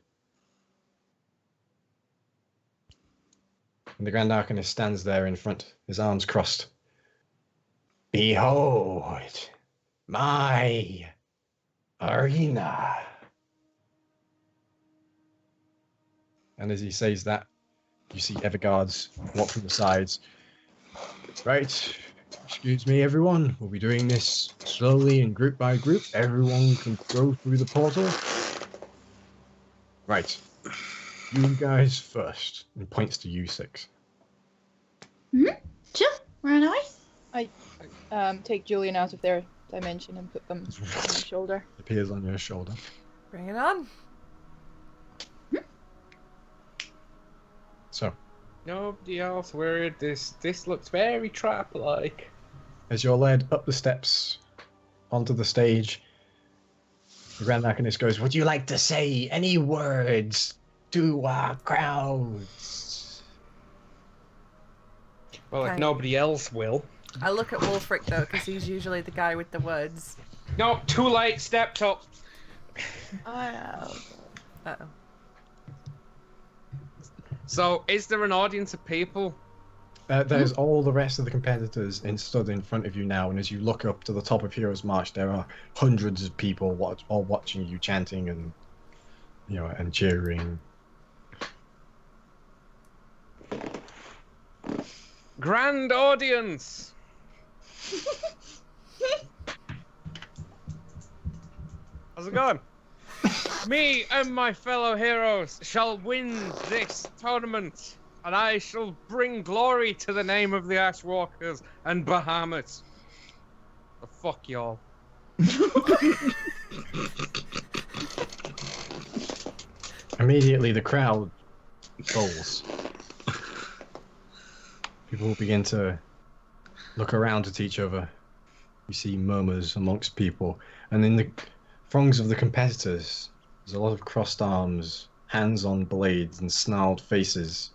S2: And the Grand Arcanist stands there in front, his arms crossed. "Behold, my arena." And as he says that, you see Everguards walk from the sides. "Right, excuse me, everyone. We'll be doing this slowly and group by group. Everyone can go through the portal. Right, you guys first." And points to you six.
S3: Sure. Where am I?
S6: Take Julian out of their dimension and put them on my shoulder.
S2: Appears on your shoulder.
S8: Bring it on.
S2: So,
S4: Nobody else worried. This looks very trap-like.
S2: as you're led up the steps onto the stage, the Grand Arcanist goes, "Would you like to say any words to our crowds?"
S4: Well, if
S8: Kind-
S4: nobody else will.
S8: I look at Wulfric though, because he's usually the guy with the words.
S4: No, too late. Stepped up.
S8: Uh-oh.
S4: So, is there an audience of people?
S2: There's all the rest of the competitors stood in front of you now, and as you look up to the top of Heroes March, there are hundreds of people all watching you, chanting and and cheering.
S4: Grand audience. How's it going? Me and my fellow heroes shall win this tournament, and I shall bring glory to the name of the Ashwalkers and Bahamut. The fuck y'all.
S2: Immediately, the crowd falls. People begin to look around at each other. You see murmurs amongst people, and in the throngs of the competitors, there's a lot of crossed arms, hands on blades, and snarled faces.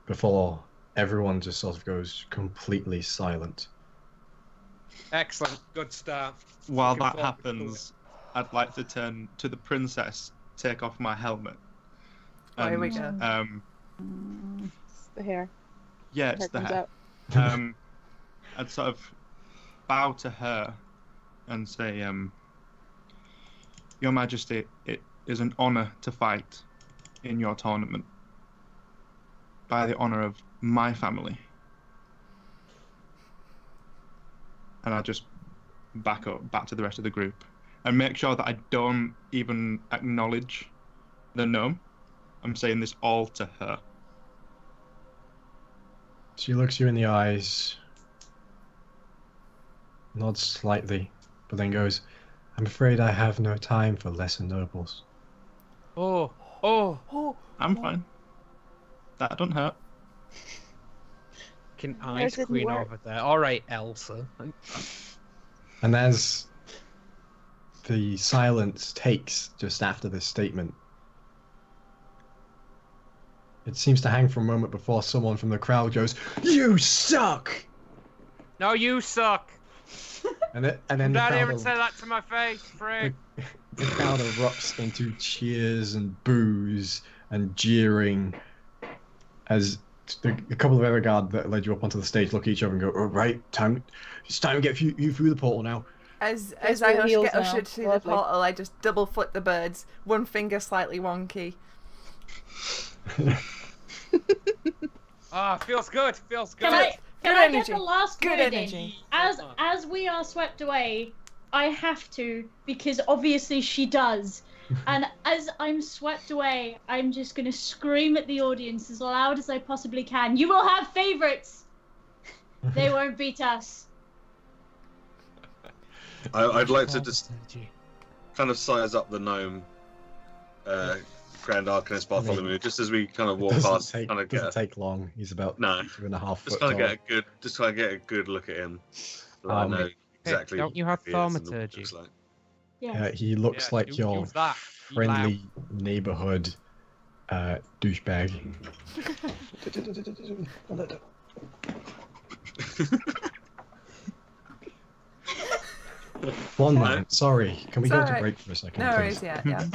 S2: Before everyone just sort of goes completely silent.
S4: Excellent. Good start.
S7: While
S4: Looking
S7: that
S4: forward to
S7: happens, I'd like to turn to the princess, take off my helmet.
S8: Oh, here we go.
S6: It's the hair.
S7: Yeah, it's
S6: Hair
S7: the
S6: comes
S7: hair.
S6: out.
S7: I'd sort of bow to her and say, Your Majesty, it is an honor to fight in your tournament by the honor of my family. And I just back to the rest of the group and make sure that I don't even acknowledge the gnome. I'm saying this all to her.
S2: She looks you in the eyes, nods slightly, but then goes, "I'm afraid I have no time for lesser nobles."
S4: Oh.
S7: I'm fine. That don't hurt.
S4: Can
S6: Yours
S4: Ice
S6: didn't
S4: Queen
S6: work.
S4: over there. Alright, Elsa.
S2: And as the silence takes just after this statement, It seems to hang for a moment before someone from the crowd goes, "You suck!"
S4: No, you suck.
S2: And then the
S4: Don't
S2: crowd,
S4: even say that to my face, prick.
S2: the crowd erupts into cheers and boos and jeering as a couple of other guard that led you up onto the stage look at each other and go, "Oh, right, it's time to get you through the portal now."
S8: As
S6: Guess
S8: I
S6: we're heels
S8: get
S6: now.
S8: ushered through the
S6: Lovely.
S8: portal, I just double flip the birds, one finger slightly wonky.
S4: Ah, feels good. Feels good.
S3: Can I
S8: Good
S3: get
S8: energy.
S3: the last
S8: Good
S3: word
S8: energy.
S3: in? As we are swept away, I have to, because obviously she does. And as I'm swept away, I'm just gonna scream at the audience as loud as I possibly can. You will have favorites. They won't beat us.
S5: I'd like to just kind of size up the gnome, Grand Arcanist Bartholomew, just as we kind of walk past. Kind of
S2: Doesn't take long. He's about 2.5 foot
S5: just kind of
S2: tall.
S5: get a good look at him. So I know exactly.
S4: Don't you have
S5: who he is and what he
S4: thaumaturgy?
S5: looks like.
S3: Yes.
S2: He looks like your
S4: use that.
S2: friendly neighborhood douchebag. One moment. Sorry. Can we go to
S8: Sorry.
S2: break for a second,
S8: No
S2: please?
S8: worries, yeah.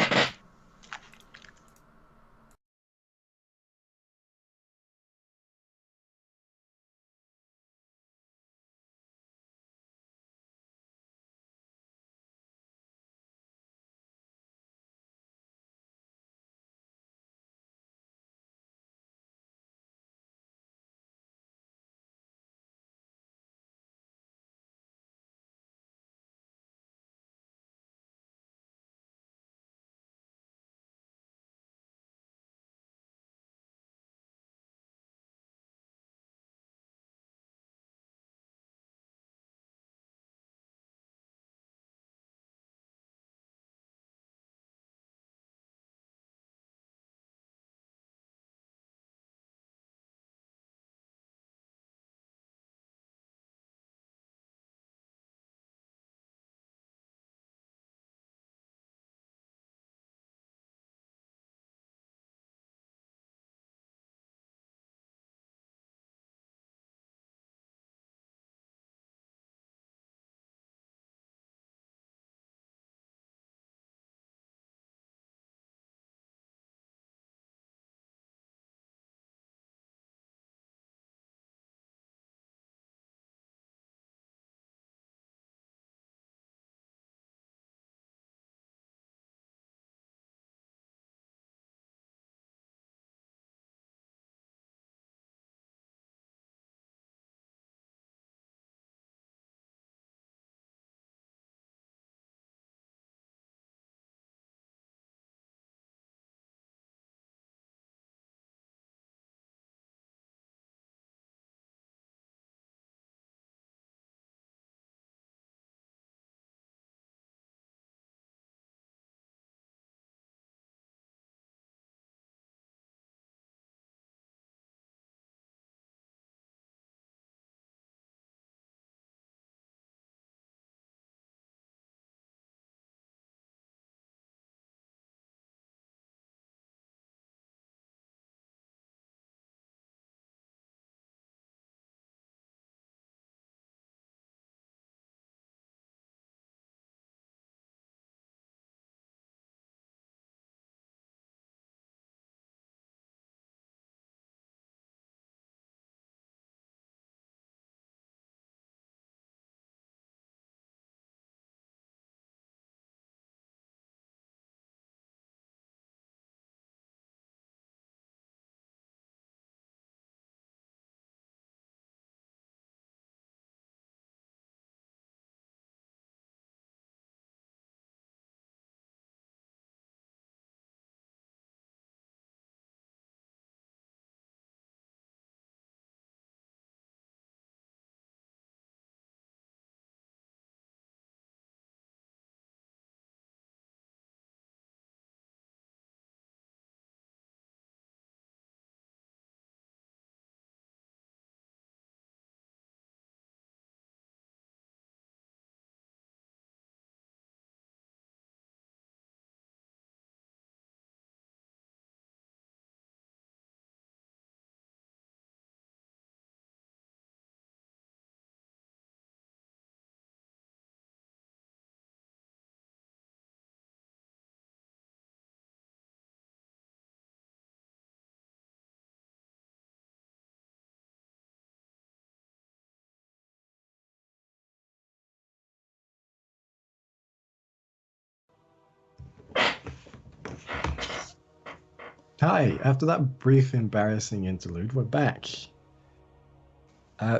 S2: Hi, after that brief embarrassing interlude, we're back.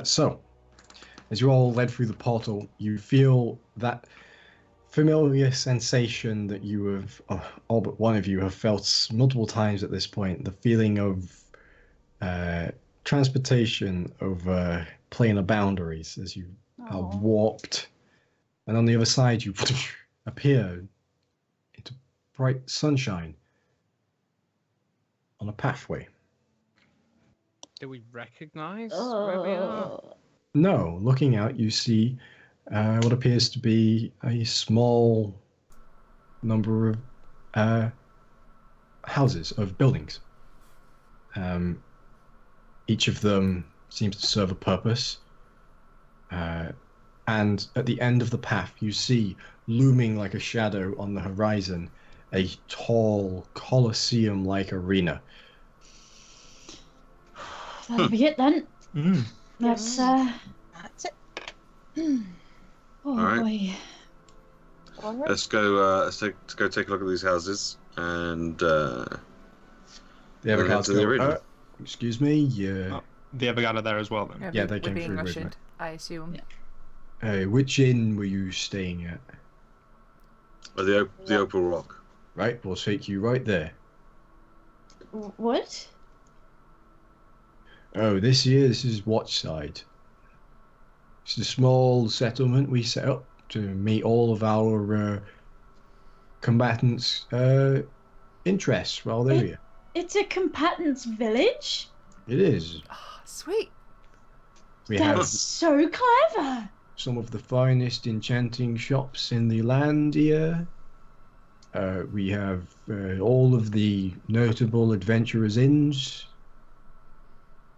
S2: So, as you're all led through the portal, you feel that familiar sensation that you have, all but one of you have felt multiple times at this point, the feeling of transportation over planar boundaries as you are warped. And on the other side, you appear into bright sunshine on a pathway.
S4: Do we recognize where we are?
S2: No, looking out, you see what appears to be a small number of houses, of buildings. Each of them seems to serve a purpose. And at the end of the path, you see, looming like a shadow on the horizon, a tall, Colosseum-like arena.
S3: That'll be it then.
S2: Mm.
S3: That's
S6: it.
S3: Oh
S5: All right.
S3: boy.
S6: All right.
S5: Let's go take a look at these houses and
S2: The other
S5: We'll head
S2: guards
S5: to the
S2: go,
S5: arena.
S2: excuse me, yeah.
S7: Oh, the other guy are there as well then.
S2: Yeah, they
S8: we're
S2: came
S8: being
S2: through with
S8: ushered,
S2: me.
S8: I assume.
S2: Which inn were you staying at?
S5: the Opal Rock.
S2: Right, we'll take you right there.
S3: What?
S2: Oh, this is Watchside. It's a small settlement we set up to meet all of our combatants' interests while they're here.
S3: It's a combatant's village?
S2: It is.
S8: Oh, sweet.
S2: We
S3: That's
S2: have
S3: so clever.
S2: some of the finest enchanting shops in the land here. We have all of the notable adventurers' inns.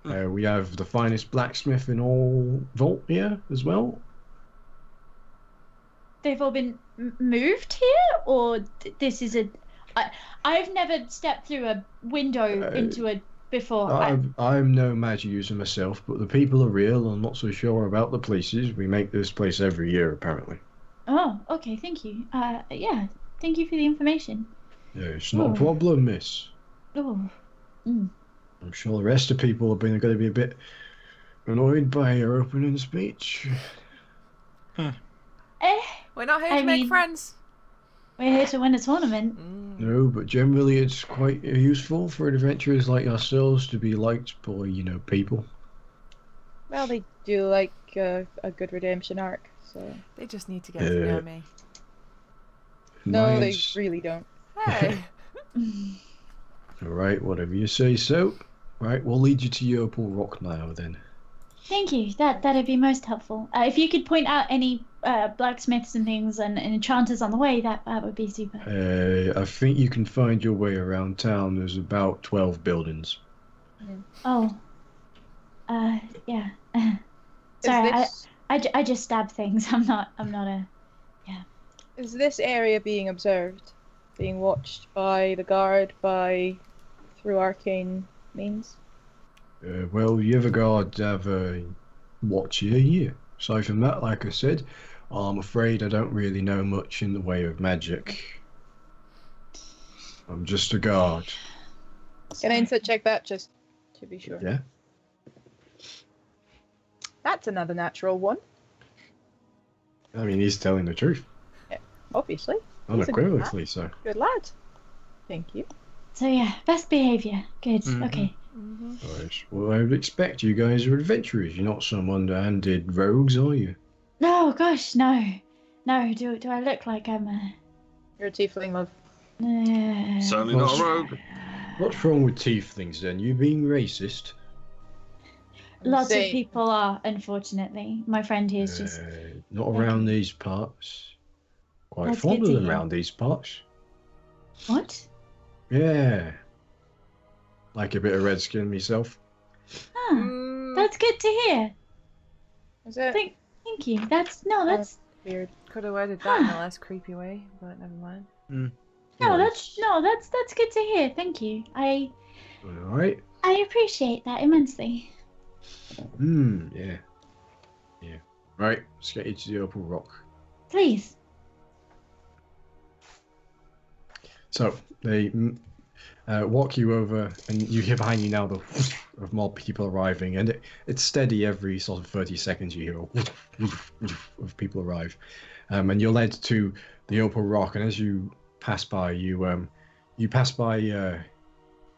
S2: We have the finest blacksmith in all Vault here as well.
S3: They've all been moved here, or this is a? I've never stepped through a window into a before.
S2: I'm no magic user myself, but the people are real. I'm not so sure about the places. We make this place every year, apparently.
S3: Oh, okay, thank you. Yeah, thank you for the information.
S2: Yeah, it's not a problem, miss.
S3: Oh,
S2: I'm sure the rest of people are going to be a bit annoyed by your opening speech.
S8: We're not here
S3: I
S8: to make
S3: mean-
S8: friends.
S3: we're here to win a tournament.
S2: No, but generally it's quite useful for adventurers like ourselves to be liked by, people.
S6: Well, they do like a good redemption arc, so.
S8: They just need to get to know
S2: Uh,
S8: me.
S6: No, they
S2: Nice.
S6: really don't.
S8: Hey.
S2: All right, whatever you say so. Right, we'll lead you to your Opal Rock now then.
S3: Thank you. That'd be most helpful. If you could point out any blacksmiths and things and enchanters on the way, that would be super.
S2: I think you can find your way around town. There's about 12 buildings.
S3: Oh. Yeah.
S6: Is
S3: Sorry,
S6: this,
S3: I just stab things. I'm not a.
S6: is this area being observed? Being watched by the guard through arcane means?
S2: Well, the other guards have a watch here. Aside from that, like I said, I'm afraid I don't really know much in the way of magic. I'm just a guard.
S6: Can I insight check that just to be sure?
S2: Yeah?
S6: That's another natural one,
S2: I mean, he's telling the truth.
S6: obviously.
S2: Unequivocally so.
S6: Good lad. Thank you.
S3: So yeah, best behavior. Good.
S7: Mhm.
S3: Okay.
S2: Right. Well, I would expect you guys are adventurers. You're not some underhanded rogues, are you?
S3: No, gosh, no. No, do I look like I'm a?
S6: You're a tiefling, love.
S5: Certainly not a rogue.
S2: What's wrong with tieflings then? You being racist?
S3: Lots of
S6: Say-
S3: people are, unfortunately. My friend here is just.
S2: Not around these parts. Quite
S3: That's
S2: fond
S3: good
S2: of
S3: to
S2: them
S3: hear.
S2: around these parts.
S3: What?
S2: Yeah. Like a bit of redskin myself.
S3: Huh. That's good to hear.
S6: Is it?
S3: Thank you. That's
S6: Weird.
S8: Could have worded that in a less creepy way, but never mind.
S3: that's good to hear. Thank you. I
S2: Alright.
S3: appreciate that immensely.
S2: Yeah. Yeah. Right, let's get you to the Opal Rock.
S3: Please.
S2: So, they walk you over, and you hear behind you now the of more people arriving, and it's steady every sort of 30 seconds you hear of people arrive, and you're led to the Opal Rock, and as you pass by, you pass by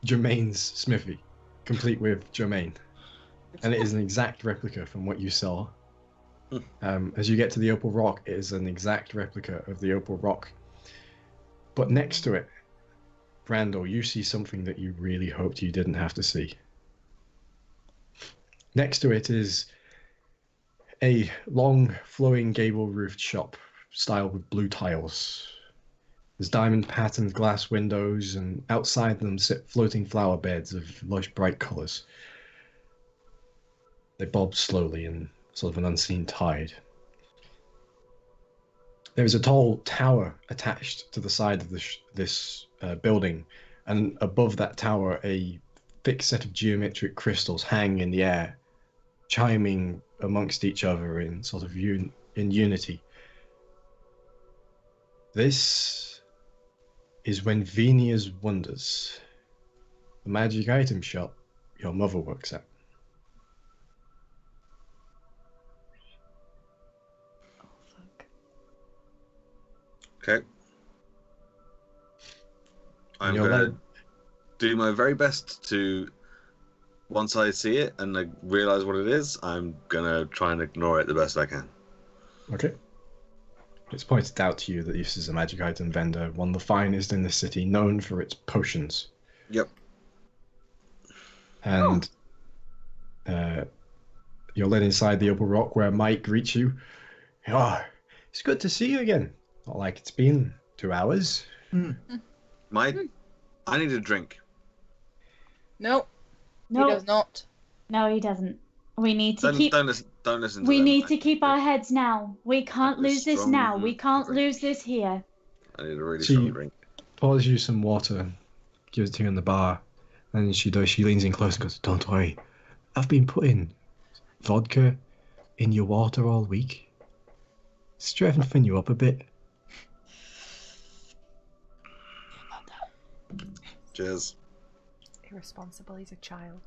S2: Jermaine's smithy, complete with Jermaine, and it is an exact replica from what you saw. As you get to the Opal Rock, it is an exact replica of the Opal Rock, but next to it, Randall, you see something that you really hoped you didn't have to see. Next to it is a long, flowing, gable-roofed shop, styled with blue tiles. There's diamond-patterned glass windows, and outside them sit floating flower beds of lush, bright colours. They bob slowly in sort of an unseen tide. There is a tall tower attached to the side of this building, and above that tower, a thick set of geometric crystals hang in the air, chiming amongst each other in sort of in unity. This is when Venia's Wonders, the magic item shop your mother works at.
S5: Okay. I'm
S2: You're
S5: going
S2: led-
S5: to do my very best to, once I see it and I realize what it is, I'm going to try and ignore it the best I can.
S2: Okay. It's pointed out to you that this is a magic item vendor, one of the finest in the city, known for its potions.
S5: Yep.
S2: And you're led inside the Opal Rock, where Mike greets you. Oh, it's good to see you again. Not like it's been 2 hours.
S5: Mike, I need a drink.
S6: No,
S3: No,
S6: he does not.
S3: no, he doesn't. We need to keep.
S5: Don't listen to
S3: We
S5: them,
S3: need
S5: Mike.
S3: to keep our heads now. We can't
S5: That is
S3: lose this
S5: strong
S3: now. We can't
S5: drink.
S3: lose this here.
S5: I need a really
S2: See-
S5: strong drink.
S2: Pours you some water, gives it to you in the bar, and she leans in close and goes, "Don't worry, I've been putting vodka in your water all week. Strengthen you up a bit."
S5: Cheers.
S8: Irresponsible, he's a child.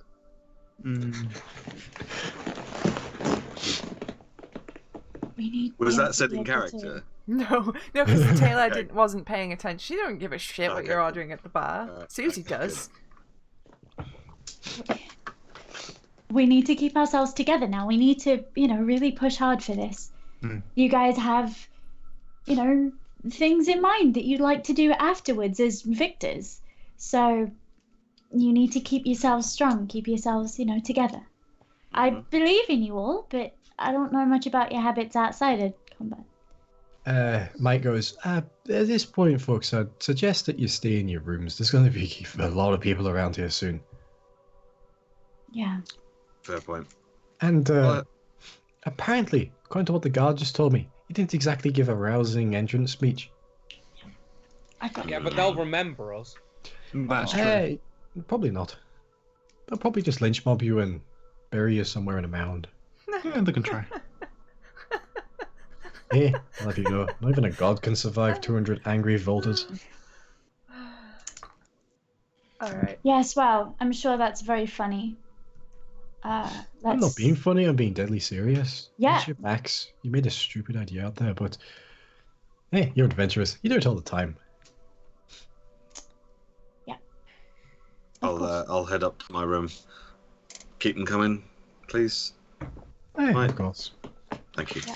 S3: We need.
S5: Was
S3: we
S5: that
S3: need
S5: said
S3: to
S5: in
S3: be able to-
S5: character?
S8: No, because Tae'la
S5: Okay.
S8: wasn't paying attention. She don't give a shit what
S5: Okay,
S8: you're
S5: cool.
S8: ordering at the bar.
S5: Alright,
S8: Susie
S5: okay,
S8: does.
S3: We need to keep ourselves together now. We need to, really push hard for this. You guys have, things in mind that you'd like to do afterwards as victors. So you need to keep yourselves strong, keep yourselves, together. I believe in you all, but I don't know much about your habits outside of combat.
S2: Mike goes, at this point, folks, I'd suggest that you stay in your rooms. There's going to be a lot of people around here soon.
S3: Yeah.
S5: Fair point.
S2: And
S5: Well,
S2: apparently, according to what the guard just told me, he didn't exactly give a rousing entrance speech.
S3: I got
S4: Yeah, but they'll remember us.
S7: That's true.
S2: Probably not. They'll probably just lynch mob you and bury you somewhere in a mound.
S7: Yeah, they can try.
S2: Hey, I'll have you know. Not even a god can survive 200 angry volters.
S8: Alright.
S3: Yes, well, I'm sure that's very funny.
S2: I'm
S3: Let's...
S2: not being funny, I'm being deadly serious.
S3: Yeah.
S2: Watch your backs. You made a stupid idea out there, but hey, you're adventurous. You do it all the time.
S5: I'll head up to my room. Keep them coming, please.
S2: Hey,
S5: Right.
S2: of course.
S5: Thank you.
S3: Yeah.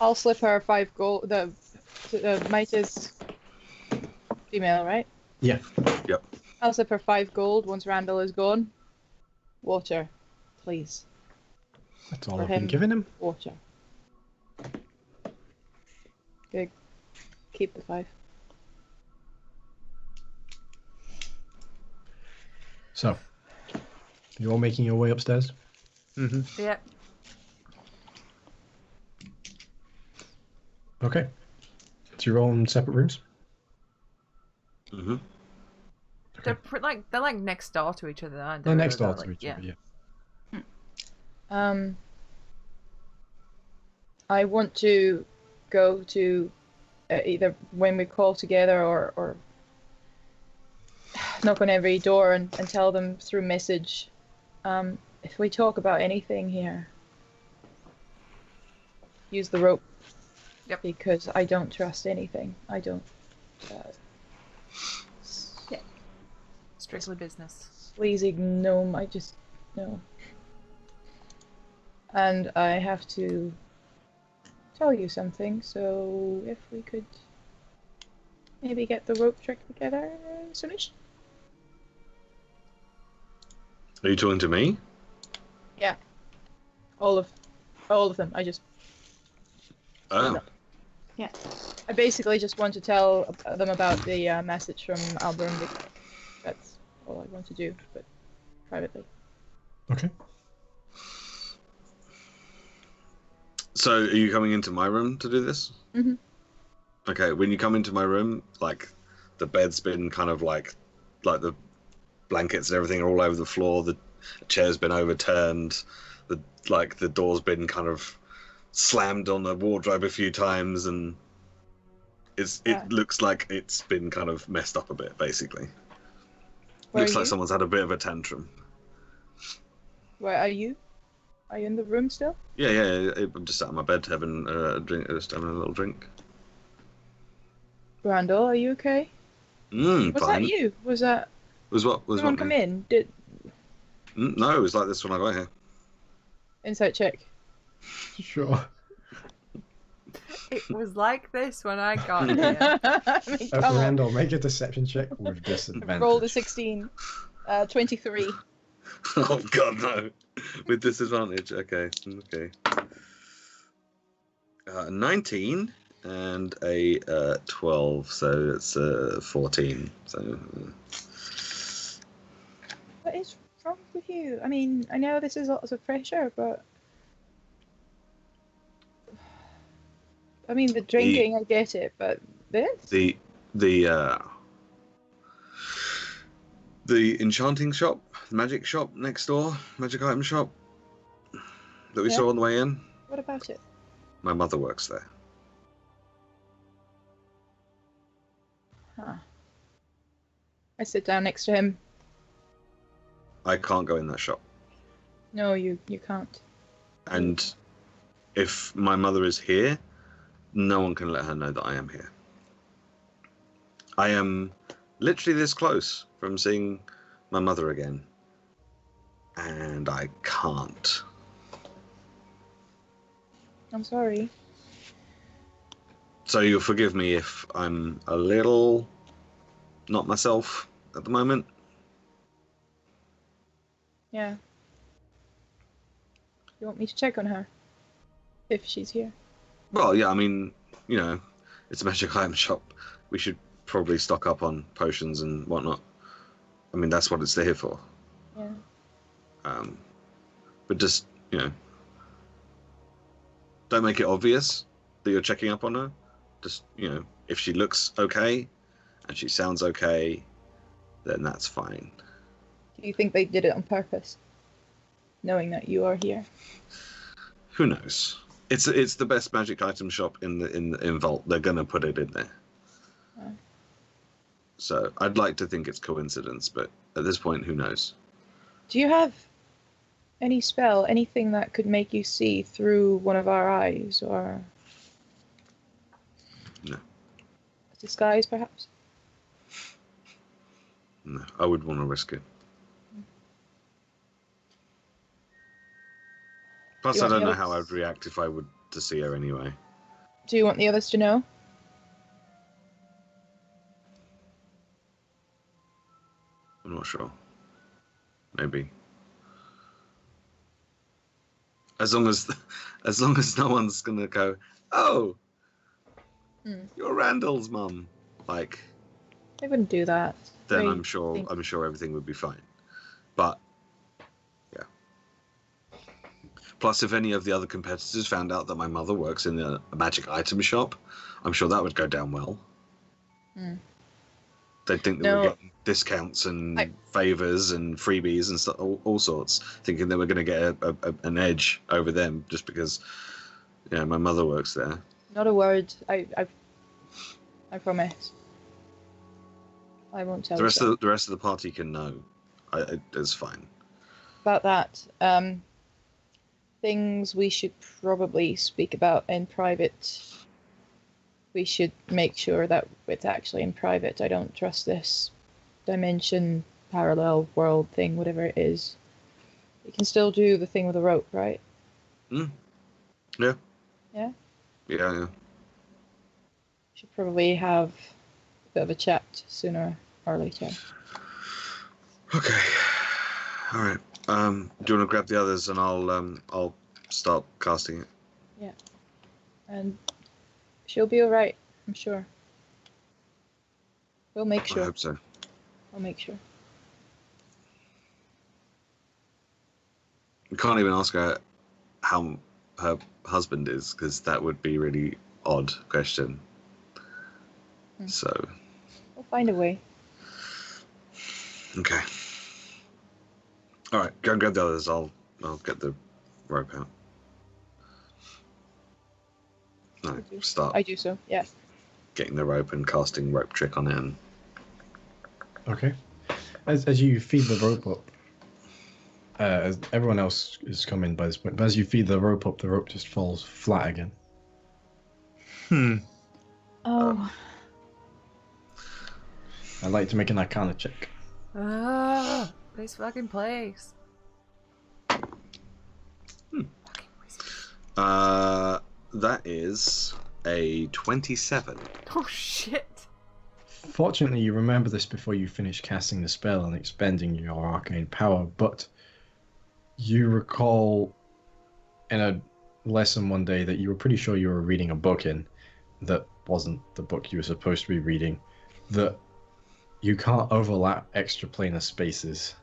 S6: I'll slip her 5 gold. The mite is female, right?
S2: Yeah.
S5: Yep.
S6: I'll slip her 5 gold once Randall is gone. Water, please.
S2: That's all
S6: For
S2: I've been
S6: him.
S2: giving him.
S6: Water. Good. Keep the 5.
S2: So, you're all making your way upstairs?
S8: Yeah.
S2: Okay. So you're all in separate rooms?
S5: Mm-hmm.
S8: They're like next door to each other, aren't they?
S2: They're next door
S8: Like,
S2: to each other, yeah.
S6: I want to go to either when we call together or knock on every door and tell them through message, if we talk about anything here, use the rope.
S8: Yep.
S6: Because I don't trust anything. I don't.
S8: Strictly business.
S6: Sleazy gnome, I just no. And I have to tell you something, so if we could maybe get the rope trick together soonish.
S5: Are you talking to me?
S6: Yeah. All of them. I just.
S5: Oh.
S3: Yeah.
S6: I basically just want to tell them about the message from Albert. That's all I want to do, but privately.
S2: Okay.
S5: So, are you coming into my room to do this?
S6: Mhm.
S5: Okay. When you come into my room, like the bed's been kind of like the blankets and everything are all over the floor. The chair's been overturned. The door's been kind of slammed on the wardrobe a few times, and it looks like it's been kind of messed up a bit, basically.
S6: Where
S5: Looks
S6: are
S5: like
S6: you?
S5: someone's had a bit of a tantrum.
S6: Where are you? Are you in the room still?
S5: Yeah. I'm just sat on my bed having a drink, just having a little drink.
S6: Randall, are you okay? Was
S5: Fine.
S6: that you? Was that
S5: Was
S6: someone
S5: what?
S6: come in? Did
S5: No, it was like this when I got here.
S6: insight check?
S2: Sure.
S8: It was like this when I got here.
S6: I mean, come on.
S2: Randall, make a deception check with disadvantage.
S6: Roll the 16. 23.
S5: Oh God, no! With disadvantage. Okay. 19 and a 12, so it's 14. So.
S6: What is wrong with you? I mean, I know this is lots of pressure, but I mean, the drinking, I get it, but this?
S5: The enchanting shop, the magic shop next door, magic item shop that we saw on the way in.
S6: What about it?
S5: My mother works there.
S6: Huh. I sit down next to him.
S5: I can't go in that shop.
S6: No, you can't.
S5: And if my mother is here, no one can let her know that I am here. I am literally this close from seeing my mother again. And I can't.
S6: I'm sorry.
S5: So you'll forgive me if I'm a little not myself at the moment.
S6: Yeah. You want me to check on her? If she's here.
S5: Well, yeah, I mean, you know, it's a magic item shop. We should probably stock up on potions and whatnot. I mean, that's what it's there for.
S6: Yeah.
S5: But just, you know, don't make it obvious that you're checking up on her. Just, you know, if she looks okay and she sounds okay, then that's fine.
S6: Do you think they did it on purpose? Knowing that you are here?
S5: Who knows? It's the best magic item shop in Vault. They're gonna put it in there.
S6: Oh.
S5: So I'd like to think it's coincidence, but at this point, who knows?
S6: Do you have any spell, anything that could make you see through one of our eyes, or
S5: No.
S6: disguise, perhaps?
S5: No, I would want to risk it. Plus,
S6: You
S5: I
S6: want
S5: don't
S6: the
S5: know
S6: others-
S5: how I'd react if I were to see her anyway.
S6: Do you want the others to know?
S5: I'm not sure. Maybe. As long as no one's gonna go, oh, you're Randall's mum. Like,
S6: They wouldn't do that.
S5: then
S6: They
S5: I'm sure
S6: think-
S5: everything would be fine. But yeah. Plus, if any of the other competitors found out that my mother works in a magic item shop, I'm sure that would go down well. They'd think that
S6: No.
S5: we're getting discounts and favors and freebies and stuff, all sorts, thinking that we're going to get an edge over them just because, you know, my mother works there.
S6: Not a word. I promise. I won't tell
S5: The
S6: you
S5: rest
S6: that.
S5: of the rest of the party can know. It's fine.
S6: About that. Things we should probably speak about in private. We should make sure that it's actually in private. I don't trust this dimension, parallel world thing, whatever it is. We can still do the thing with the rope, right?
S5: Yeah.
S6: Yeah?
S5: Yeah.
S6: Should probably have a bit of a chat sooner or later.
S5: Okay. All right. Do you want to grab the others, and I'll start casting it.
S6: Yeah. And she'll be alright, I'm sure. We'll make
S5: I
S6: sure.
S5: hope so.
S6: I'll make sure.
S5: We can't even ask her how her husband is, because that would be a really odd question. So.
S6: We'll find a way.
S5: Okay. All right. Go and grab the others. I'll get the rope out. No, start
S6: I do so, yeah.
S5: getting the rope and casting rope trick on it. And...
S2: Okay. As you feed the rope up, as everyone else is coming by this point, but as you feed the rope just falls flat again.
S3: Oh.
S2: I'd like to make an Arcana check.
S8: Ah, this fucking place.
S5: That is a 27.
S8: Oh shit.
S2: Fortunately, you remember this before you finish casting the spell and expending your arcane power, but you recall in a lesson one day that you were pretty sure you were reading a book in that wasn't the book you were supposed to be reading, that you can't overlap extraplanar spaces.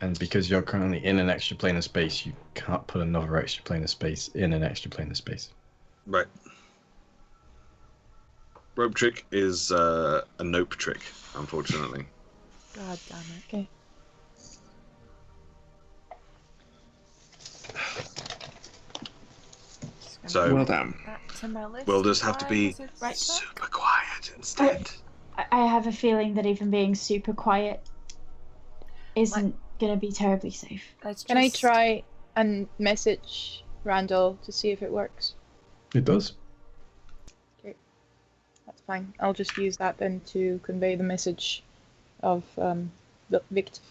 S2: And because you're currently in an extraplanar space, you can't put another extraplanar space in an extraplanar space.
S5: Right. Rope trick is a nope trick, unfortunately.
S8: God damn it.
S6: Okay.
S5: So
S7: Well done.
S5: we'll just have to be super quiet instead.
S3: I have a feeling that even being super quiet isn't going to be terribly safe.
S6: Can I try and message Randall to see if it works?
S2: It does.
S6: Okay. That's fine. I'll just use that then to convey the message of the victim.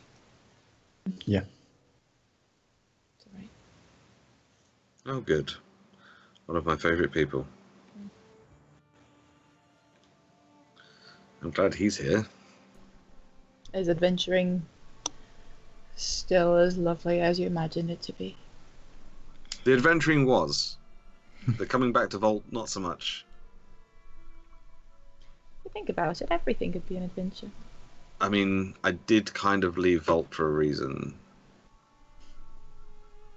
S2: Yeah.
S6: It's alright.
S5: Oh, good. One of my favourite people. I'm glad he's here.
S6: Is adventuring still as lovely as you imagined it to be?
S5: The adventuring was. The coming back to Vault, not so much.
S6: If you think about it, everything could be an adventure.
S5: I mean, I did kind of leave Vault for a reason.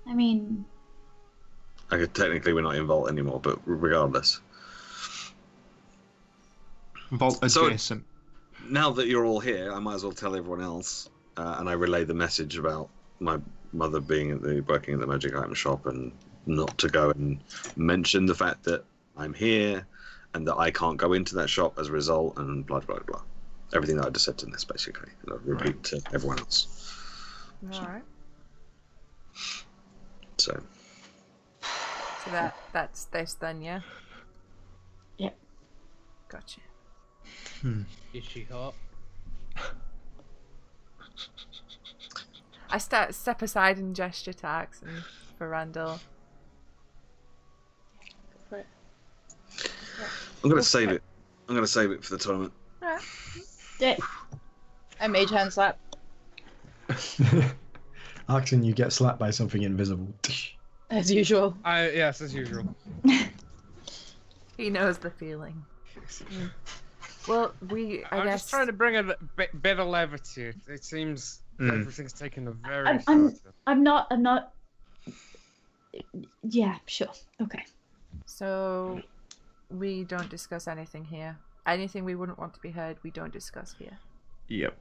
S3: I mean,
S5: Okay, technically we're not in Vault anymore, but regardless.
S7: Vault
S5: So-
S7: adjacent.
S5: Now that you're all here, I might as well tell everyone else, and I relay the message about my mother working at the magic item shop, and not to go and mention the fact that I'm here, and that I can't go into that shop as a result, and blah blah blah. Everything that I just said to this, basically, and I'll repeat to everyone else.
S8: Alright.
S5: So
S8: So that's this then, yeah?
S3: Yep.
S8: Gotcha.
S4: Is she hot?
S8: I step aside and gesture to Arxan for Randall.
S6: Go for it.
S5: I'm gonna save it. I'm gonna save it for the tournament.
S8: Alright.
S6: I mage hand slap.
S2: Arxan, you get slapped by something invisible.
S6: As usual.
S4: Yes, as usual.
S8: He knows the feeling. Well,
S4: I'm
S8: guess
S4: just trying to bring a bit of levity. It seems everything's taken a very.
S3: I'm not. Yeah, sure. Okay.
S8: So we don't discuss anything here. Anything we wouldn't want to be heard, we don't discuss here.
S7: Yep.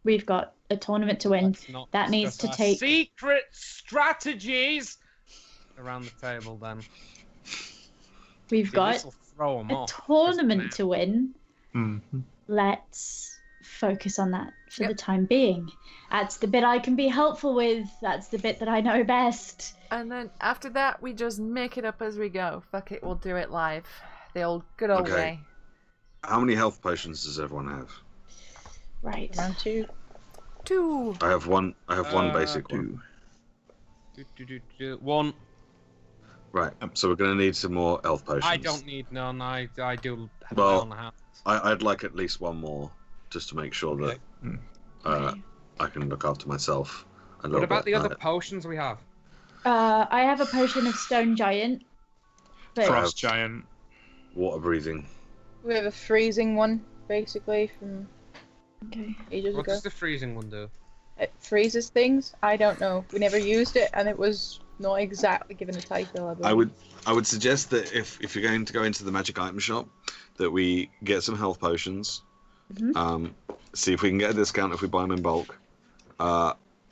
S3: We've got a tournament to win.
S4: Let's not
S3: That needs
S4: discuss
S3: to
S4: our
S3: take.
S4: secret strategies around the table. Then
S3: We've
S4: See,
S3: got
S4: this'll throw 'em
S3: a
S4: off,
S3: tournament
S4: isn't
S3: to win.
S7: Mhm.
S3: Let's focus on that for
S8: Yep.
S3: the time being. That's the bit I can be helpful with. That's the bit that I know best.
S8: And then after that, we just make it up as we go. Fuck it, we'll do it live. The old good old
S5: Okay.
S8: way.
S5: How many health potions does everyone have?
S3: Right.
S6: Round 2.
S8: 2.
S5: I have one. I have one basic
S2: two.
S5: one.
S4: One.
S5: Right. So we're going to need some more health potions.
S4: I don't need none. I do have
S5: Well,
S4: my own house.
S5: I'd like at least one more, just to make sure that I can look after myself a little
S4: What about
S5: bit.
S4: the other potions we have?
S3: I have a potion of Stone Giant. But
S7: Frost giant.
S5: Water breathing.
S6: We have a freezing one, basically, from
S3: okay.
S6: ages
S4: What
S6: ago.
S4: does the freezing one do?
S6: It freezes things. I don't know. We never used it, and it was not exactly given a title. I believe.
S5: I would suggest that if you're going to go into the magic item shop, that we get some health potions. See if we can get a discount if we buy them in bulk.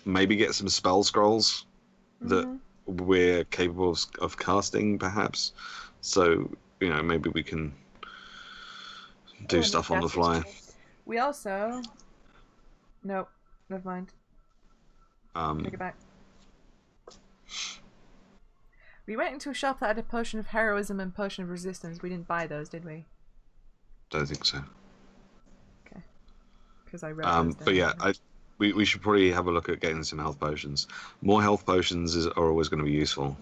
S5: Maybe get some spell scrolls that we're capable of casting, perhaps. So maybe we can do stuff on the fly.
S8: We also. Nope, never mind. Take it back. We went into a shop that had a potion of heroism and potion of resistance. We didn't buy those, did we?
S5: Don't think so.
S8: Okay. Because I read those
S5: But
S8: down.
S5: yeah, we should probably have a look at getting some health potions. More health potions are always going to be useful.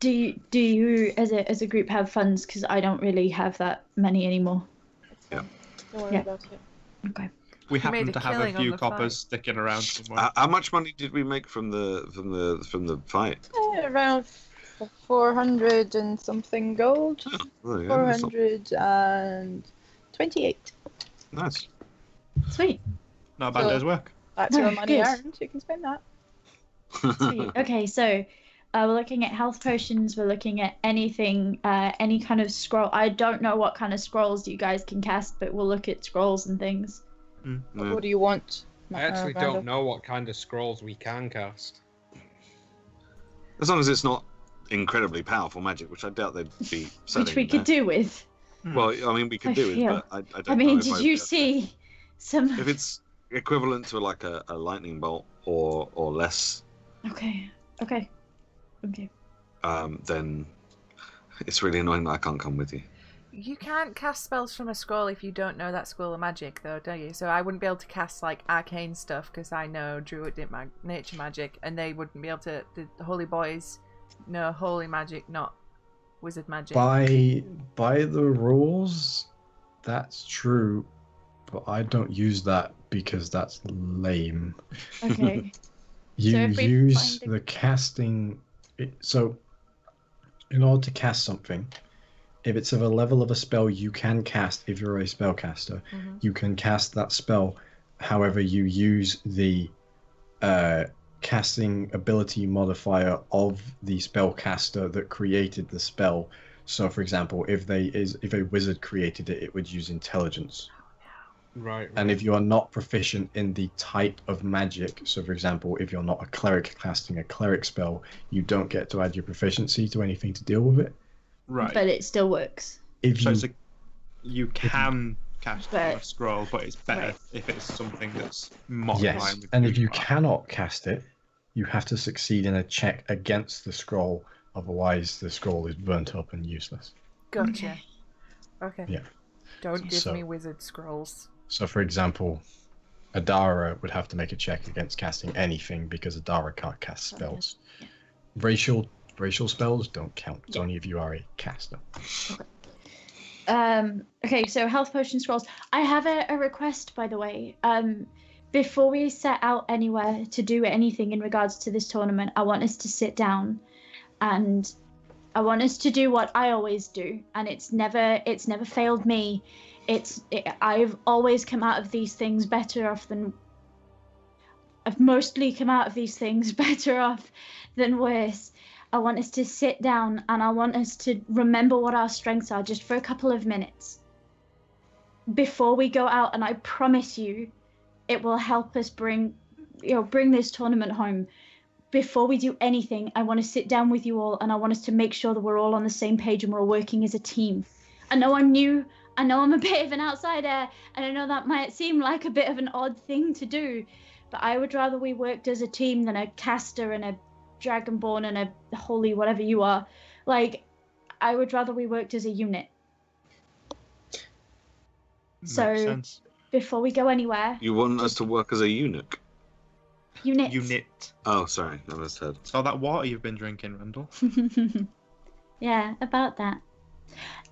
S3: Do you as a group have funds? Because I don't really have that many anymore.
S5: Yeah.
S6: Don't worry
S3: Yeah.
S6: about it.
S3: Okay.
S7: We
S8: He made
S7: happen
S8: a
S7: to have a
S8: killing on
S7: few
S8: the
S7: coppers
S8: fight.
S7: sticking around somewhere.
S5: How much money did we make from the fight?
S6: Around 400 and something gold.
S5: Oh, yeah, that's not
S6: 428.
S5: nice.
S3: Sweet.
S7: Not a bad
S6: So-
S7: day's work.
S6: That's your money
S3: Good.
S6: earned. You can spend that.
S3: Sweet. Okay, so we're looking at health potions. We're looking at anything, any kind of scroll. I don't know what kind of scrolls you guys can cast, but we'll look at scrolls and things.
S5: Yeah.
S6: What do you want?
S4: I actually
S6: Randall?
S4: don't know what kind of scrolls we can cast.
S5: As long as it's not incredibly powerful magic, which I doubt they'd be selling.
S3: Which we could do with.
S5: Well, I mean, we could
S3: I
S5: do
S3: feel-
S5: it, but I don't
S3: I
S5: know
S3: mean,
S5: if
S3: did
S5: would
S3: you
S5: be able to-
S3: see some?
S5: If it's equivalent to like a lightning bolt or less,
S3: Okay.
S5: then it's really annoying that I can't come with you.
S8: You can't cast spells from a scroll if you don't know that scroll of magic, though, don't you? So I wouldn't be able to cast like arcane stuff because I know druid nature magic, and they wouldn't be able to. The holy boys know holy magic, not wizard magic.
S2: By the rules, that's true, but I don't use that because that's lame.
S3: Okay.
S2: You
S3: if we
S2: use
S3: find a-
S2: the casting. So, in order to cast something, if it's of a level of a spell you can cast, if you're a spellcaster, you can cast that spell. However, you use the casting ability modifier of the spellcaster that created the spell. So, for example, if a wizard created it, it would use intelligence.
S4: Right.
S2: And if you are not proficient in the type of magic, so for example, if you're not a cleric casting a cleric spell, you don't get to add your proficiency to anything to deal with it.
S7: Right.
S3: But it still works.
S2: If
S7: So
S2: you,
S7: it's you can cast from a
S3: But-
S7: scroll, but it's better
S3: Right.
S7: if it's something that's modifying.
S2: yes,
S7: with
S2: and
S7: who
S2: if you
S7: are.
S2: cannot cast it, you have to succeed in a check against the scroll. Otherwise, the scroll is burnt up and useless.
S8: Gotcha. Okay.
S2: Yeah.
S8: Don't give
S2: So-
S8: me wizard scrolls.
S2: So, for example, Adara would have to make a check against casting anything because Adara can't cast spells. Racial spells don't count. It's only if you are a caster.
S3: Okay, so health potion scrolls. I have a request, by the way. Before we set out anywhere to do anything in regards to this tournament, I want us to sit down and I want us to do what I always do, and it's never failed me. I've always come out of these things better off than I've mostly come out of these things better off than worse. I want us to sit down and I want us to remember what our strengths are just for a couple of minutes before we go out, and I promise you it will help us bring this tournament home. before we do anything, I want to sit down with you all, and I want us to make sure that we're all on the same page and we're all working as a team. I know I'm new. I know I'm a bit of an outsider, and I know that might seem like a bit of an odd thing to do, but I would rather we worked as a team than a caster and a dragonborn and a holy whatever you are. Like, I would rather we worked as a unit.
S7: Makes
S3: So,
S7: sense.
S3: before we go anywhere...
S5: You want us to work as a eunuch?
S3: Unit.
S7: Unit.
S5: Oh, sorry, I misheard.
S7: So that water you've been drinking, Randall.
S3: Yeah, about that.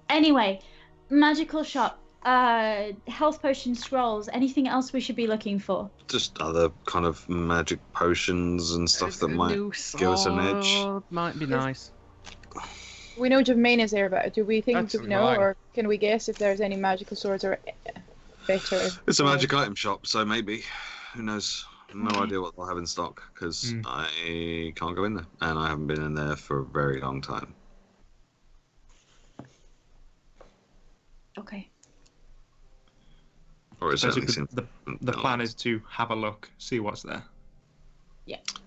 S3: Anyway, magical shop, health potion scrolls, anything else we should be looking for?
S5: Just other kind of magic potions and stuff that might give us an edge.
S4: Might be nice.
S6: We know Jermaine is there, but do we think
S4: That's
S6: we know,
S4: right.
S6: or can we guess if there's any magical swords or better?
S5: It's a magic item shop, so maybe. Who knows? No idea what they'll have in stock, because I can't go in there, and I haven't been in there for a very long time.
S3: Okay.
S5: Or it
S7: So
S5: certainly seems...
S7: the plan is to have a look, see what's there.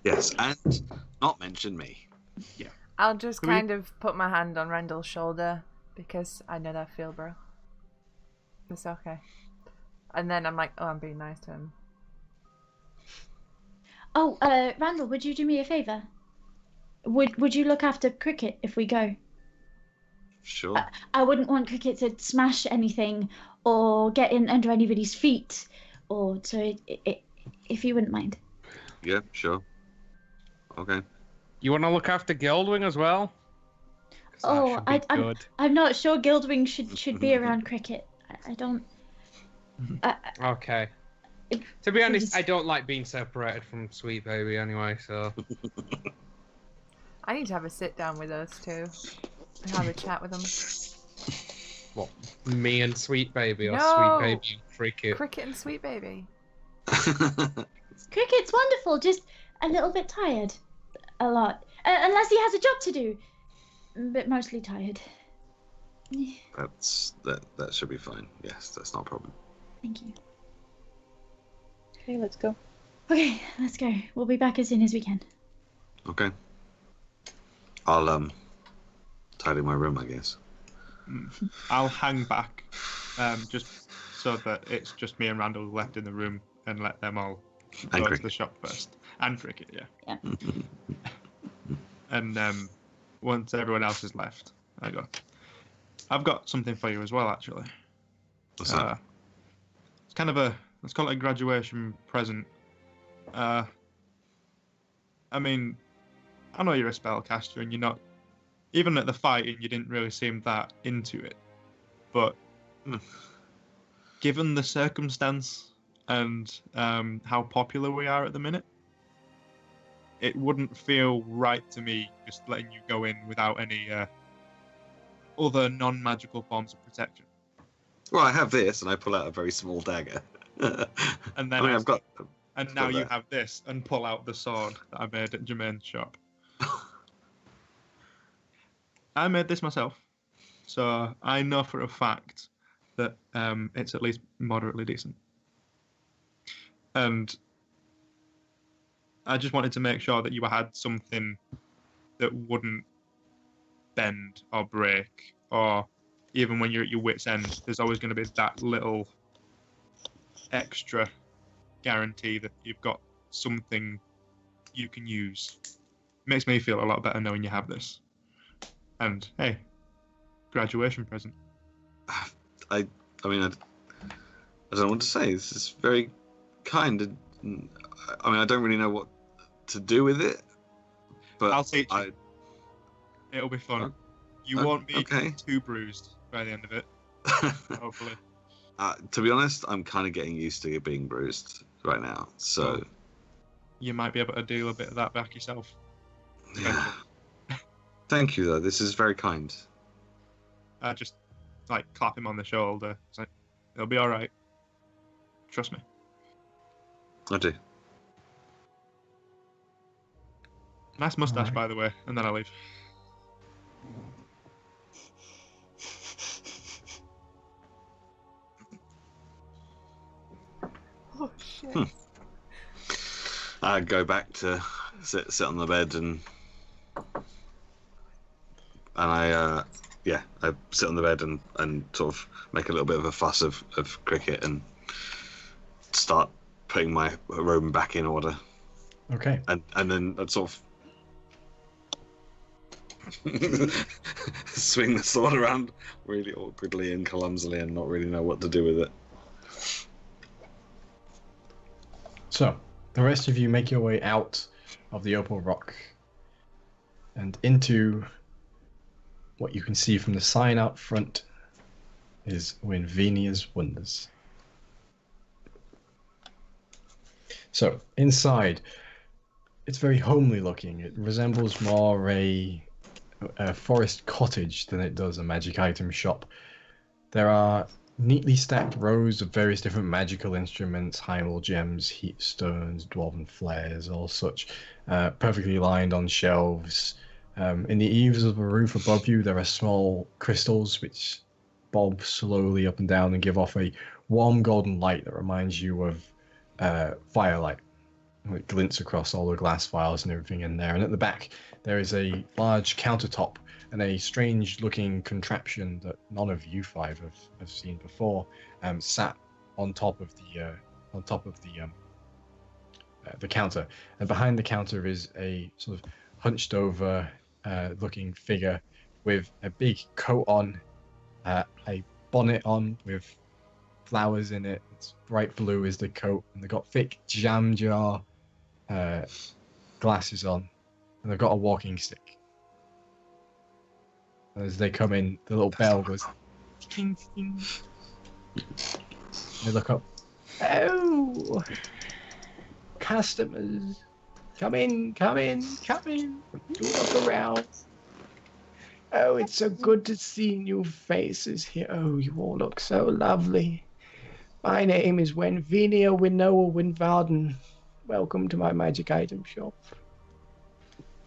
S5: Yes, and not mention me.
S8: I'll just
S7: Can we-
S8: kind of put my hand on Randall's shoulder because I know that feel, bro. It's okay. And then I'm like, oh, I'm being nice to him.
S3: Oh, Randall, would you do me a favour? Would you look after Cricket if we go?
S5: Sure.
S3: I wouldn't want Cricket to smash anything or get in under anybody's feet, or so if you wouldn't mind.
S5: Yeah, sure. Okay.
S4: You want to look after Guildwing as well? 'Cause that
S3: Oh,
S4: should be good.
S3: I'm not sure Guildwing should be around Cricket. I don't.
S4: Okay. To be honest, I don't like being separated from Sweet Baby anyway, so...
S8: I need to have a sit down with those two and have a chat with them.
S4: What? Me and Sweet Baby, or
S8: No!
S4: Sweet Baby and Cricket?
S8: Cricket and Sweet Baby.
S3: Cricket's wonderful, just a little bit tired. A lot. Unless he has a job to do. But mostly tired.
S5: That should be fine. Yes, that's not a problem.
S3: Thank you.
S6: Okay, let's go.
S3: Okay, let's go. We'll be back as soon as we can.
S5: Okay. I'll tidy my room, I guess.
S7: I'll hang back, just so that it's just me and Randall left in the room, and let them all
S5: And
S7: go to
S5: Cricket.
S7: the shop first. And Cricket, yeah.
S3: Yeah.
S7: And once everyone else is left, I go. I've got something for you as well, actually.
S5: What's that?
S7: It's kind of let's call it a graduation present. I mean, I know you're a spellcaster and you're not, even at the fighting, you didn't really seem that into it. But given the circumstance and how popular we are at the minute, it wouldn't feel right to me just letting you go in without any other non-magical forms of protection.
S5: Well, I have this, and I pull out a very small dagger.
S7: And then
S5: I've got...
S7: And now
S5: got
S7: you
S5: that.
S7: have this, and pull out the sword that I made at Jermaine's shop. I made this myself, so I know for a fact that it's at least moderately decent. And I just wanted to make sure that you had something that wouldn't bend or break, or even when you're at your wit's end, there's always going to be that little extra guarantee that you've got something you can use. Makes me feel a lot better knowing you have this. And hey, graduation present.
S5: I mean, I don't know what to say. This is very kind. I mean, I don't really know what to do with it, but
S7: I'll teach you. It'll be fun. You won't be too bruised by the end of it, hopefully.
S5: To be honest, I'm kind of getting used to it being bruised right now, so...
S7: Well, you might be able to deal a bit of that back yourself.
S5: Yeah. Thank you, though. This is very kind.
S7: Just, like, clap him on the shoulder. It's like, it'll be alright. Trust me.
S5: I do.
S7: Nice mustache, by the way, and then I'll leave.
S8: Oh, shit.
S5: I go back to sit on the bed and I sit on the bed and sort of make a little bit of a fuss of cricket and start putting my robe back in order.
S2: Okay.
S5: And then I'd sort of swing the sword around really awkwardly and clumsily and not really know what to do with it.
S2: So, the rest of you make your way out of the Opal Rock and into what you can see from the sign out front is Winvenia's Wonders. So, inside, it's very homely looking. It resembles more a forest cottage than it does a magic item shop. There are neatly stacked rows of various different magical instruments, Hyrule gems, heat stones, dwarven flares, all such, perfectly lined on shelves. In the eaves of the roof above you, there are small crystals which bob slowly up and down and give off a warm golden light that reminds you of firelight. It glints across all the glass vials and everything in there. And at the back, there is a large countertop and a strange-looking contraption that none of you five have seen before, sat on top of the counter. And behind the counter is a sort of hunched-over looking figure with a big coat on, a bonnet on with flowers in it. It's bright blue is the coat, and they've got thick jam jar glasses on, and they've got a walking stick. As they come in, the little bell goes ting, ting. They look up. Oh, customers, come in. Do look around. Oh, it's so good to see new faces here. Oh, you all look so lovely. My name is Winvenia Winoa Winvarden. Welcome to my magic item shop.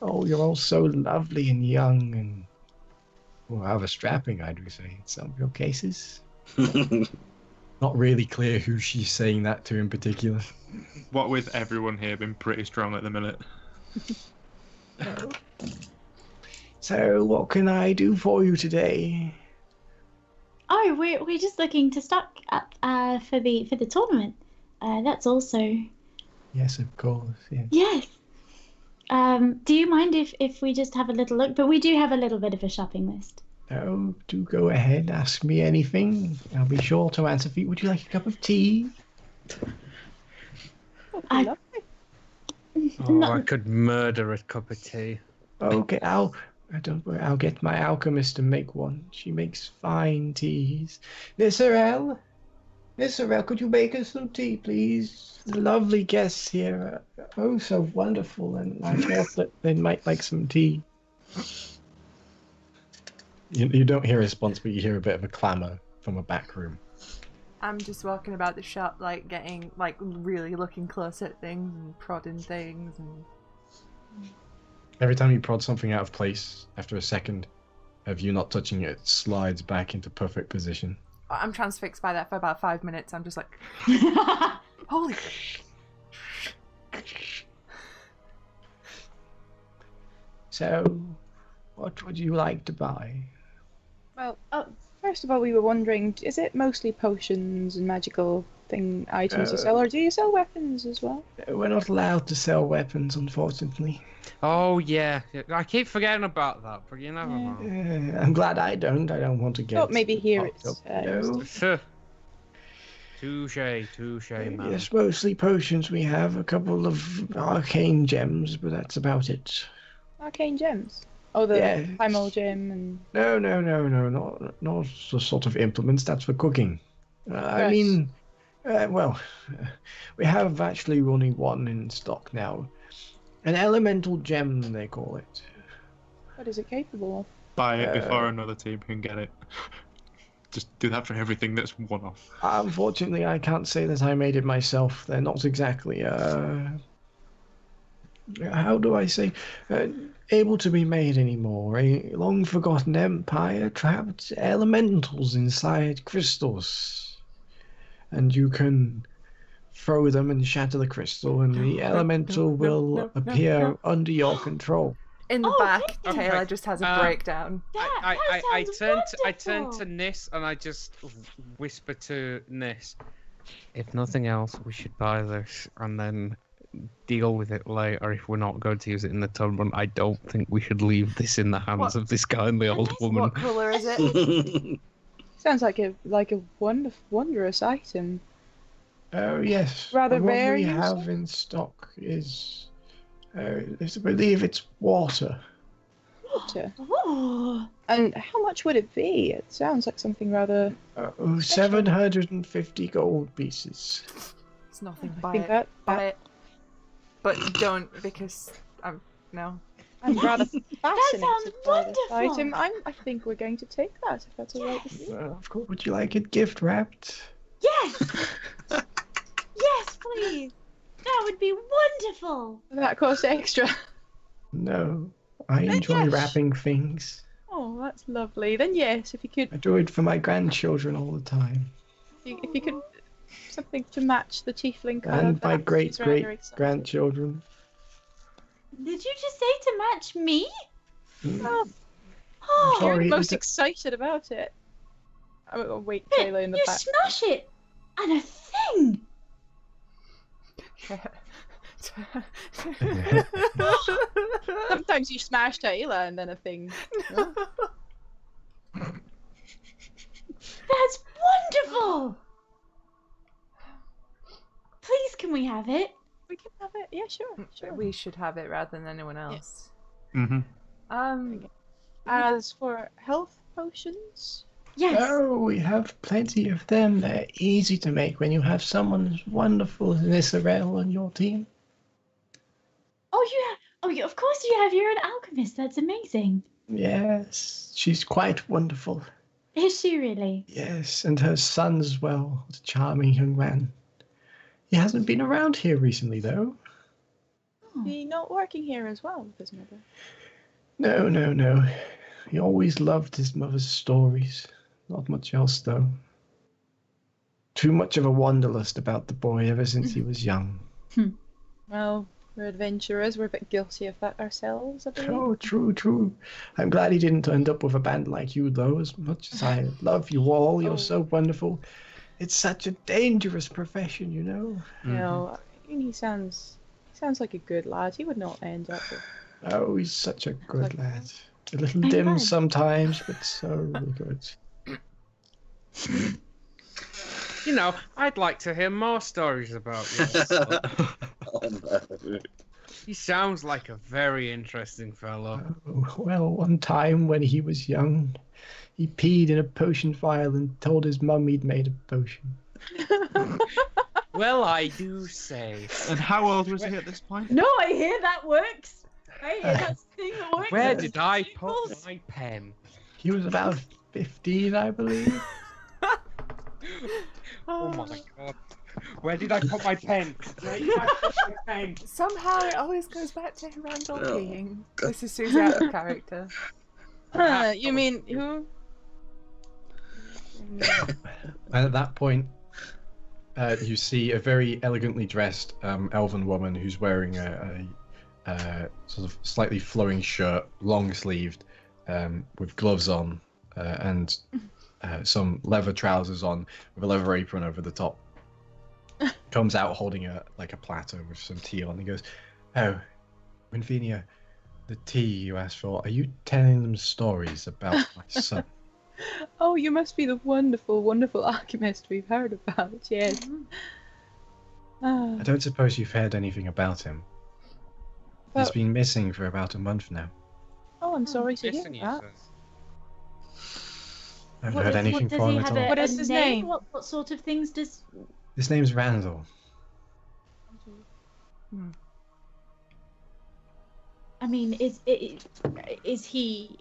S2: Oh, you're all so lovely and young and rather strapping, I do say, in some of your cases. Not really clear who she's saying that to in particular.
S7: What with everyone here being pretty strong at the minute.
S2: So, what can I do for you today?
S3: Oh, we're just looking to stock up for the tournament. That's also.
S2: Yes, of course. Yes.
S3: Yes. Do you mind if we just have a little look? But we do have a little bit of a shopping list.
S2: Oh, do go ahead. Ask me anything. I'll be sure to answer for you. Would you like a cup of tea?
S6: Lovely.
S4: Oh, I could murder a cup of tea.
S2: Okay, don't worry. I'll get my alchemist to make one. She makes fine teas. Nisserel, could you make us some tea, please? The lovely guests here are oh so wonderful, and I thought that they might like some tea. You don't hear a response, but you hear a bit of a clamour from a back room.
S8: I'm just walking about the shop, like getting, like really looking close at things and prodding things. And
S2: Every time you prod something out of place, after a second of you not touching it, it slides back into perfect position.
S8: I'm transfixed by that for about 5 minutes. I'm just like, holy.
S2: So, what would you like to buy?
S6: Well, first of all, we were wondering, is it mostly potions and magical items you sell, or do you sell weapons as well?
S2: We're not allowed to sell weapons, unfortunately.
S4: Oh, yeah. I keep forgetting about that, but you never know.
S2: I'm glad I don't. I don't want to get...
S6: Thought maybe here it's...
S2: No.
S4: Touche, man.
S2: Yes, mostly potions we have. A couple of arcane gems, but that's about it.
S6: Arcane gems? Oh, the primal gem and...
S2: No, not the sort of implements. That's for cooking. I mean, we have actually only one in stock now. An elemental gem, they call it.
S6: What is it capable of?
S7: Buy it before another team can get it. Just do that for everything that's one-off.
S2: Unfortunately, I can't say that I made it myself. They're not exactly, how do I say, able to be made anymore. A long-forgotten empire trapped elementals inside crystals. And you can throw them and shatter the crystal, and the elemental will appear under your control.
S8: In the
S3: Oh,
S8: back,
S3: thank
S4: you.
S8: Tae'la just has a breakdown.
S4: I
S3: That
S4: turn to Niss and I just whisper to Niss, if nothing else, we should buy this and then deal with it later if we're not going to use it in the tournament. I don't think we should leave this in the hands of this kindly old woman.
S8: What colour is it?
S6: Sounds like a wondrous item.
S2: Oh yes.
S6: Rather
S2: what
S6: rare,
S2: we
S6: you
S2: have
S6: say?
S2: in stock is I believe it's water.
S6: Water.
S3: Oh,
S6: And how much would it be? It sounds like something rather.
S2: 750 gold pieces.
S8: It's nothing.
S6: I
S8: Buy
S6: think
S8: it.
S6: that
S8: Buy it. But don't, because no.
S6: I'm rather fascinated
S3: sounds
S6: by this
S3: wonderful.
S6: item. I think we're going to take that if that's alright with you.
S2: Of course. Would you like it gift wrapped?
S3: yes! Yes, please! That would be wonderful!
S6: That costs extra.
S2: No. I enjoy
S6: yes.
S2: wrapping things.
S6: Oh, that's lovely. Then yes, if you could,
S2: I do it for my grandchildren all the time.
S6: if you could, something to match the tiefling colour.
S2: And my
S6: that
S2: great
S6: is rather
S2: great
S6: exciting.
S2: grandchildren.
S3: Did you just say to match me?
S6: Oh,
S3: Oh,
S6: you're
S2: Sorry,
S6: the most
S2: is it-
S6: excited about it. I'll wait,
S3: but
S6: Tae'la in the
S3: you
S6: back.
S3: smash it! And a thing!
S6: Sometimes you smash Tae'la and then a thing. No?
S3: That's wonderful! Please, can we have it?
S6: We can have it. Yeah, sure.
S8: We should have it rather than anyone else.
S7: Mm-hmm.
S6: As for health potions,
S3: Yes.
S2: Oh, we have plenty of them. They're easy to make when you have someone as wonderful as Nisarel on your team.
S3: Oh, you have. Oh, of course you have. You're an alchemist. That's amazing.
S2: Yes, she's quite wonderful.
S3: Is she really?
S2: Yes, and her son as well. What a charming young man. He hasn't been around here recently, though.
S6: he not working here as well with his mother.
S2: No. He always loved his mother's stories. Not much else, though. Too much of a wanderlust about the boy ever since he was young.
S6: Well, we're adventurers. We're a bit guilty of that ourselves, I believe.
S2: Oh, true. I'm glad he didn't end up with a band like you, though, as much as I love you all. You're so wonderful. It's such a dangerous profession, you know.
S6: You know, he sounds like a good lad. He would not end up with.
S2: Oh, he's such a good
S6: Like
S2: lad. A little
S3: I'm
S2: dim
S3: glad.
S2: sometimes, but so really good.
S4: You know, I'd like to hear more stories about you.
S5: Oh, no.
S4: He sounds like a very interesting fellow.
S2: Oh, well, one time when he was young, he peed in a potion vial and told his mum he'd made a potion.
S4: Well, I do say.
S7: And how old was he at this point?
S3: No, I hear that works. I hear that's the thing that works.
S4: Where did I put my pen?
S2: He was about 15, I believe.
S4: Oh my god. Where did I put my pen? Where did I put my pen?
S8: Somehow it always goes back to Randall
S5: Oh,
S8: peeing. This is Susie out of character.
S6: You mean who?
S2: And at that point, you see a very elegantly dressed elven woman who's wearing a sort of slightly flowing shirt, long-sleeved, with gloves on, and some leather trousers on, with a leather apron over the top. Comes out holding a platter with some tea on, and goes, "Oh, Winfinia, the tea you asked for. Are you telling them stories about my son?"
S6: Oh, you must be the wonderful, wonderful alchemist we've heard about. Yes.
S2: I don't suppose you've heard anything about him. He's
S6: Well-
S2: been missing for about a month now.
S6: Oh, I'm sorry to hear
S4: Listen, you
S6: that.
S4: says.
S2: I haven't heard anything
S3: does
S2: from
S3: he
S2: him at
S3: have
S2: all.
S6: What is his name?
S3: What sort of things does?
S2: His name's Randall.
S3: I mean, is he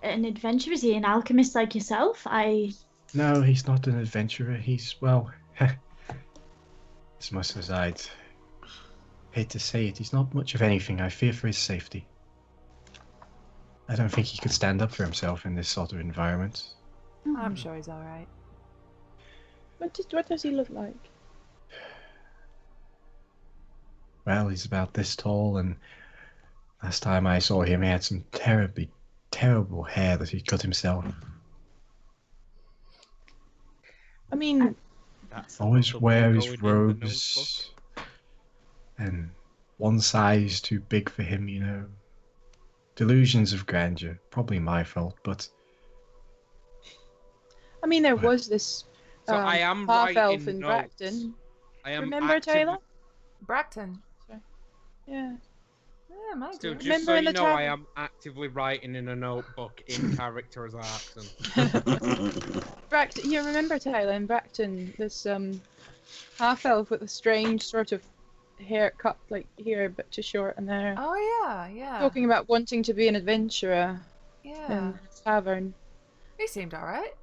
S3: an adventurer? Is he an alchemist like yourself?
S2: No, he's not an adventurer. He's, well, as much as I'd hate to say it, he's not much of anything. I fear for his safety. I don't think he could stand up for himself in this sort of environment.
S8: I'm sure he's alright.
S6: What does he look like?
S2: well, he's about this tall, and last time I saw him, he had some terrible hair that he cut himself.
S6: I mean,
S4: That's
S2: Always
S4: another
S2: wear
S4: one
S2: his
S4: going in the
S2: robes, and one size too big for him, you know. Delusions of grandeur. Probably my fault, but
S6: there was this
S4: So I am
S6: half elf
S4: writing
S6: in
S4: notes.
S6: Bracton.
S4: I am
S6: Remember
S4: actively-
S6: Tae'la?
S8: Bracton.
S6: Yeah.
S8: Yeah, my
S4: Stu,
S8: dear.
S4: just so
S6: Remember in
S4: you
S6: the
S4: know, I
S6: tavern?
S4: am actively writing in a notebook in character as Arxan.
S6: Bracton. You remember Tae'la in Bracton? This half elf with a strange sort of haircut, like here but too short and there.
S8: Oh yeah, yeah.
S6: Talking about wanting to be an adventurer
S8: Yeah.
S6: in the tavern.
S8: He seemed alright.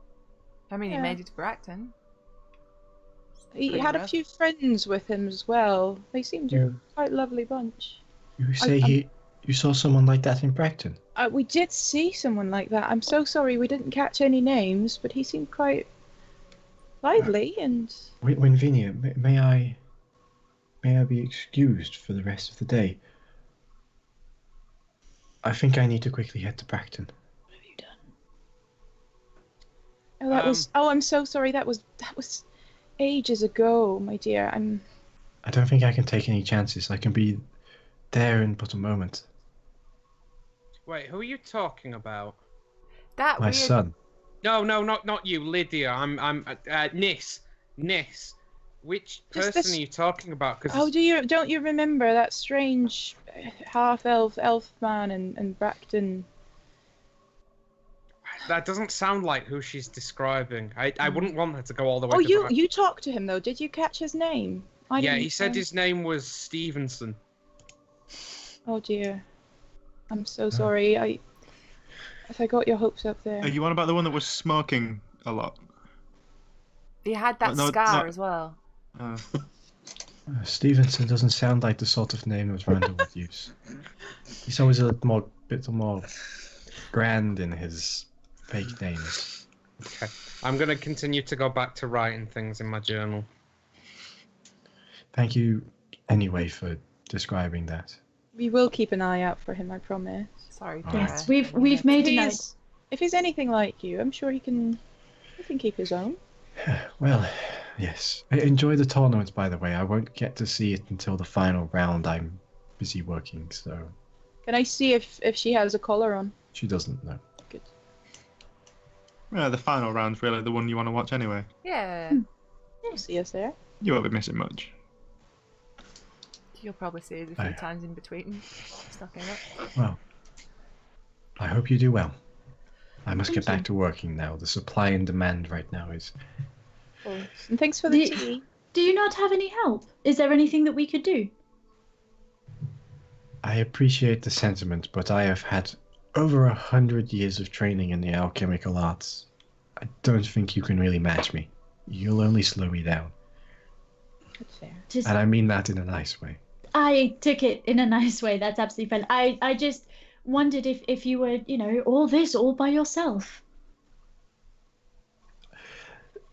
S8: I mean, he
S6: Yeah.
S8: made it to Bracton.
S6: He
S8: Pretty
S6: had a
S8: rough.
S6: few friends with him as well. They seemed
S2: Yeah.
S6: quite a lovely bunch.
S2: you say
S6: I'm-
S2: you saw someone like that in Bracton?
S6: We did see someone like that. I'm so sorry we didn't catch any names, but he seemed quite lively and.
S2: Winvinia, may I be excused for the rest of the day? I think I need to quickly head to Bracton.
S6: What have you done? Oh, that was. Oh, I'm so sorry. That was ages ago, my dear.
S2: I don't think I can take any chances. I can be there in but a moment.
S4: Wait, who are you talking about?
S8: That
S2: My
S8: weird.
S2: son.
S4: No, not you, Lydia. I'm Niss. Niss. Which
S6: Just
S4: person
S6: this-
S4: are you talking about? Because
S6: Oh, don't you remember that strange half elf man in Bracton?
S4: that doesn't sound like who she's describing. I wouldn't want her to go all the way.
S6: Oh,
S4: to
S6: you talked to him though. Did you catch his name? I
S4: Yeah,
S6: didn't,
S4: he said his name was Stevenson.
S6: Oh dear. I'm so sorry. I got your hopes up there.
S7: Are you on about the one that was smoking a lot?
S8: He had that
S7: No,
S8: scar
S7: not-
S8: as well.
S2: Stevenson doesn't sound like the sort of name that Randall would use. He's always a bit more grand in his fake names.
S4: Okay, I'm gonna continue to go back to writing things in my journal.
S2: Thank you anyway for describing that.
S6: We will keep an eye out for him, I promise.
S8: Sorry.
S3: Yes,
S8: Tara.
S3: we've made a
S6: If
S3: note.
S6: he's- If he's anything like you, I'm sure he can keep his own.
S2: Well, yes. Enjoy the tournament, by the way. I won't get to see it until the final round. I'm busy working, so
S6: Can I see if she has a collar on?
S2: she doesn't know.
S6: Good.
S7: Yeah, the final round's really the one you want to watch anyway.
S8: Yeah.
S6: You'll see us there.
S7: You won't be missing much.
S8: You'll probably see it a few
S2: Aye.
S8: times in between. Stocking up.
S2: Well, I hope you do well. I must
S6: Thank
S2: get back
S6: you.
S2: to working now. The supply and demand right now is...
S6: And thanks for the
S3: Do-
S6: tea.
S3: Do you not have any help? Is there anything that we could do?
S2: I appreciate the sentiment, but I have had over 100 years of training in the alchemical arts. I don't think you can really match me. You'll only slow me down.
S6: That's fair.
S3: Just
S2: And I mean that in a nice way.
S3: I took it in a nice way. That's absolutely fine. I just wondered if you were, all this all by yourself.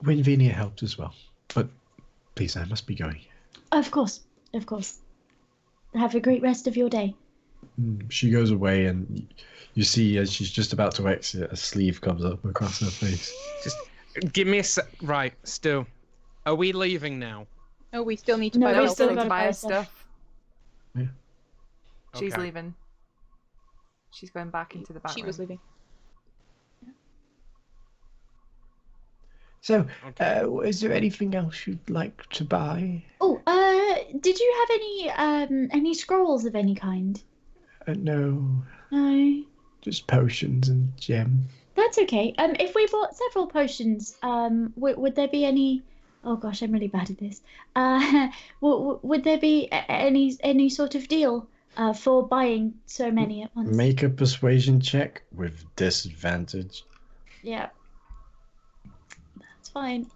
S2: Winvinia helped as well. But please, I must be going.
S3: Of course. Have a great rest of your day.
S2: She goes away, and you see as she's just about to exit, a sleeve comes up across her face.
S4: Give me a sec. Right, Stu. Are we leaving now?
S6: Oh, we still need to
S3: No,
S6: buy
S3: we
S8: No,
S6: the
S3: still
S8: still
S3: gotta
S8: to
S3: buy
S8: buy her
S3: stuff.
S8: stuff.
S2: Yeah.
S8: She's
S4: Okay.
S8: leaving. She's going back into the back
S6: She
S8: room.
S6: was leaving.
S2: So,
S4: Okay.
S2: is there anything else you'd like to buy?
S3: Oh, did you have any scrolls of any kind?
S2: No,
S3: No.
S2: just potions and gems.
S3: That's okay. If we bought several potions, would there be any? Oh gosh, I'm really bad at this. Would there be any sort of deal for buying so many at once?
S2: Make a persuasion check with disadvantage.
S3: Yeah. That's fine.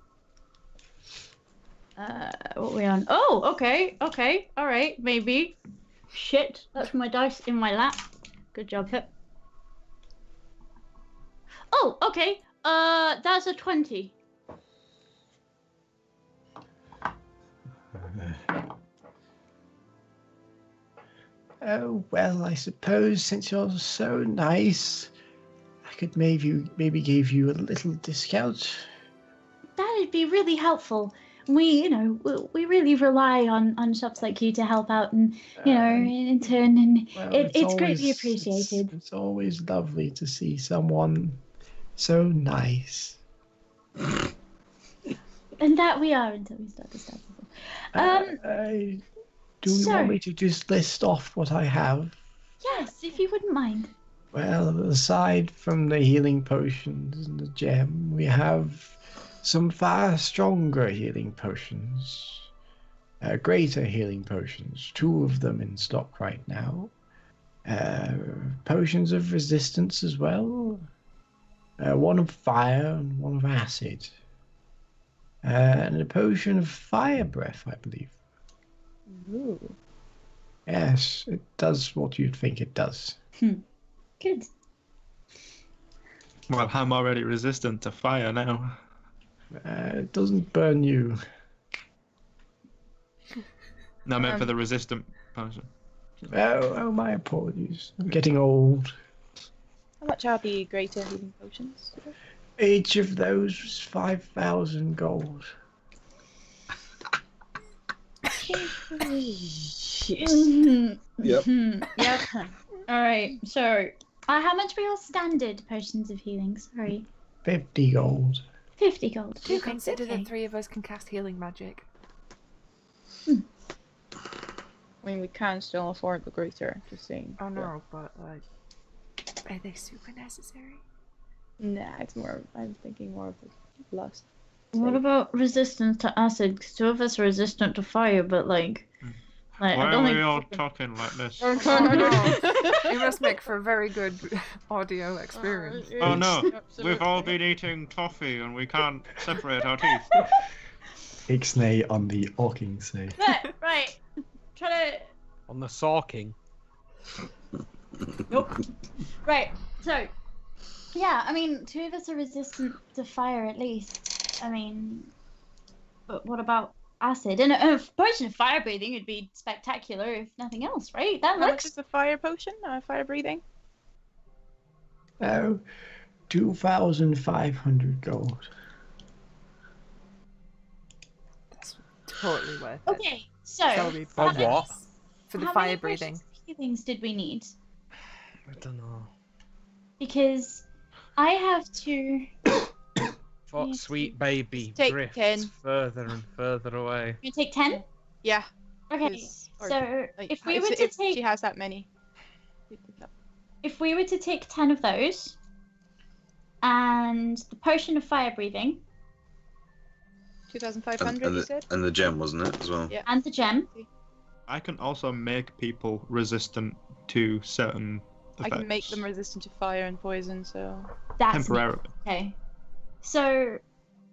S3: What are we on? Oh, okay, all right, maybe. Shit, that's my dice in my lap. Good job, Pip. Oh, okay. That's a 20.
S10: Oh, well, I suppose since you're so nice, I could maybe give you a little discount.
S3: That'd be really helpful. We really rely on shops like you to help out, and in turn, and
S10: Well,
S3: it's greatly appreciated.
S10: It's always lovely to see someone so nice.
S3: And that we are until we start to stab people.
S10: Do you want me to just list off what I have?
S3: Yes, if you wouldn't mind.
S10: Well, aside from the healing potions and the gem, we have some far stronger healing potions. Greater healing potions. 2 of them in stock right now. Potions of resistance as well. 1 of fire and 1 of acid. And a potion of fire breath, I believe.
S6: Ooh.
S10: Yes, it does what you'd think it does.
S3: Good.
S7: Well, I'm already resistant to fire now.
S10: It doesn't burn you.
S7: No, I meant for the resistant potion.
S10: Oh, my apologies. I'm getting old.
S6: How much are the greater healing potions?
S10: Each of those was 5,000 gold.
S5: Yep.
S3: Yep. All right. So, how much were your standard potions of healing? Sorry.
S10: 50 gold.
S3: 50 gold.
S8: Do you
S3: Okay,
S8: consider
S3: okay.
S8: that 3 of us can cast healing magic?
S6: I mean, we can still afford the greater, just saying.
S8: Oh no, but like, are they super necessary?
S6: Nah, it's more. I'm thinking more of the lust.
S3: What about resistance to acid? 'Cause 2 of us are resistant to fire, but like I
S7: Why
S3: don't
S7: are we
S3: think.
S7: all talking like this?
S8: Oh no, it must make for a very good audio experience.
S7: Oh no, we've all been eating toffee and we can't separate our teeth.
S2: Ixnay on the Orking say.
S3: Right. Try to.
S4: On the Sawking.
S3: Nope. Right. So, yeah. I mean, 2 of us are resistant to fire at least. I mean, but what about acid? And a potion of fire breathing would be spectacular, if nothing else, right? That
S6: How much
S3: looks.
S6: is the fire potion? Fire breathing?
S10: Oh, 2,500 gold.
S8: That's totally worth it.
S3: Okay. So.
S8: Shall we
S4: For
S8: buy
S4: what?
S8: this? For the
S3: How
S8: fire
S3: many
S8: breathing.
S3: potions of healings did we need?
S4: I don't know.
S3: Because I have to.
S4: What
S3: Yes.
S4: sweet baby
S6: Take
S4: drifts
S6: 10.
S4: further and further away.
S3: You take 10?
S6: Yeah.
S3: Okay. So
S6: Like,
S3: if we were to
S6: if
S3: take
S6: she has that many.
S3: if we were to take 10 of those and the potion of fire breathing
S6: 2,500, you said?
S5: And the gem, wasn't it, as well?
S6: Yeah.
S3: and the gem,
S7: I can also make people resistant to certain
S6: I
S7: effects.
S6: can make them resistant to fire and poison, so.
S3: that's
S7: temporarily.
S3: okay. So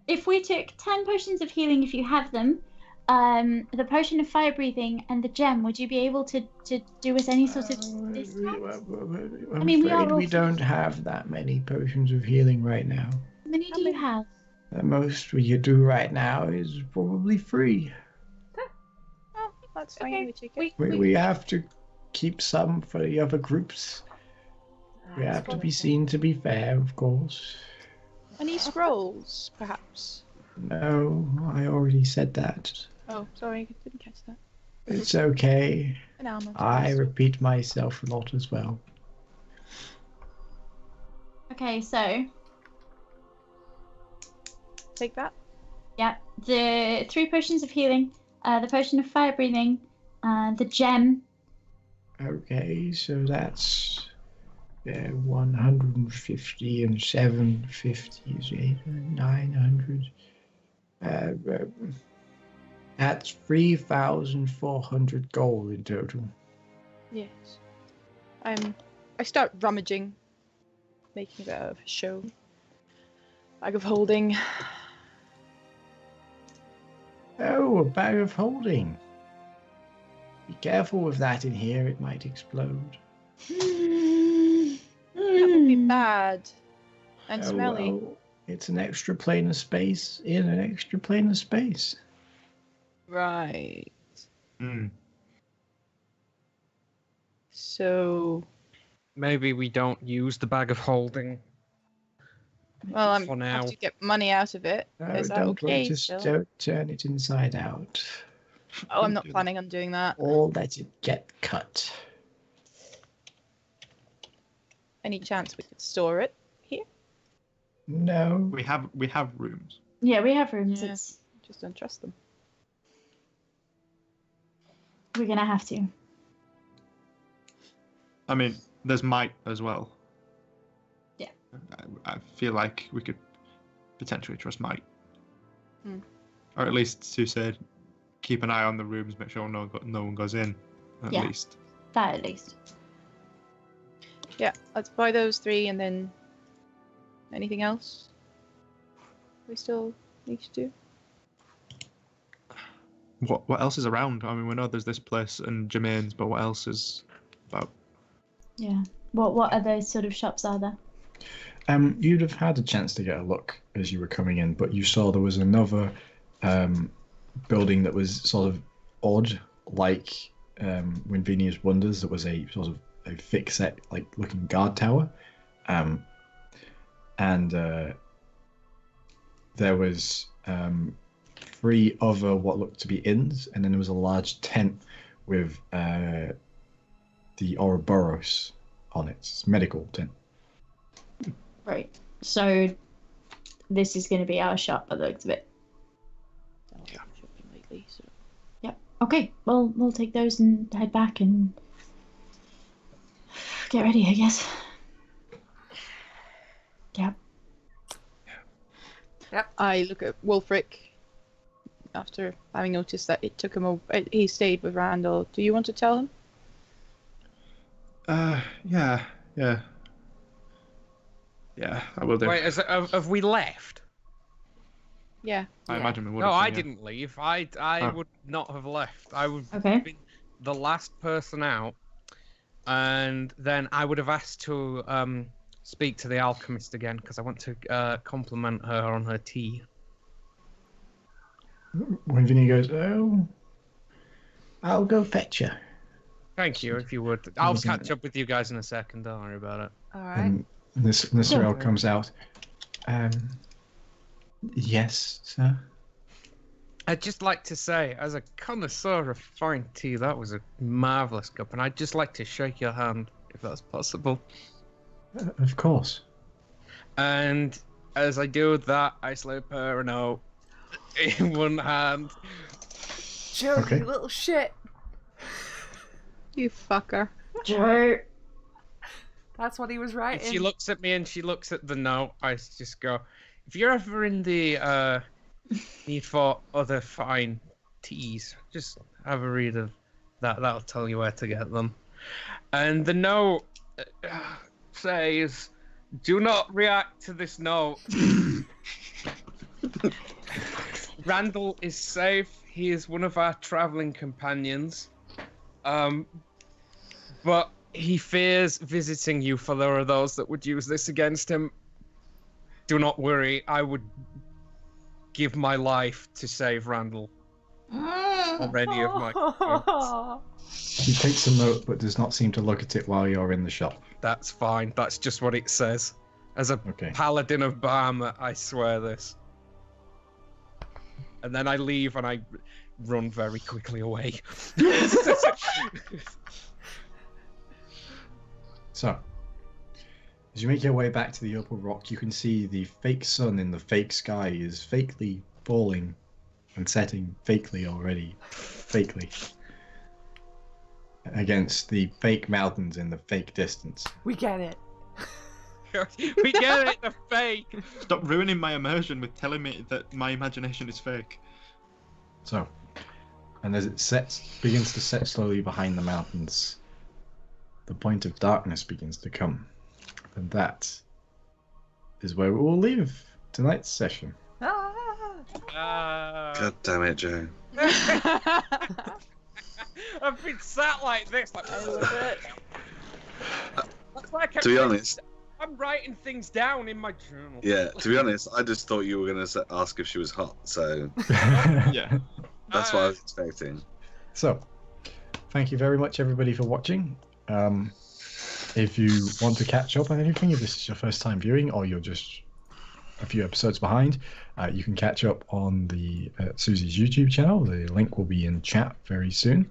S3: if we took 10 potions of healing, if you have them, the potion of fire breathing and the gem, would you be able to do us any sort of discount?
S10: I'm
S3: mean, we are
S10: afraid we
S3: all-
S10: don't have that many potions of healing right now.
S3: How many do you have?
S10: The most we could do right now is probably free.
S6: Oh, that's fine.
S3: Okay,
S6: We take it.
S10: We have to keep some for the other groups. We have to be seen to be fair, of course.
S6: Any scrolls, perhaps?
S10: No, I already said that.
S6: Oh, sorry, I didn't catch that.
S10: It's okay.
S6: An almond.
S10: I repeat myself a lot as well.
S3: Okay, so
S6: Take that.
S3: yeah, the 3 potions of healing, the potion of fire breathing, the gem.
S10: Okay, so that's 150 and 750 is 900. That's 3,400 gold in total.
S6: Yes. I start rummaging, making a bit of a show. Bag of holding.
S10: Oh, a bag of holding. Be careful with that in here, it might explode.
S6: That would be bad. And
S10: Oh,
S6: smelly.
S10: well, it's an extra plane of space in an extra plane of space.
S6: Right.
S7: Hmm.
S6: So,
S4: Maybe we don't use the bag of holding.
S6: well, I'm
S4: For now.
S6: have to get money out of it.
S10: No,
S6: Is that
S10: don't worry,
S6: okay?
S10: just
S6: still?
S10: don't turn it inside out.
S6: Oh, I'm not planning on doing that.
S10: Or let it get cut.
S6: Any chance we could store it here?
S10: No.
S7: We have rooms.
S3: Yeah, we have rooms.
S6: Yeah.
S3: It's,
S6: Just don't trust them.
S3: we're gonna have to.
S7: I mean, there's Mike as well.
S3: Yeah.
S7: I feel like we could potentially trust Mike.
S6: Hmm.
S7: Or at least to say, keep an eye on the rooms, make sure no one goes in, at
S3: Yeah.
S7: least.
S3: That at least.
S6: Yeah, let's buy those 3 and then anything else we still need to do.
S7: What else is around? I mean, we know there's this place and Jermaine's, but what else is about?
S3: Yeah. What other sort of shops are there?
S10: You'd have had a chance to get a look as you were coming in, but you saw there was another building that was sort of odd, like Winvenia's Wonders. That was a sort of a thick set, like looking guard tower, and there was 3 other what looked to be inns, and then there was a large tent with the Ouroboros on it. It's a medical tent.
S3: Right. So this is going to be our shop by the looks of it.
S6: Yeah. Shopping lately, so.
S3: Yep. Okay. Well, we'll take those and head back and get ready, I guess. Yep.
S6: I look at Wulfric after having noticed that it took him he stayed with Randall. Do you want to tell him?
S7: Yeah, I will do.
S4: Wait, have we left?
S6: Yeah.
S7: I imagine we would.
S4: No,
S7: have
S4: I
S7: done, yeah.
S4: didn't leave. I would not have left. I would
S3: Okay.
S4: have been the last person out, and then I would have asked to speak to the alchemist again because I want to compliment her on her tea.
S10: When Vinny goes, oh, I'll go fetch her.
S4: Thank you, if you would. I'll
S10: Wasn't
S4: catch up with you guys in a second. Don't worry about it.
S8: All right.
S10: And Nisrael comes out. Yes, sir.
S4: I'd just like to say, as a connoisseur of fine tea, that was a marvellous cup, and I'd just like to shake your hand, if that's possible.
S10: Of course.
S4: And as I do that, I slip her a note in one hand.
S8: Joe,
S10: Okay.
S8: you little shit.
S6: You fucker.
S3: Joe.
S8: That's what he was
S4: If
S8: writing.
S4: she looks at me and she looks at the note, I just go, if you're ever in the need for other fine teas, just have a read of that. That'll tell you where to get them. And the note says, do not react to this note. Randall is safe. He is one of our traveling companions. But he fears visiting you, for there are those that would use this against him. Do not worry, I would give my life to save Randall. Or any of my folks.
S10: She takes a note but does not seem to look at it while you're in the shop.
S4: That's fine, that's just what it says. As a
S10: Okay.
S4: paladin of Bahamut, I swear this. And then I leave and I run very quickly away.
S10: So, as you make your way back to the upper rock, you can see the fake sun in the fake sky is fakely falling and setting fakely already. Fakely. Against the fake mountains in the fake distance.
S8: We get it.
S4: We get it, the fake!
S7: Stop ruining my immersion with telling me that my imagination is fake.
S10: So, and as it begins to set slowly behind the mountains, the point of darkness begins to come. And that is where we will leave tonight's session.
S5: God damn it, Joe.
S4: I've been sat like this, like,
S6: I love it.
S4: That's like
S5: To be honest,
S4: I'm writing things down in my journal.
S5: yeah, to be honest, I just thought you were going to ask if she was hot, so
S7: Yeah.
S5: that's what I was expecting.
S10: So, thank you very much, everybody, for watching.
S2: If you want to catch up on anything, if this is your first time viewing or you're just a few episodes behind, you can catch up on the Susie's YouTube channel. The link will be in chat very soon.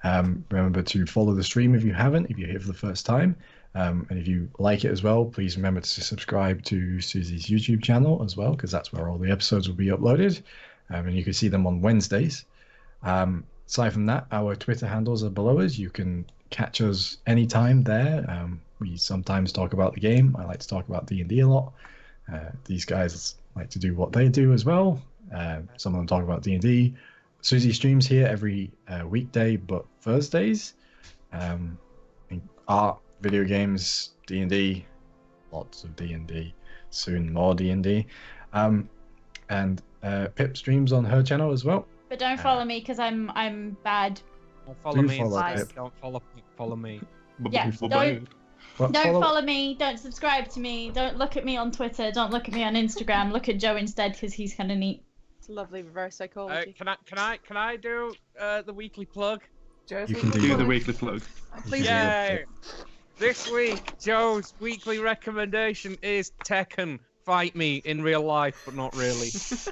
S2: Remember to follow the stream if you haven't, if you're here for the first time. And if you like it as well, please remember to subscribe to Susie's YouTube channel as well, because that's where all the episodes will be uploaded. And you can see them on Wednesdays. Aside from that, our Twitter handles are below us. You can catch us anytime there. We sometimes talk about the game. I like to talk about D&D a lot. These guys like to do what they do as well. Some of them talk about D&D. Susie streams here every weekday, but Thursdays. Art, video games, D&D, lots of D&D, soon more D&D. And Pip streams on her channel as well.
S3: But don't follow me because I'm bad.
S4: Don't follow me.
S2: Pip.
S4: Don't follow me.
S3: Yeah, don't follow me. Don't subscribe to me. Don't look at me on Twitter. Don't look at me on Instagram. Look at Joe instead because he's kind of neat.
S6: It's lovely reverse psychology.
S4: Can I do the weekly plug?
S8: Joe's
S2: You can
S8: weekly
S7: Do
S8: plug.
S7: the weekly plug.
S8: Please.
S4: Yay! This week, Joe's weekly recommendation is Tekken. Fight me in real life, but not really.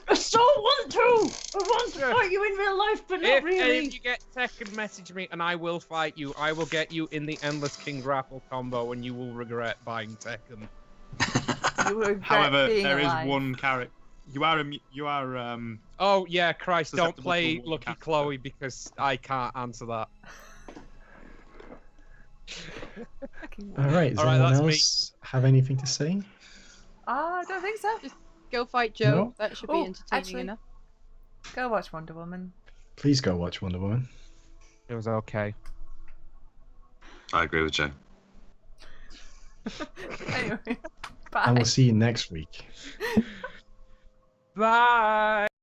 S3: I so want to! I want to fight you in real life, but not really.
S4: If you get Tekken, message me and I will fight you. I will get you in the Endless King Grapple combo and you will regret buying Tekken.
S8: You will regret
S7: However,
S8: being
S7: there
S8: alive.
S7: is one character. You are
S4: Oh yeah, Christ, don't
S7: susceptible
S4: play
S7: to one
S4: Lucky
S7: character.
S4: Chloe because I can't answer that.
S2: All right. Does
S4: All right,
S2: anyone
S4: that's me.
S2: else have anything to say?
S8: I don't think so.
S6: Go fight Joe.
S2: No.
S6: That should be
S8: Oh,
S6: entertaining
S8: actually-
S6: enough.
S8: Go watch Wonder Woman.
S2: Please go watch Wonder Woman.
S4: It was okay.
S5: I agree with Joe.
S8: Anyway,
S2: And
S8: bye.
S2: we'll see you next week.
S4: Bye.